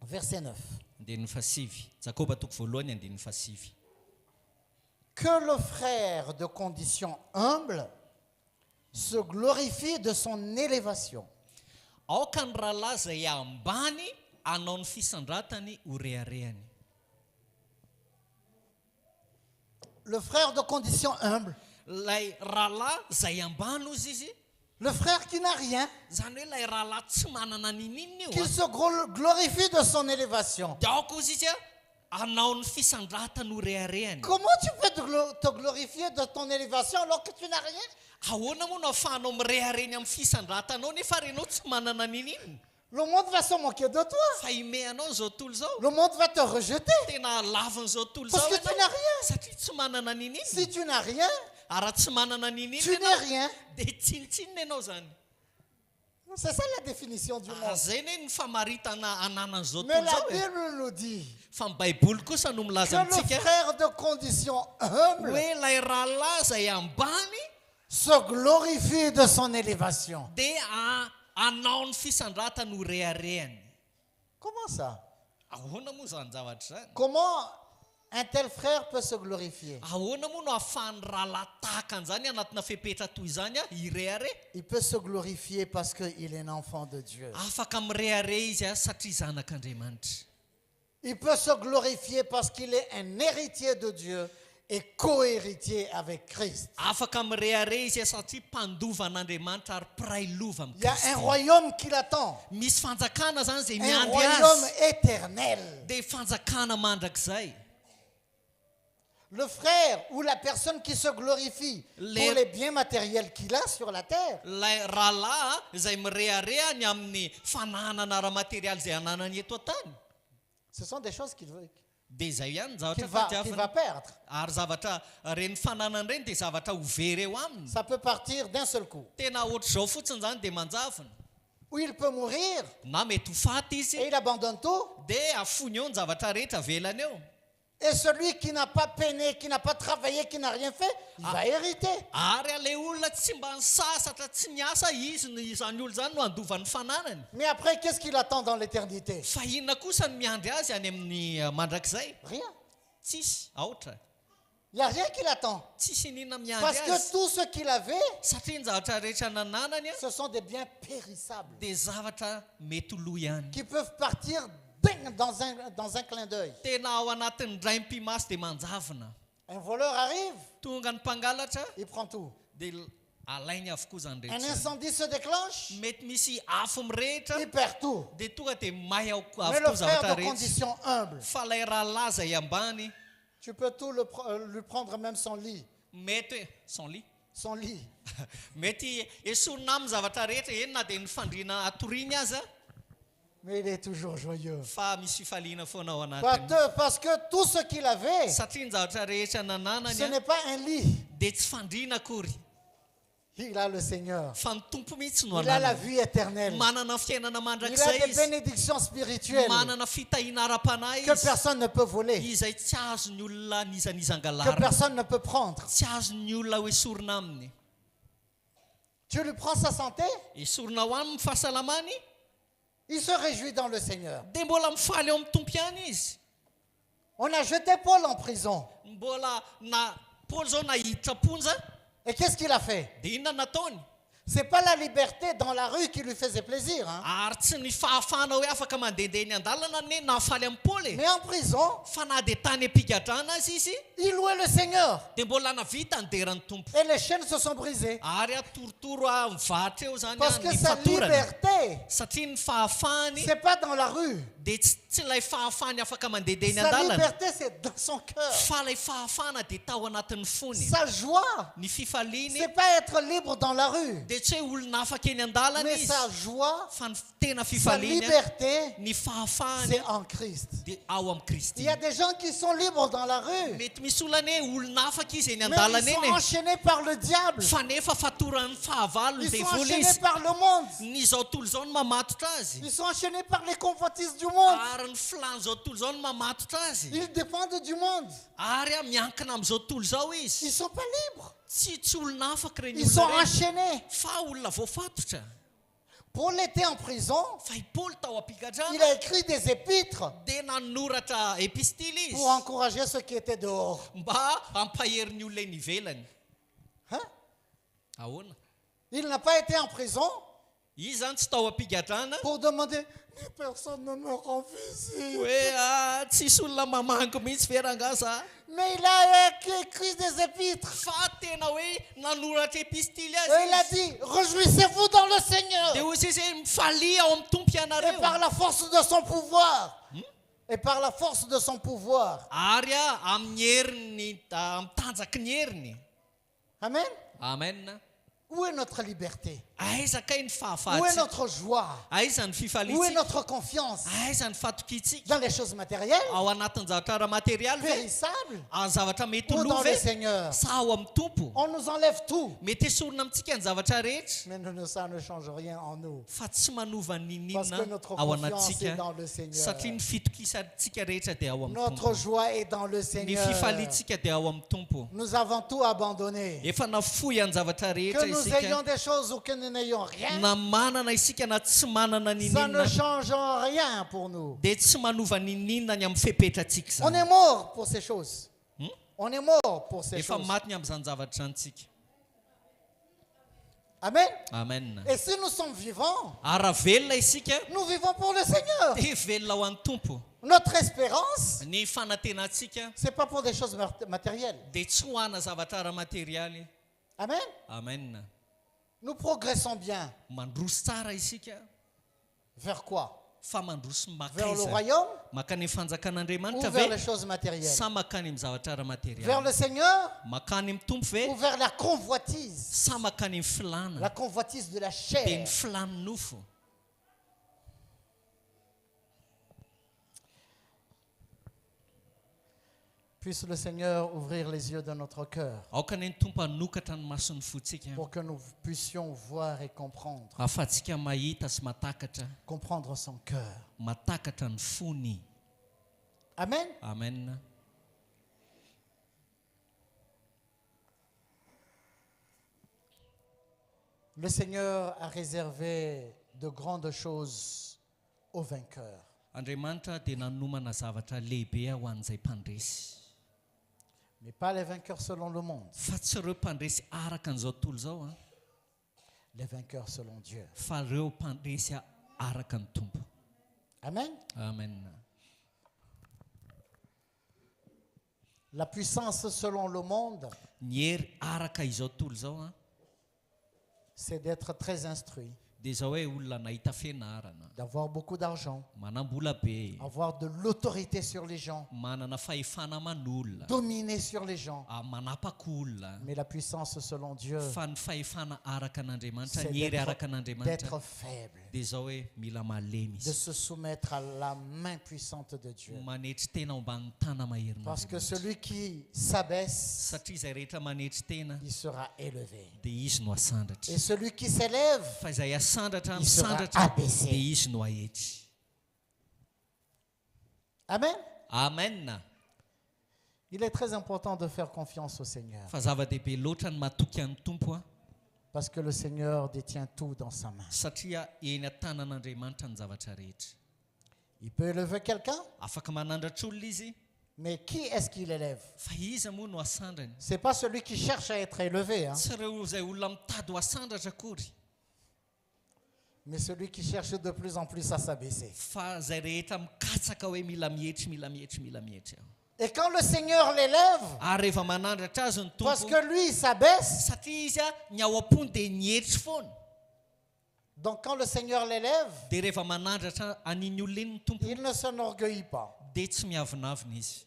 Verset 9. Andininy fasivy. Jakoba toko voalohany andininy fasivy. Que le frère de condition humble se glorifie de son élévation, Aoka ny rahalahy izay ambany hanao ny fisandratany ho reharehany. le frère de condition humble lay rahalahy zay ambany ozy izy Le frère qui n'a rien, zany hoe lay rahalahy tsy manana ninina io qu'il se glorifie de son élévation. de ao koa izy izy a anao ny fisandratany ho reharehany Comment tu peux te glorifier de ton élévation alors que tu n'as rien? ahoana moa no ahafahanao mirehareny amin'ny fisandratanao nefa renao tsy manana ninina Le monde va se moquer de toi. fa imehanao zao tontolo zao Le monde va te rejeter. tena laviny zao tontolo Parce zao que tu ianao n'as rien. satria tsy manana ninina Si tu n'as rien, ary raha tsy manana ninina tu n'es ianao rien. dia tsinitsinina ianao zany C'est ça la définition du monde. zay ny ny famaritana ananan'izao Mais tontolo la zao e Bible nous dit fa ny baiboly kosa no que milaza le amintsika frère de condition humble hoe lay rahalahy zay ambany se glorifie de son élévation. dia anao ny fisandratany ho reharehany Comment ça? ahoana moa zany zavatra zany Comment un tel frère peut se glorifier? ahoana moa no ahafahany rahalahy tahaka an'izany anatina fepetra toy izany a hirehare Il peut se glorifier parce qu'il est un enfant de Dieu. afaka mirehare izy a satria zanak'andriamanitra Il peut se glorifier parce qu'il est un héritier de Dieu et co-héritier avec Christ. afaka mirehare izy a satria mpandova an'andriamanitra ary piray lova Il y a un amin'Kristy royaume qui l'attend, misy fanjakana zany zay un miandy royaume azy éternel. dia fanjakana mandrakizay Le frère ou la personne qui se glorifie pour les biens matériels qu'il a sur la terre, lay rahalahy izay mireharehany amin'ny fananana raha materialy zay ananany eto an-tany ce sont des choses qu'il veut, dia izay ihany qu'il zavatra va fadiavana perdre. ary zavatra reny fananany reny dia zavatra ho very eo aminy Ça peut partir d'un seul coup. tena ohatr'izao fotsiny zany dia manjavona Ou il peut mourir na mety ho faty izy et il abandonne tout. dia afony eo ny zavatra rehetra velany eo Et celui qui n'a pas peiné, qui n'a pas travaillé, qui n'a rien fait, il va hériter. ary ale olona tsy mba nisasatra tsy niasa izy izany olo zany no andovany fananany Mais après, qu'est-ce qu'il attend dans l'éternité? fa inona kosa ny miandry azy any amin'ny mandrakizay Rien. tsisy aotra Il n'y a rien qui l'attend. tsisy ninona miandry Parce que azy tout ce qu'il avait, satria ny zavatra rehetra nananany a ce sont des biens périssables dia zavatra mety ho lo ihany qui peuvent partir dans un clin d'œil. tena ao anatin'ny ray mpimasy dia manjavona Un voleur arrive, tonga ny mpangalatra il prend tout. dia alainy avokoa zany Un rehetra incendie se déclenche, mety misy afo mirehitra il perd tout. dia tonga dia mahay Mais le avokoa zavatra frère de rehetra condition humble, fa lay rahalahy zay ambany tu peux tout lui prendre même son lit. mety hoe son lit Son lit. mety esonina amin'ny zavatra rehetra eny na dia ny fandriana atoriany aza Mais il est toujours joyeux. fa misy fifaliana foana ao anatiny Parce que tout ce qu'il avait, satria ny zavatra rehetra nananany ce a n'est pas un lit. dia tsy fandriana akory Il a le Seigneur. fa ny tompo mihitsy no Il a la ananany vie éternelle. manana fiainana Il a mandrakizay des izy bénédictions spirituelles manana fitahiana ara-panahy que izy personne ne peut voler, izay tsy azony olona que nizanizangalarina personne ne peut prendre. tsy azony olona ho esorina aminy Tu lui prends sa santé, esorina ho aminy fahasalamany il se réjouit dans le Seigneur. dia mbola mifaly eo amin'ny tompo ihany izy On a jeté Paul en prison. mbola na paoly zao nahiditra ponja Et qu'est-ce qu'il a fait? dia inona nataony C'est pas la liberté dans la rue qui lui faisait plaisir, hein. ary tsy ny fahafahana hoe afaka mandehandeha ny an-dalana ne nahafaly amin'ny paoly e Mais en prison, fa na dia tany ampigadrana azy izy il louait le Seigneur. dia mbola navita ny derany tompo Et les chaînes se sont brisées. ary atorotoro mivatra eo zany Parce a que ny sa fatorana liberté, satria ny fahafahany c'est pas dans la rue. dia tsy ilay fahafahany afaka mandehandeha ny Sa an-dalana liberté, c'est dans son cœur. fa ilay fahafahana dia tao anatin'ny fony Sa joie, ny fifaliany c'est pas être libre dans la rue. dia tsy hoe olona afaka eny an-dalana Mais izy sa joie, fa ny tena sa fifaliany liberté, ny fahafahany c'est en Christ. dia ao amin'ny Il kristy y a des gens qui sont libres dans la rue, mety misy olana hoe olona afaka izy eny mais an-dalana ils eny sont e enchaînés par le diable. fa nefa fatoran'ny fahavalony Ils dia sont vola enchaînés izy par le monde. ny zao tontolo zao no mamatotra azy Ils sont enchaînés par les convoitises du monde. ary ny filany zao tontolo zao no mamatotra azy Ils dépendent du monde. ary miankina amin'izao tontolo zao Ils izy ne sont pas libres. tsy olona afaka reny Ils sont olona reny enchaînés. fa olona voafatotra Paul était en prison. fa i paoly tao Il ampigadrana a écrit des épîtres dia nanoratra epistily pour izy encourager ceux qui étaient dehors. mba ampahery ny olona eny ivelany Hein? ahoana Il n'a pas été en prison Izy zany tsy tao ampigadrana pour demander, mais personne ne me rend visite. hoe tsisy olona mamango mihitsy verangasa. Mais il a écrit des épîtres. Fa tena hoe nanoratra epistily Et il a azy dit, réjouissez-vous dans le dia Seigneur. hozy izy hoe mifalia ao amin'ny tompo Et ianareo par la force de son pouvoir. Et par la force de son pouvoir. ary amin'ny heriny amin'ny tanjaky ny heriny. Amen. Amen. Où est notre liberté? Aiza kay ny Où est fahafahatsika? notre joie? Aiza ny Où est fifalitsika? notre confiance? Aiza ny fatokitsika? Dans les choses matérielles, Ao anatin'ny zavatra ara-materialy ve? périssables, Ao zavatra mety ou ho dans lo le ve? Seigneur? Sa ao amin'ny tompo? On nous enlève tout. Mety esorina amintsika ny zavatra rehetra Mais ça ne change rien en nous. fa tsy manova ny Parce que ninona notre ao confiance est anatsika dans le Seigneur. satria ny fitokisantsika rehetra dia ao amin'ny Notre tompo. joie est dans le Ny Seigneur. fifalitsika dia ao amin'ny tompo. Nous avons tout abandonné. Efa nafoy any zavatra rehetra Que nous ayons isika des choses ou que nous n'ayons rien, na manana isika na tsy manana ny ça ne ninona change rien pour nous. dia tsy manova ny ninona ny amin'ny fepetratsika On zany. est mort pour ces choses. Hmm? On est mort pour ces Efa choses. maty ny amin'izany zavatra antsika. Amen. Amen. Et si nous sommes vivants, Ara velona isika nous vivons pour le Seigneur. dia velona ho an'ny tompo. Notre espérance, Ny fanantenantsika c'est pas pour des choses matérielles. dia tsy ho ana zavatra ara-materialy. Amen. Amen. Nous progressons bien. Mandroso tsara isika Vers quoi? fa mandroso Vers le makaiza royaume makany ou fanjakan'andriamanitra vers ve les choses matérielles? sa makany amin'ny zavatra Vers ara-materialy? le Seigneur Makany amin'ny tompo ve ou vers la convoitise? sa makany amin'ny filana La convoitise de la dia chair. ny filany nofo? Puisse le Seigneur ouvrir les yeux de notre cœur Aokany ny tompo hanokatra ny mason'ny fotsika pour que nous puissions voir et comprendre. ahafahantsika mahita sy matakatra Comprendre son cœur. matakatra ny fony. Amen. Amen. Le Seigneur a réservé de grandes choses aux vainqueurs. Andriamanitra dia nanomana zavatra lehibe ho an'izay mpandresy Mais pas les vainqueurs selon le monde. fa tsy ireo mpandresy araka an'izao tontolo izao a Les vainqueurs selon Dieu. fa ireo mpandresy araka ny tompo. Amen. Amen. La puissance selon le monde, Ny hery araka izao tontolo izao a c'est d'être très instruit, dia izao hoe olona nahita fianarana, d'avoir beaucoup d'argent, manam-bola be, avoir de l'autorité sur les gens, manana fahefana man'olona, dominer sur les gens. manapaka olona. Mais la puissance selon Dieu, Fa ny fahefana araka an'Andriamanitra, c'est ny hery araka an'Andriamanitra d'être faible, dia izao hoe mila malemy de izy, se soumettre à la main puissante de Dieu. manetry tena ao ambanin'ny tana maherin'Andriamanitra. Parce que celui qui s'abaisse, Satria izay rehetra manetry tena il sera élevé. dia izy no asandatra. Et celui qui s'élève, Fa izay asandatra Il sera misandratra abaissé. dia izy no ahetry. Amen. Amen. Il est très important de faire confiance au Seigneur. Fa zava-dehibe loatra ny matoky an'ny tompo a Parce que le Seigneur détient tout dans sa main. satria eny an-tanan'Andriamanitra ny zavatra rehetra. Il peut élever quelqu'un, Afaka manandratra olona izy, mais qui est-ce qu'il élève? fa iza moa no asandrany. C'est pas celui qui cherche à être élevé, hein, Tsy ireo izay olona mitady ho asandratra akory, mais celui qui cherche de plus en plus à s'abaisser. fa izay rehetra mikatsaka hoe mila mihetry, mila mihetry, mila mihetry. Et quand le Seigneur l'élève, Ary rehefa manandratra azy ny parce tompo, que lui il s'abaisse, satria izy ny ao am-pony dia nihetry foana. donc quand le Seigneur l'élève, Dia rehefa manandratra an'iny olona iny ny tompo il ne s'enorgueillit pas, dia tsy miavinavina izy,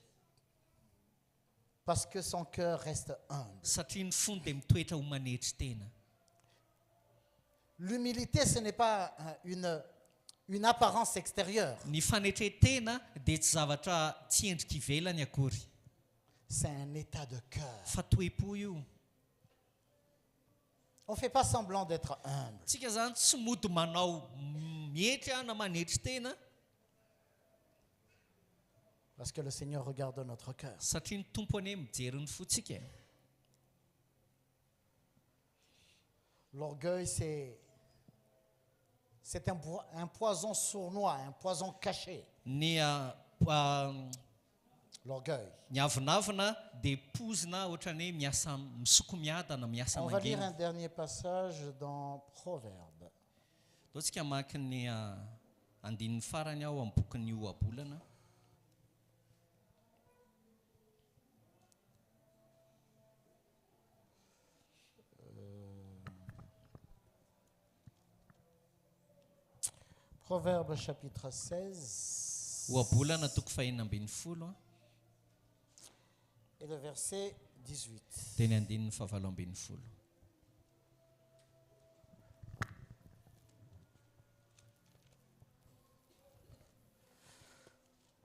parce que son cœur reste humble. satria ny fony dia mitoetra ho manetry tena. L'humilité, ce n'est pas une apparence extérieure, Ny fanetretena dia tsy zavatra tsy endrika ivelany akory, c'est un état de cœur. fa toe-po io. On ne fait pas semblant d'être humble. Tsika zany tsy mody manao mihetry na manetry tena, Parce que le Seigneur regarde notre cœur. satria ny tompo anie mijery ny fotsika. L'orgueil, c'est un poison sournois, un poison caché. Ny L'orgueil. ny avinavina dia pozina ohatrany hoe miasa misokomiadana, miasa On va lire mangena. un dernier passage dans Proverbe. Taontsika maki ny andinin'ny farany aho amin'ny bokin'ny ohabolana. Proverbe chapitre 16 Ohabolana toko fahenina ambin'ny folo et le verset 18. teny andinin'ny fahavalo ambin'ny folo.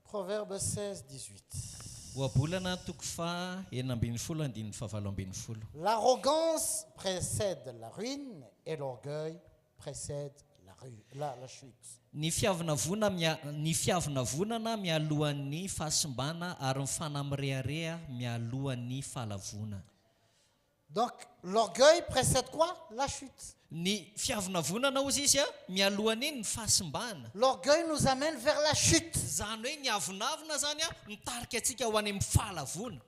Proverbe 16, 18. Ohabolana toko fahenina ambin'ny folo andinin'ny fahavalo ambin'ny folo. L'arrogance précède la ruine et l'orgueil précède la chute. Ny fiavinavonana mialohan'ny fahasimbana ary ny fanamrearea mialohan'ny fahalavona. Donc l'orgueil précède quoi? La chute. Ny fiavinavonana ozy izy mialohan'ny ny fahasimbana. L'orgueil nous amène vers la chute. Zany hoe ny avinavina zany mitarika antsika ho any amin'ny fahalavona.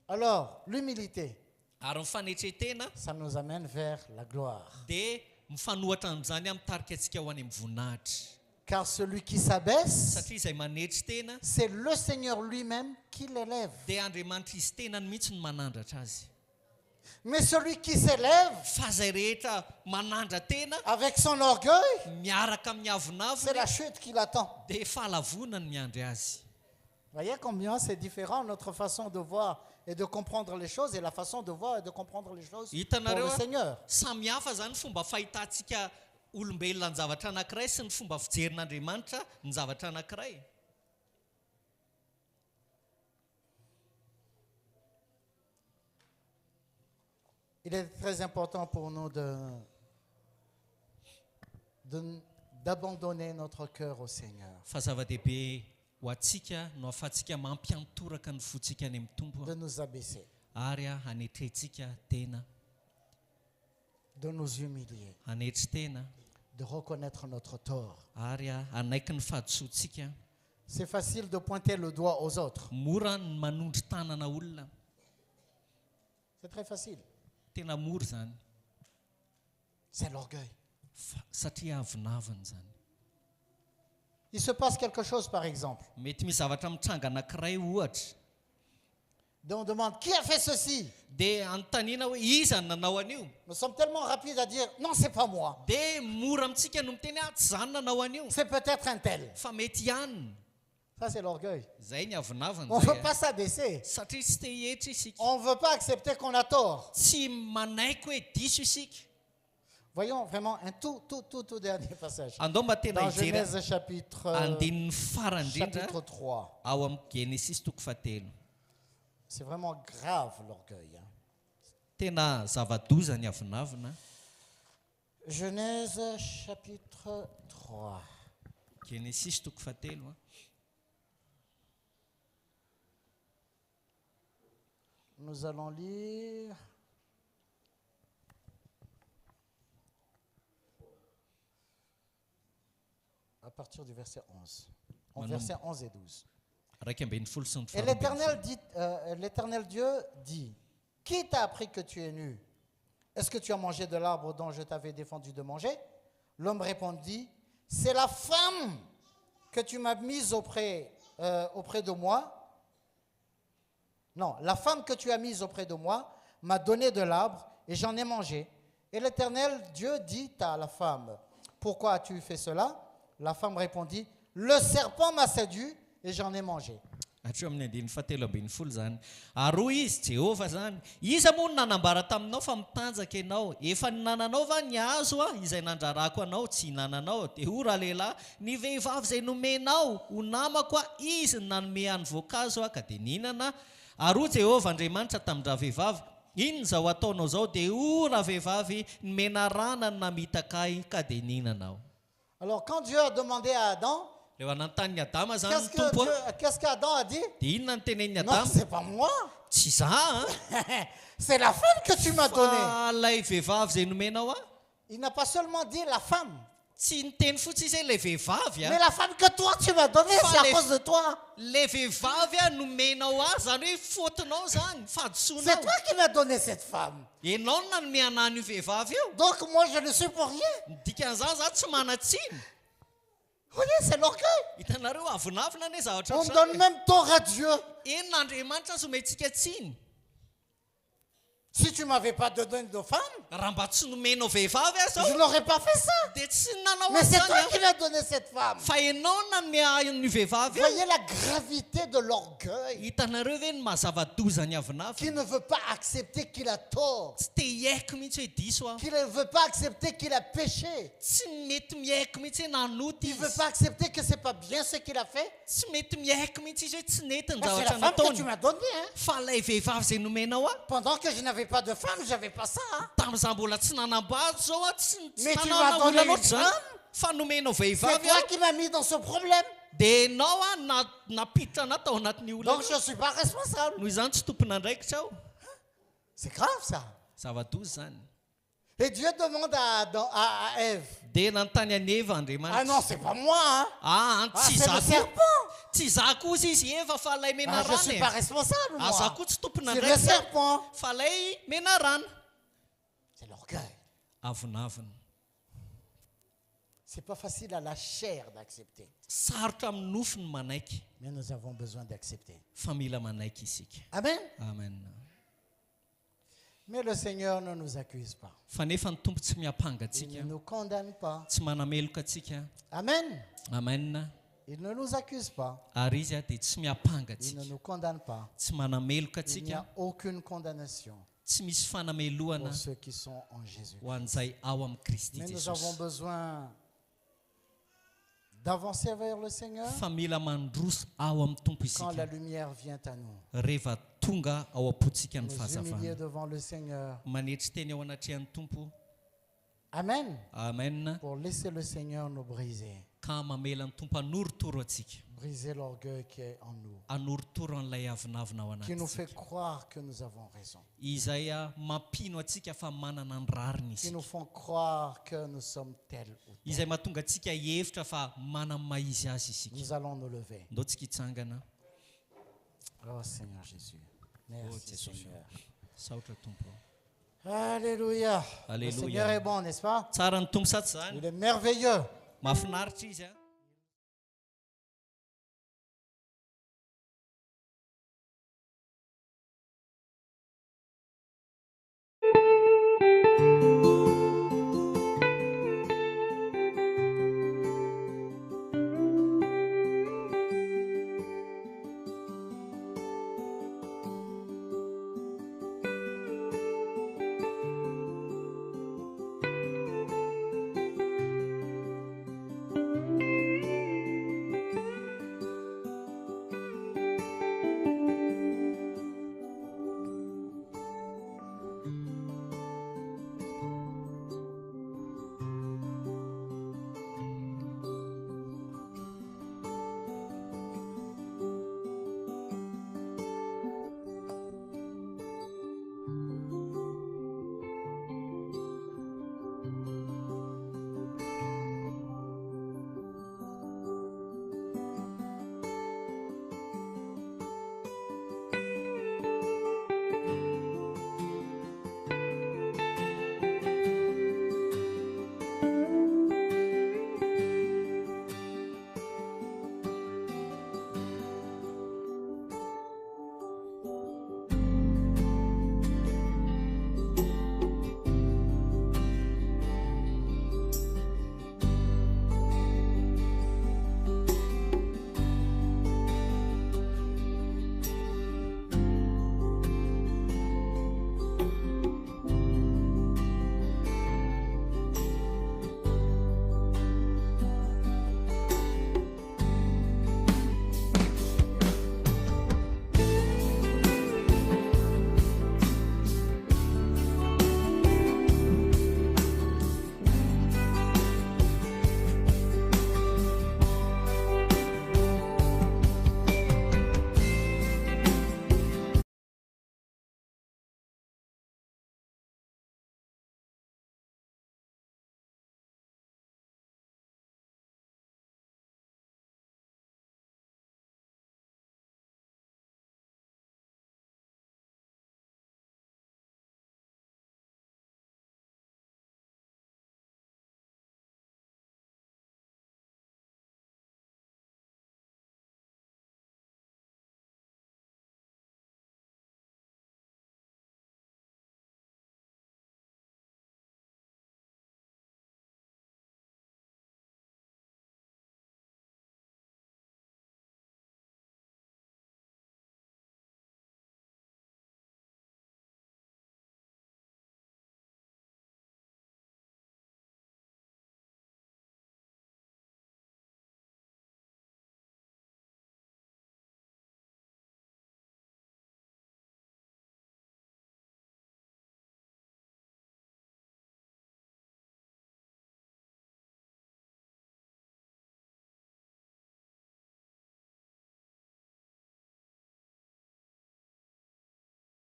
Alors l'humilité, Ary ny fanetretena ça nous amène vers la gloire. dia mifanohatra amin'izany mitarika antsika ho any amin'ny voninahitra. Car celui qui s'abaisse, Satria izay manetry tena c'est le Seigneur lui-même qui l'élève. dia Andriamanitra izy tenany mihitsy ny manandratra azy. Mais celui qui s'élève Fa zay rehetra manandra tena avec son orgueil, miaraka amin'ny c'est la avinavina chute qui l'attend. dia fahalavona ny miandry azy. Voyez combien c'est différent notre façon de voir et de comprendre les choses et la façon de voir et de comprendre les choses pour Hitanareo le Seigneur. samy hafa zany fomba fahitantsika olombelona ny zavatra anankiray sy ny fomba fijerin'Andriamanitra ny zavatra anankiray. Il est très important pour nous d'abandonner notre cœur au Seigneur, Fa zava-dehibe ho antsika no ahafahantsika mampiantoraka ny fontsika any amin'ny tompo de nous abaisser, ary hanetrentsika tena, de nous humilier, hanetry tena de reconnaître notre tort. ary hanaiky ny fahadisoantsika. C'est facile de pointer le doigt aux autres. Mora ny manondry tanana olona, C'est très facile. tena mora zany C'est l'orgueil. satria avinavina zany. Il se passe quelque chose, par exemple. Mety misy zavatra mitranga anankiray ohatra Donc on demande qui a fait ceci. dia anontaniana hoe iza ny nanao an'io, Nous sommes tellement rapides à dire non, c'est pas moi. dia mora amintsika no miteny tsy zany nanao an'io C'est peut-être un tel. fa mety ihany. Ça, c'est l'orgueil. Zay ny avinavina On ne veut zay pas s'abaisser. satria tsy te hihetra isika, On ne veut pas accepter qu'on a tort. tsy manaiky hoe diso isika. Voyons vraiment un tout dernier passage. Andao mba tena Dans hijery Genèse chapitre andinin'ny farany indrindra 3. ao amin'ny Genesis toko fahatelo. C'est vraiment grave l'orgueil. Hein. Tena zava-doza ny avinavina. Genèse chapitre 3. Genesis toko fahatelo. Nous allons lire à partir du verset 11. Versets 11 et 12. Raika ambin'ny folo sy ny Et faharoa. l'Éternel Dieu dit, qui t'a appris que tu es nu? Est-ce que tu as mangé de l'arbre dont je t'avais défendu de manger? L'homme répondit, c'est la femme que tu m'as mise auprès de moi. Non, la femme que tu as mise auprès de moi m'a donné de l'arbre et j'en ai mangé. Et l'Éternel Dieu dit à la femme, pourquoi as-tu fait cela? La femme répondit, le serpent m'a séduit et j'en ai mangé. Hatrio amin'ny andin'ny fahatelo ambin'ny folo zany. Aroa izy Jehova zany, iza moa no nanambara taminao fa mitanjaka ianao, efa ninananao va ny hazo izay nandrarako anao, tsy hinananao, dia ho raha lehilahy ny vehivavy izay nomenao ho namako izy ny nanome any voankazo ka dia nihinana. Aroa Jehova Andriamanitra tamin-draha vehivavy, inona zao ataonao zao? Dia ho raha vehivavy nomena rana ny namitaka ahy ka dia nihinanao. Alors quand Dieu a demandé à Adam, Rehefa nanontany Adama zany ny tompo, qu'est-ce qu'Adam a dit? dia inona ny tenen'ny Non, Adama? c'est pas moi. Tsy za C'est la femme que tu m'as donnée. fa lay vehivavy izay nomenao Il n'a pas seulement dit la femme. tsy niteny fotsy izy le vehivavy Mais la femme que toi tu m'as donnée, c'est à Fallait- cause de toi. le vehivavy nomenao azy zany hoe fotinao zany C'est fahadisoanao toi qui m'as donné cette femme. ianao no nanome anany io vehivavy io Donc moi je ne suis pour rien. dikan'izany za tsy manatsiny Vous voyez, c'est l'orgueil. hitanareo avinavina ne zavatra On ohatr'izany. donne même tort à Dieu. eny n'andriamanitra azo omentsika tsiny Si tu m'avais pas donné de femme, raha mba tsy nomenao vehivavy azy je ao n'aurais pas fait ça. dia tsy nanao Mais azy c'est zany toi a. qui m'as donné cette femme. fa ianao nanome ny vehivavy io Voyez la gravité de l'orgueil hitanareo ve ny mazava-dozany qui avinavy ne veut pas accepter qu'il a tort, tsy te hiaiko mihitsy hoe diso aho qui ne veut pas accepter qu'il a péché. tsy mety miaiko mihitsy hoe nanoty Il ne veut izy pas accepter que c'est pas bien ce qu'il a fait. tsy mety miaiko mihitsy izy hoe tsy nety ny Moi, c'est zavatra la femme que tu nataony m'as donnée. Hein. fa lay vehivavy zay nomenao a Pendant que je n'avais pas de femme, j'avais pas ça. Hein. tamin'izaho mbola tsy nanambady zao a tsy Mais tu nanana m'as donné olona une loatra zany femme. fa nomenao C'est vehivavy toi a qui m'as mis dans ce problème. dia ianao a napiditra ana tao anatin'ny olona Donc je ne suis pas responsable. noho izany tsy tompona andraikitra aho C'est grave ça. zava-dozy zany Et Dieu demande à Ève. dia nanontany aneva Ah andriamanitra non, c'est pas moi. Hein. ah Ah, tsy c'est le za serpent. tsy za kosa izy eva fa lay Ah, mena je ne suis pas rana responsable, ah za moi. koa tsy tompona C'est le andraikitra serpent. fa lay mena rana C'est l'orgueil. avonavina C'est pas facile à la chair d'accepter. sarotra amin'ny nofo ny manaiky Mais nous avons besoin d'accepter. fa mila manaiky isika Amen. amen Mais le Seigneur ne nous accuse pas. fa nefa ny tompo tsy miapanga Il atsika ne nous condamne pas. tsy manameloka atsika Amen. amen Il ne nous accuse pas. ary izy a dia tsy miapanga Il ne atsika nous condamne pas. tsy manameloka Il n'y atsika a aucune condamnation tsy misy fanamelohana pour ceux qui sont en Jésus. ho an'izay ao amin'ny kristy Mais nous avons jesosy besoin d'avancer vers le Seigneur fa mila mandroso ao amin'ny tompo quand la isika lumière vient à nous. rehefa tonga ao am-potsika ny Nous humilier fahazavana devant le Seigneur. manetry teny ao anatrehan'ny tompo Amen. amen Pour laisser le Seigneur nous briser. ka mamela ny tompo anoritoro atsika Briser l'orgueil qui est en nous. anoritoro an'ilay avinavina ao Qui nous fait anatsika croire que nous avons raison. izay a mampino atsika fa manana ny rariny Qui isika nous font croire que nous sommes tels ou tels. izay mahatonga atsika hevitra fa manana mahizy azy isika Nous allons nous lever. ndao tsika hitsangana Oh Seigneur Jésus. Merci Jésus. Seigneur. saotra tompo Alléluia. Le Alléluia. Seigneur est bon, n'est-ce pas? tsara ny tompo sa tsy zany Il est merveilleux. mahafinaritra izy a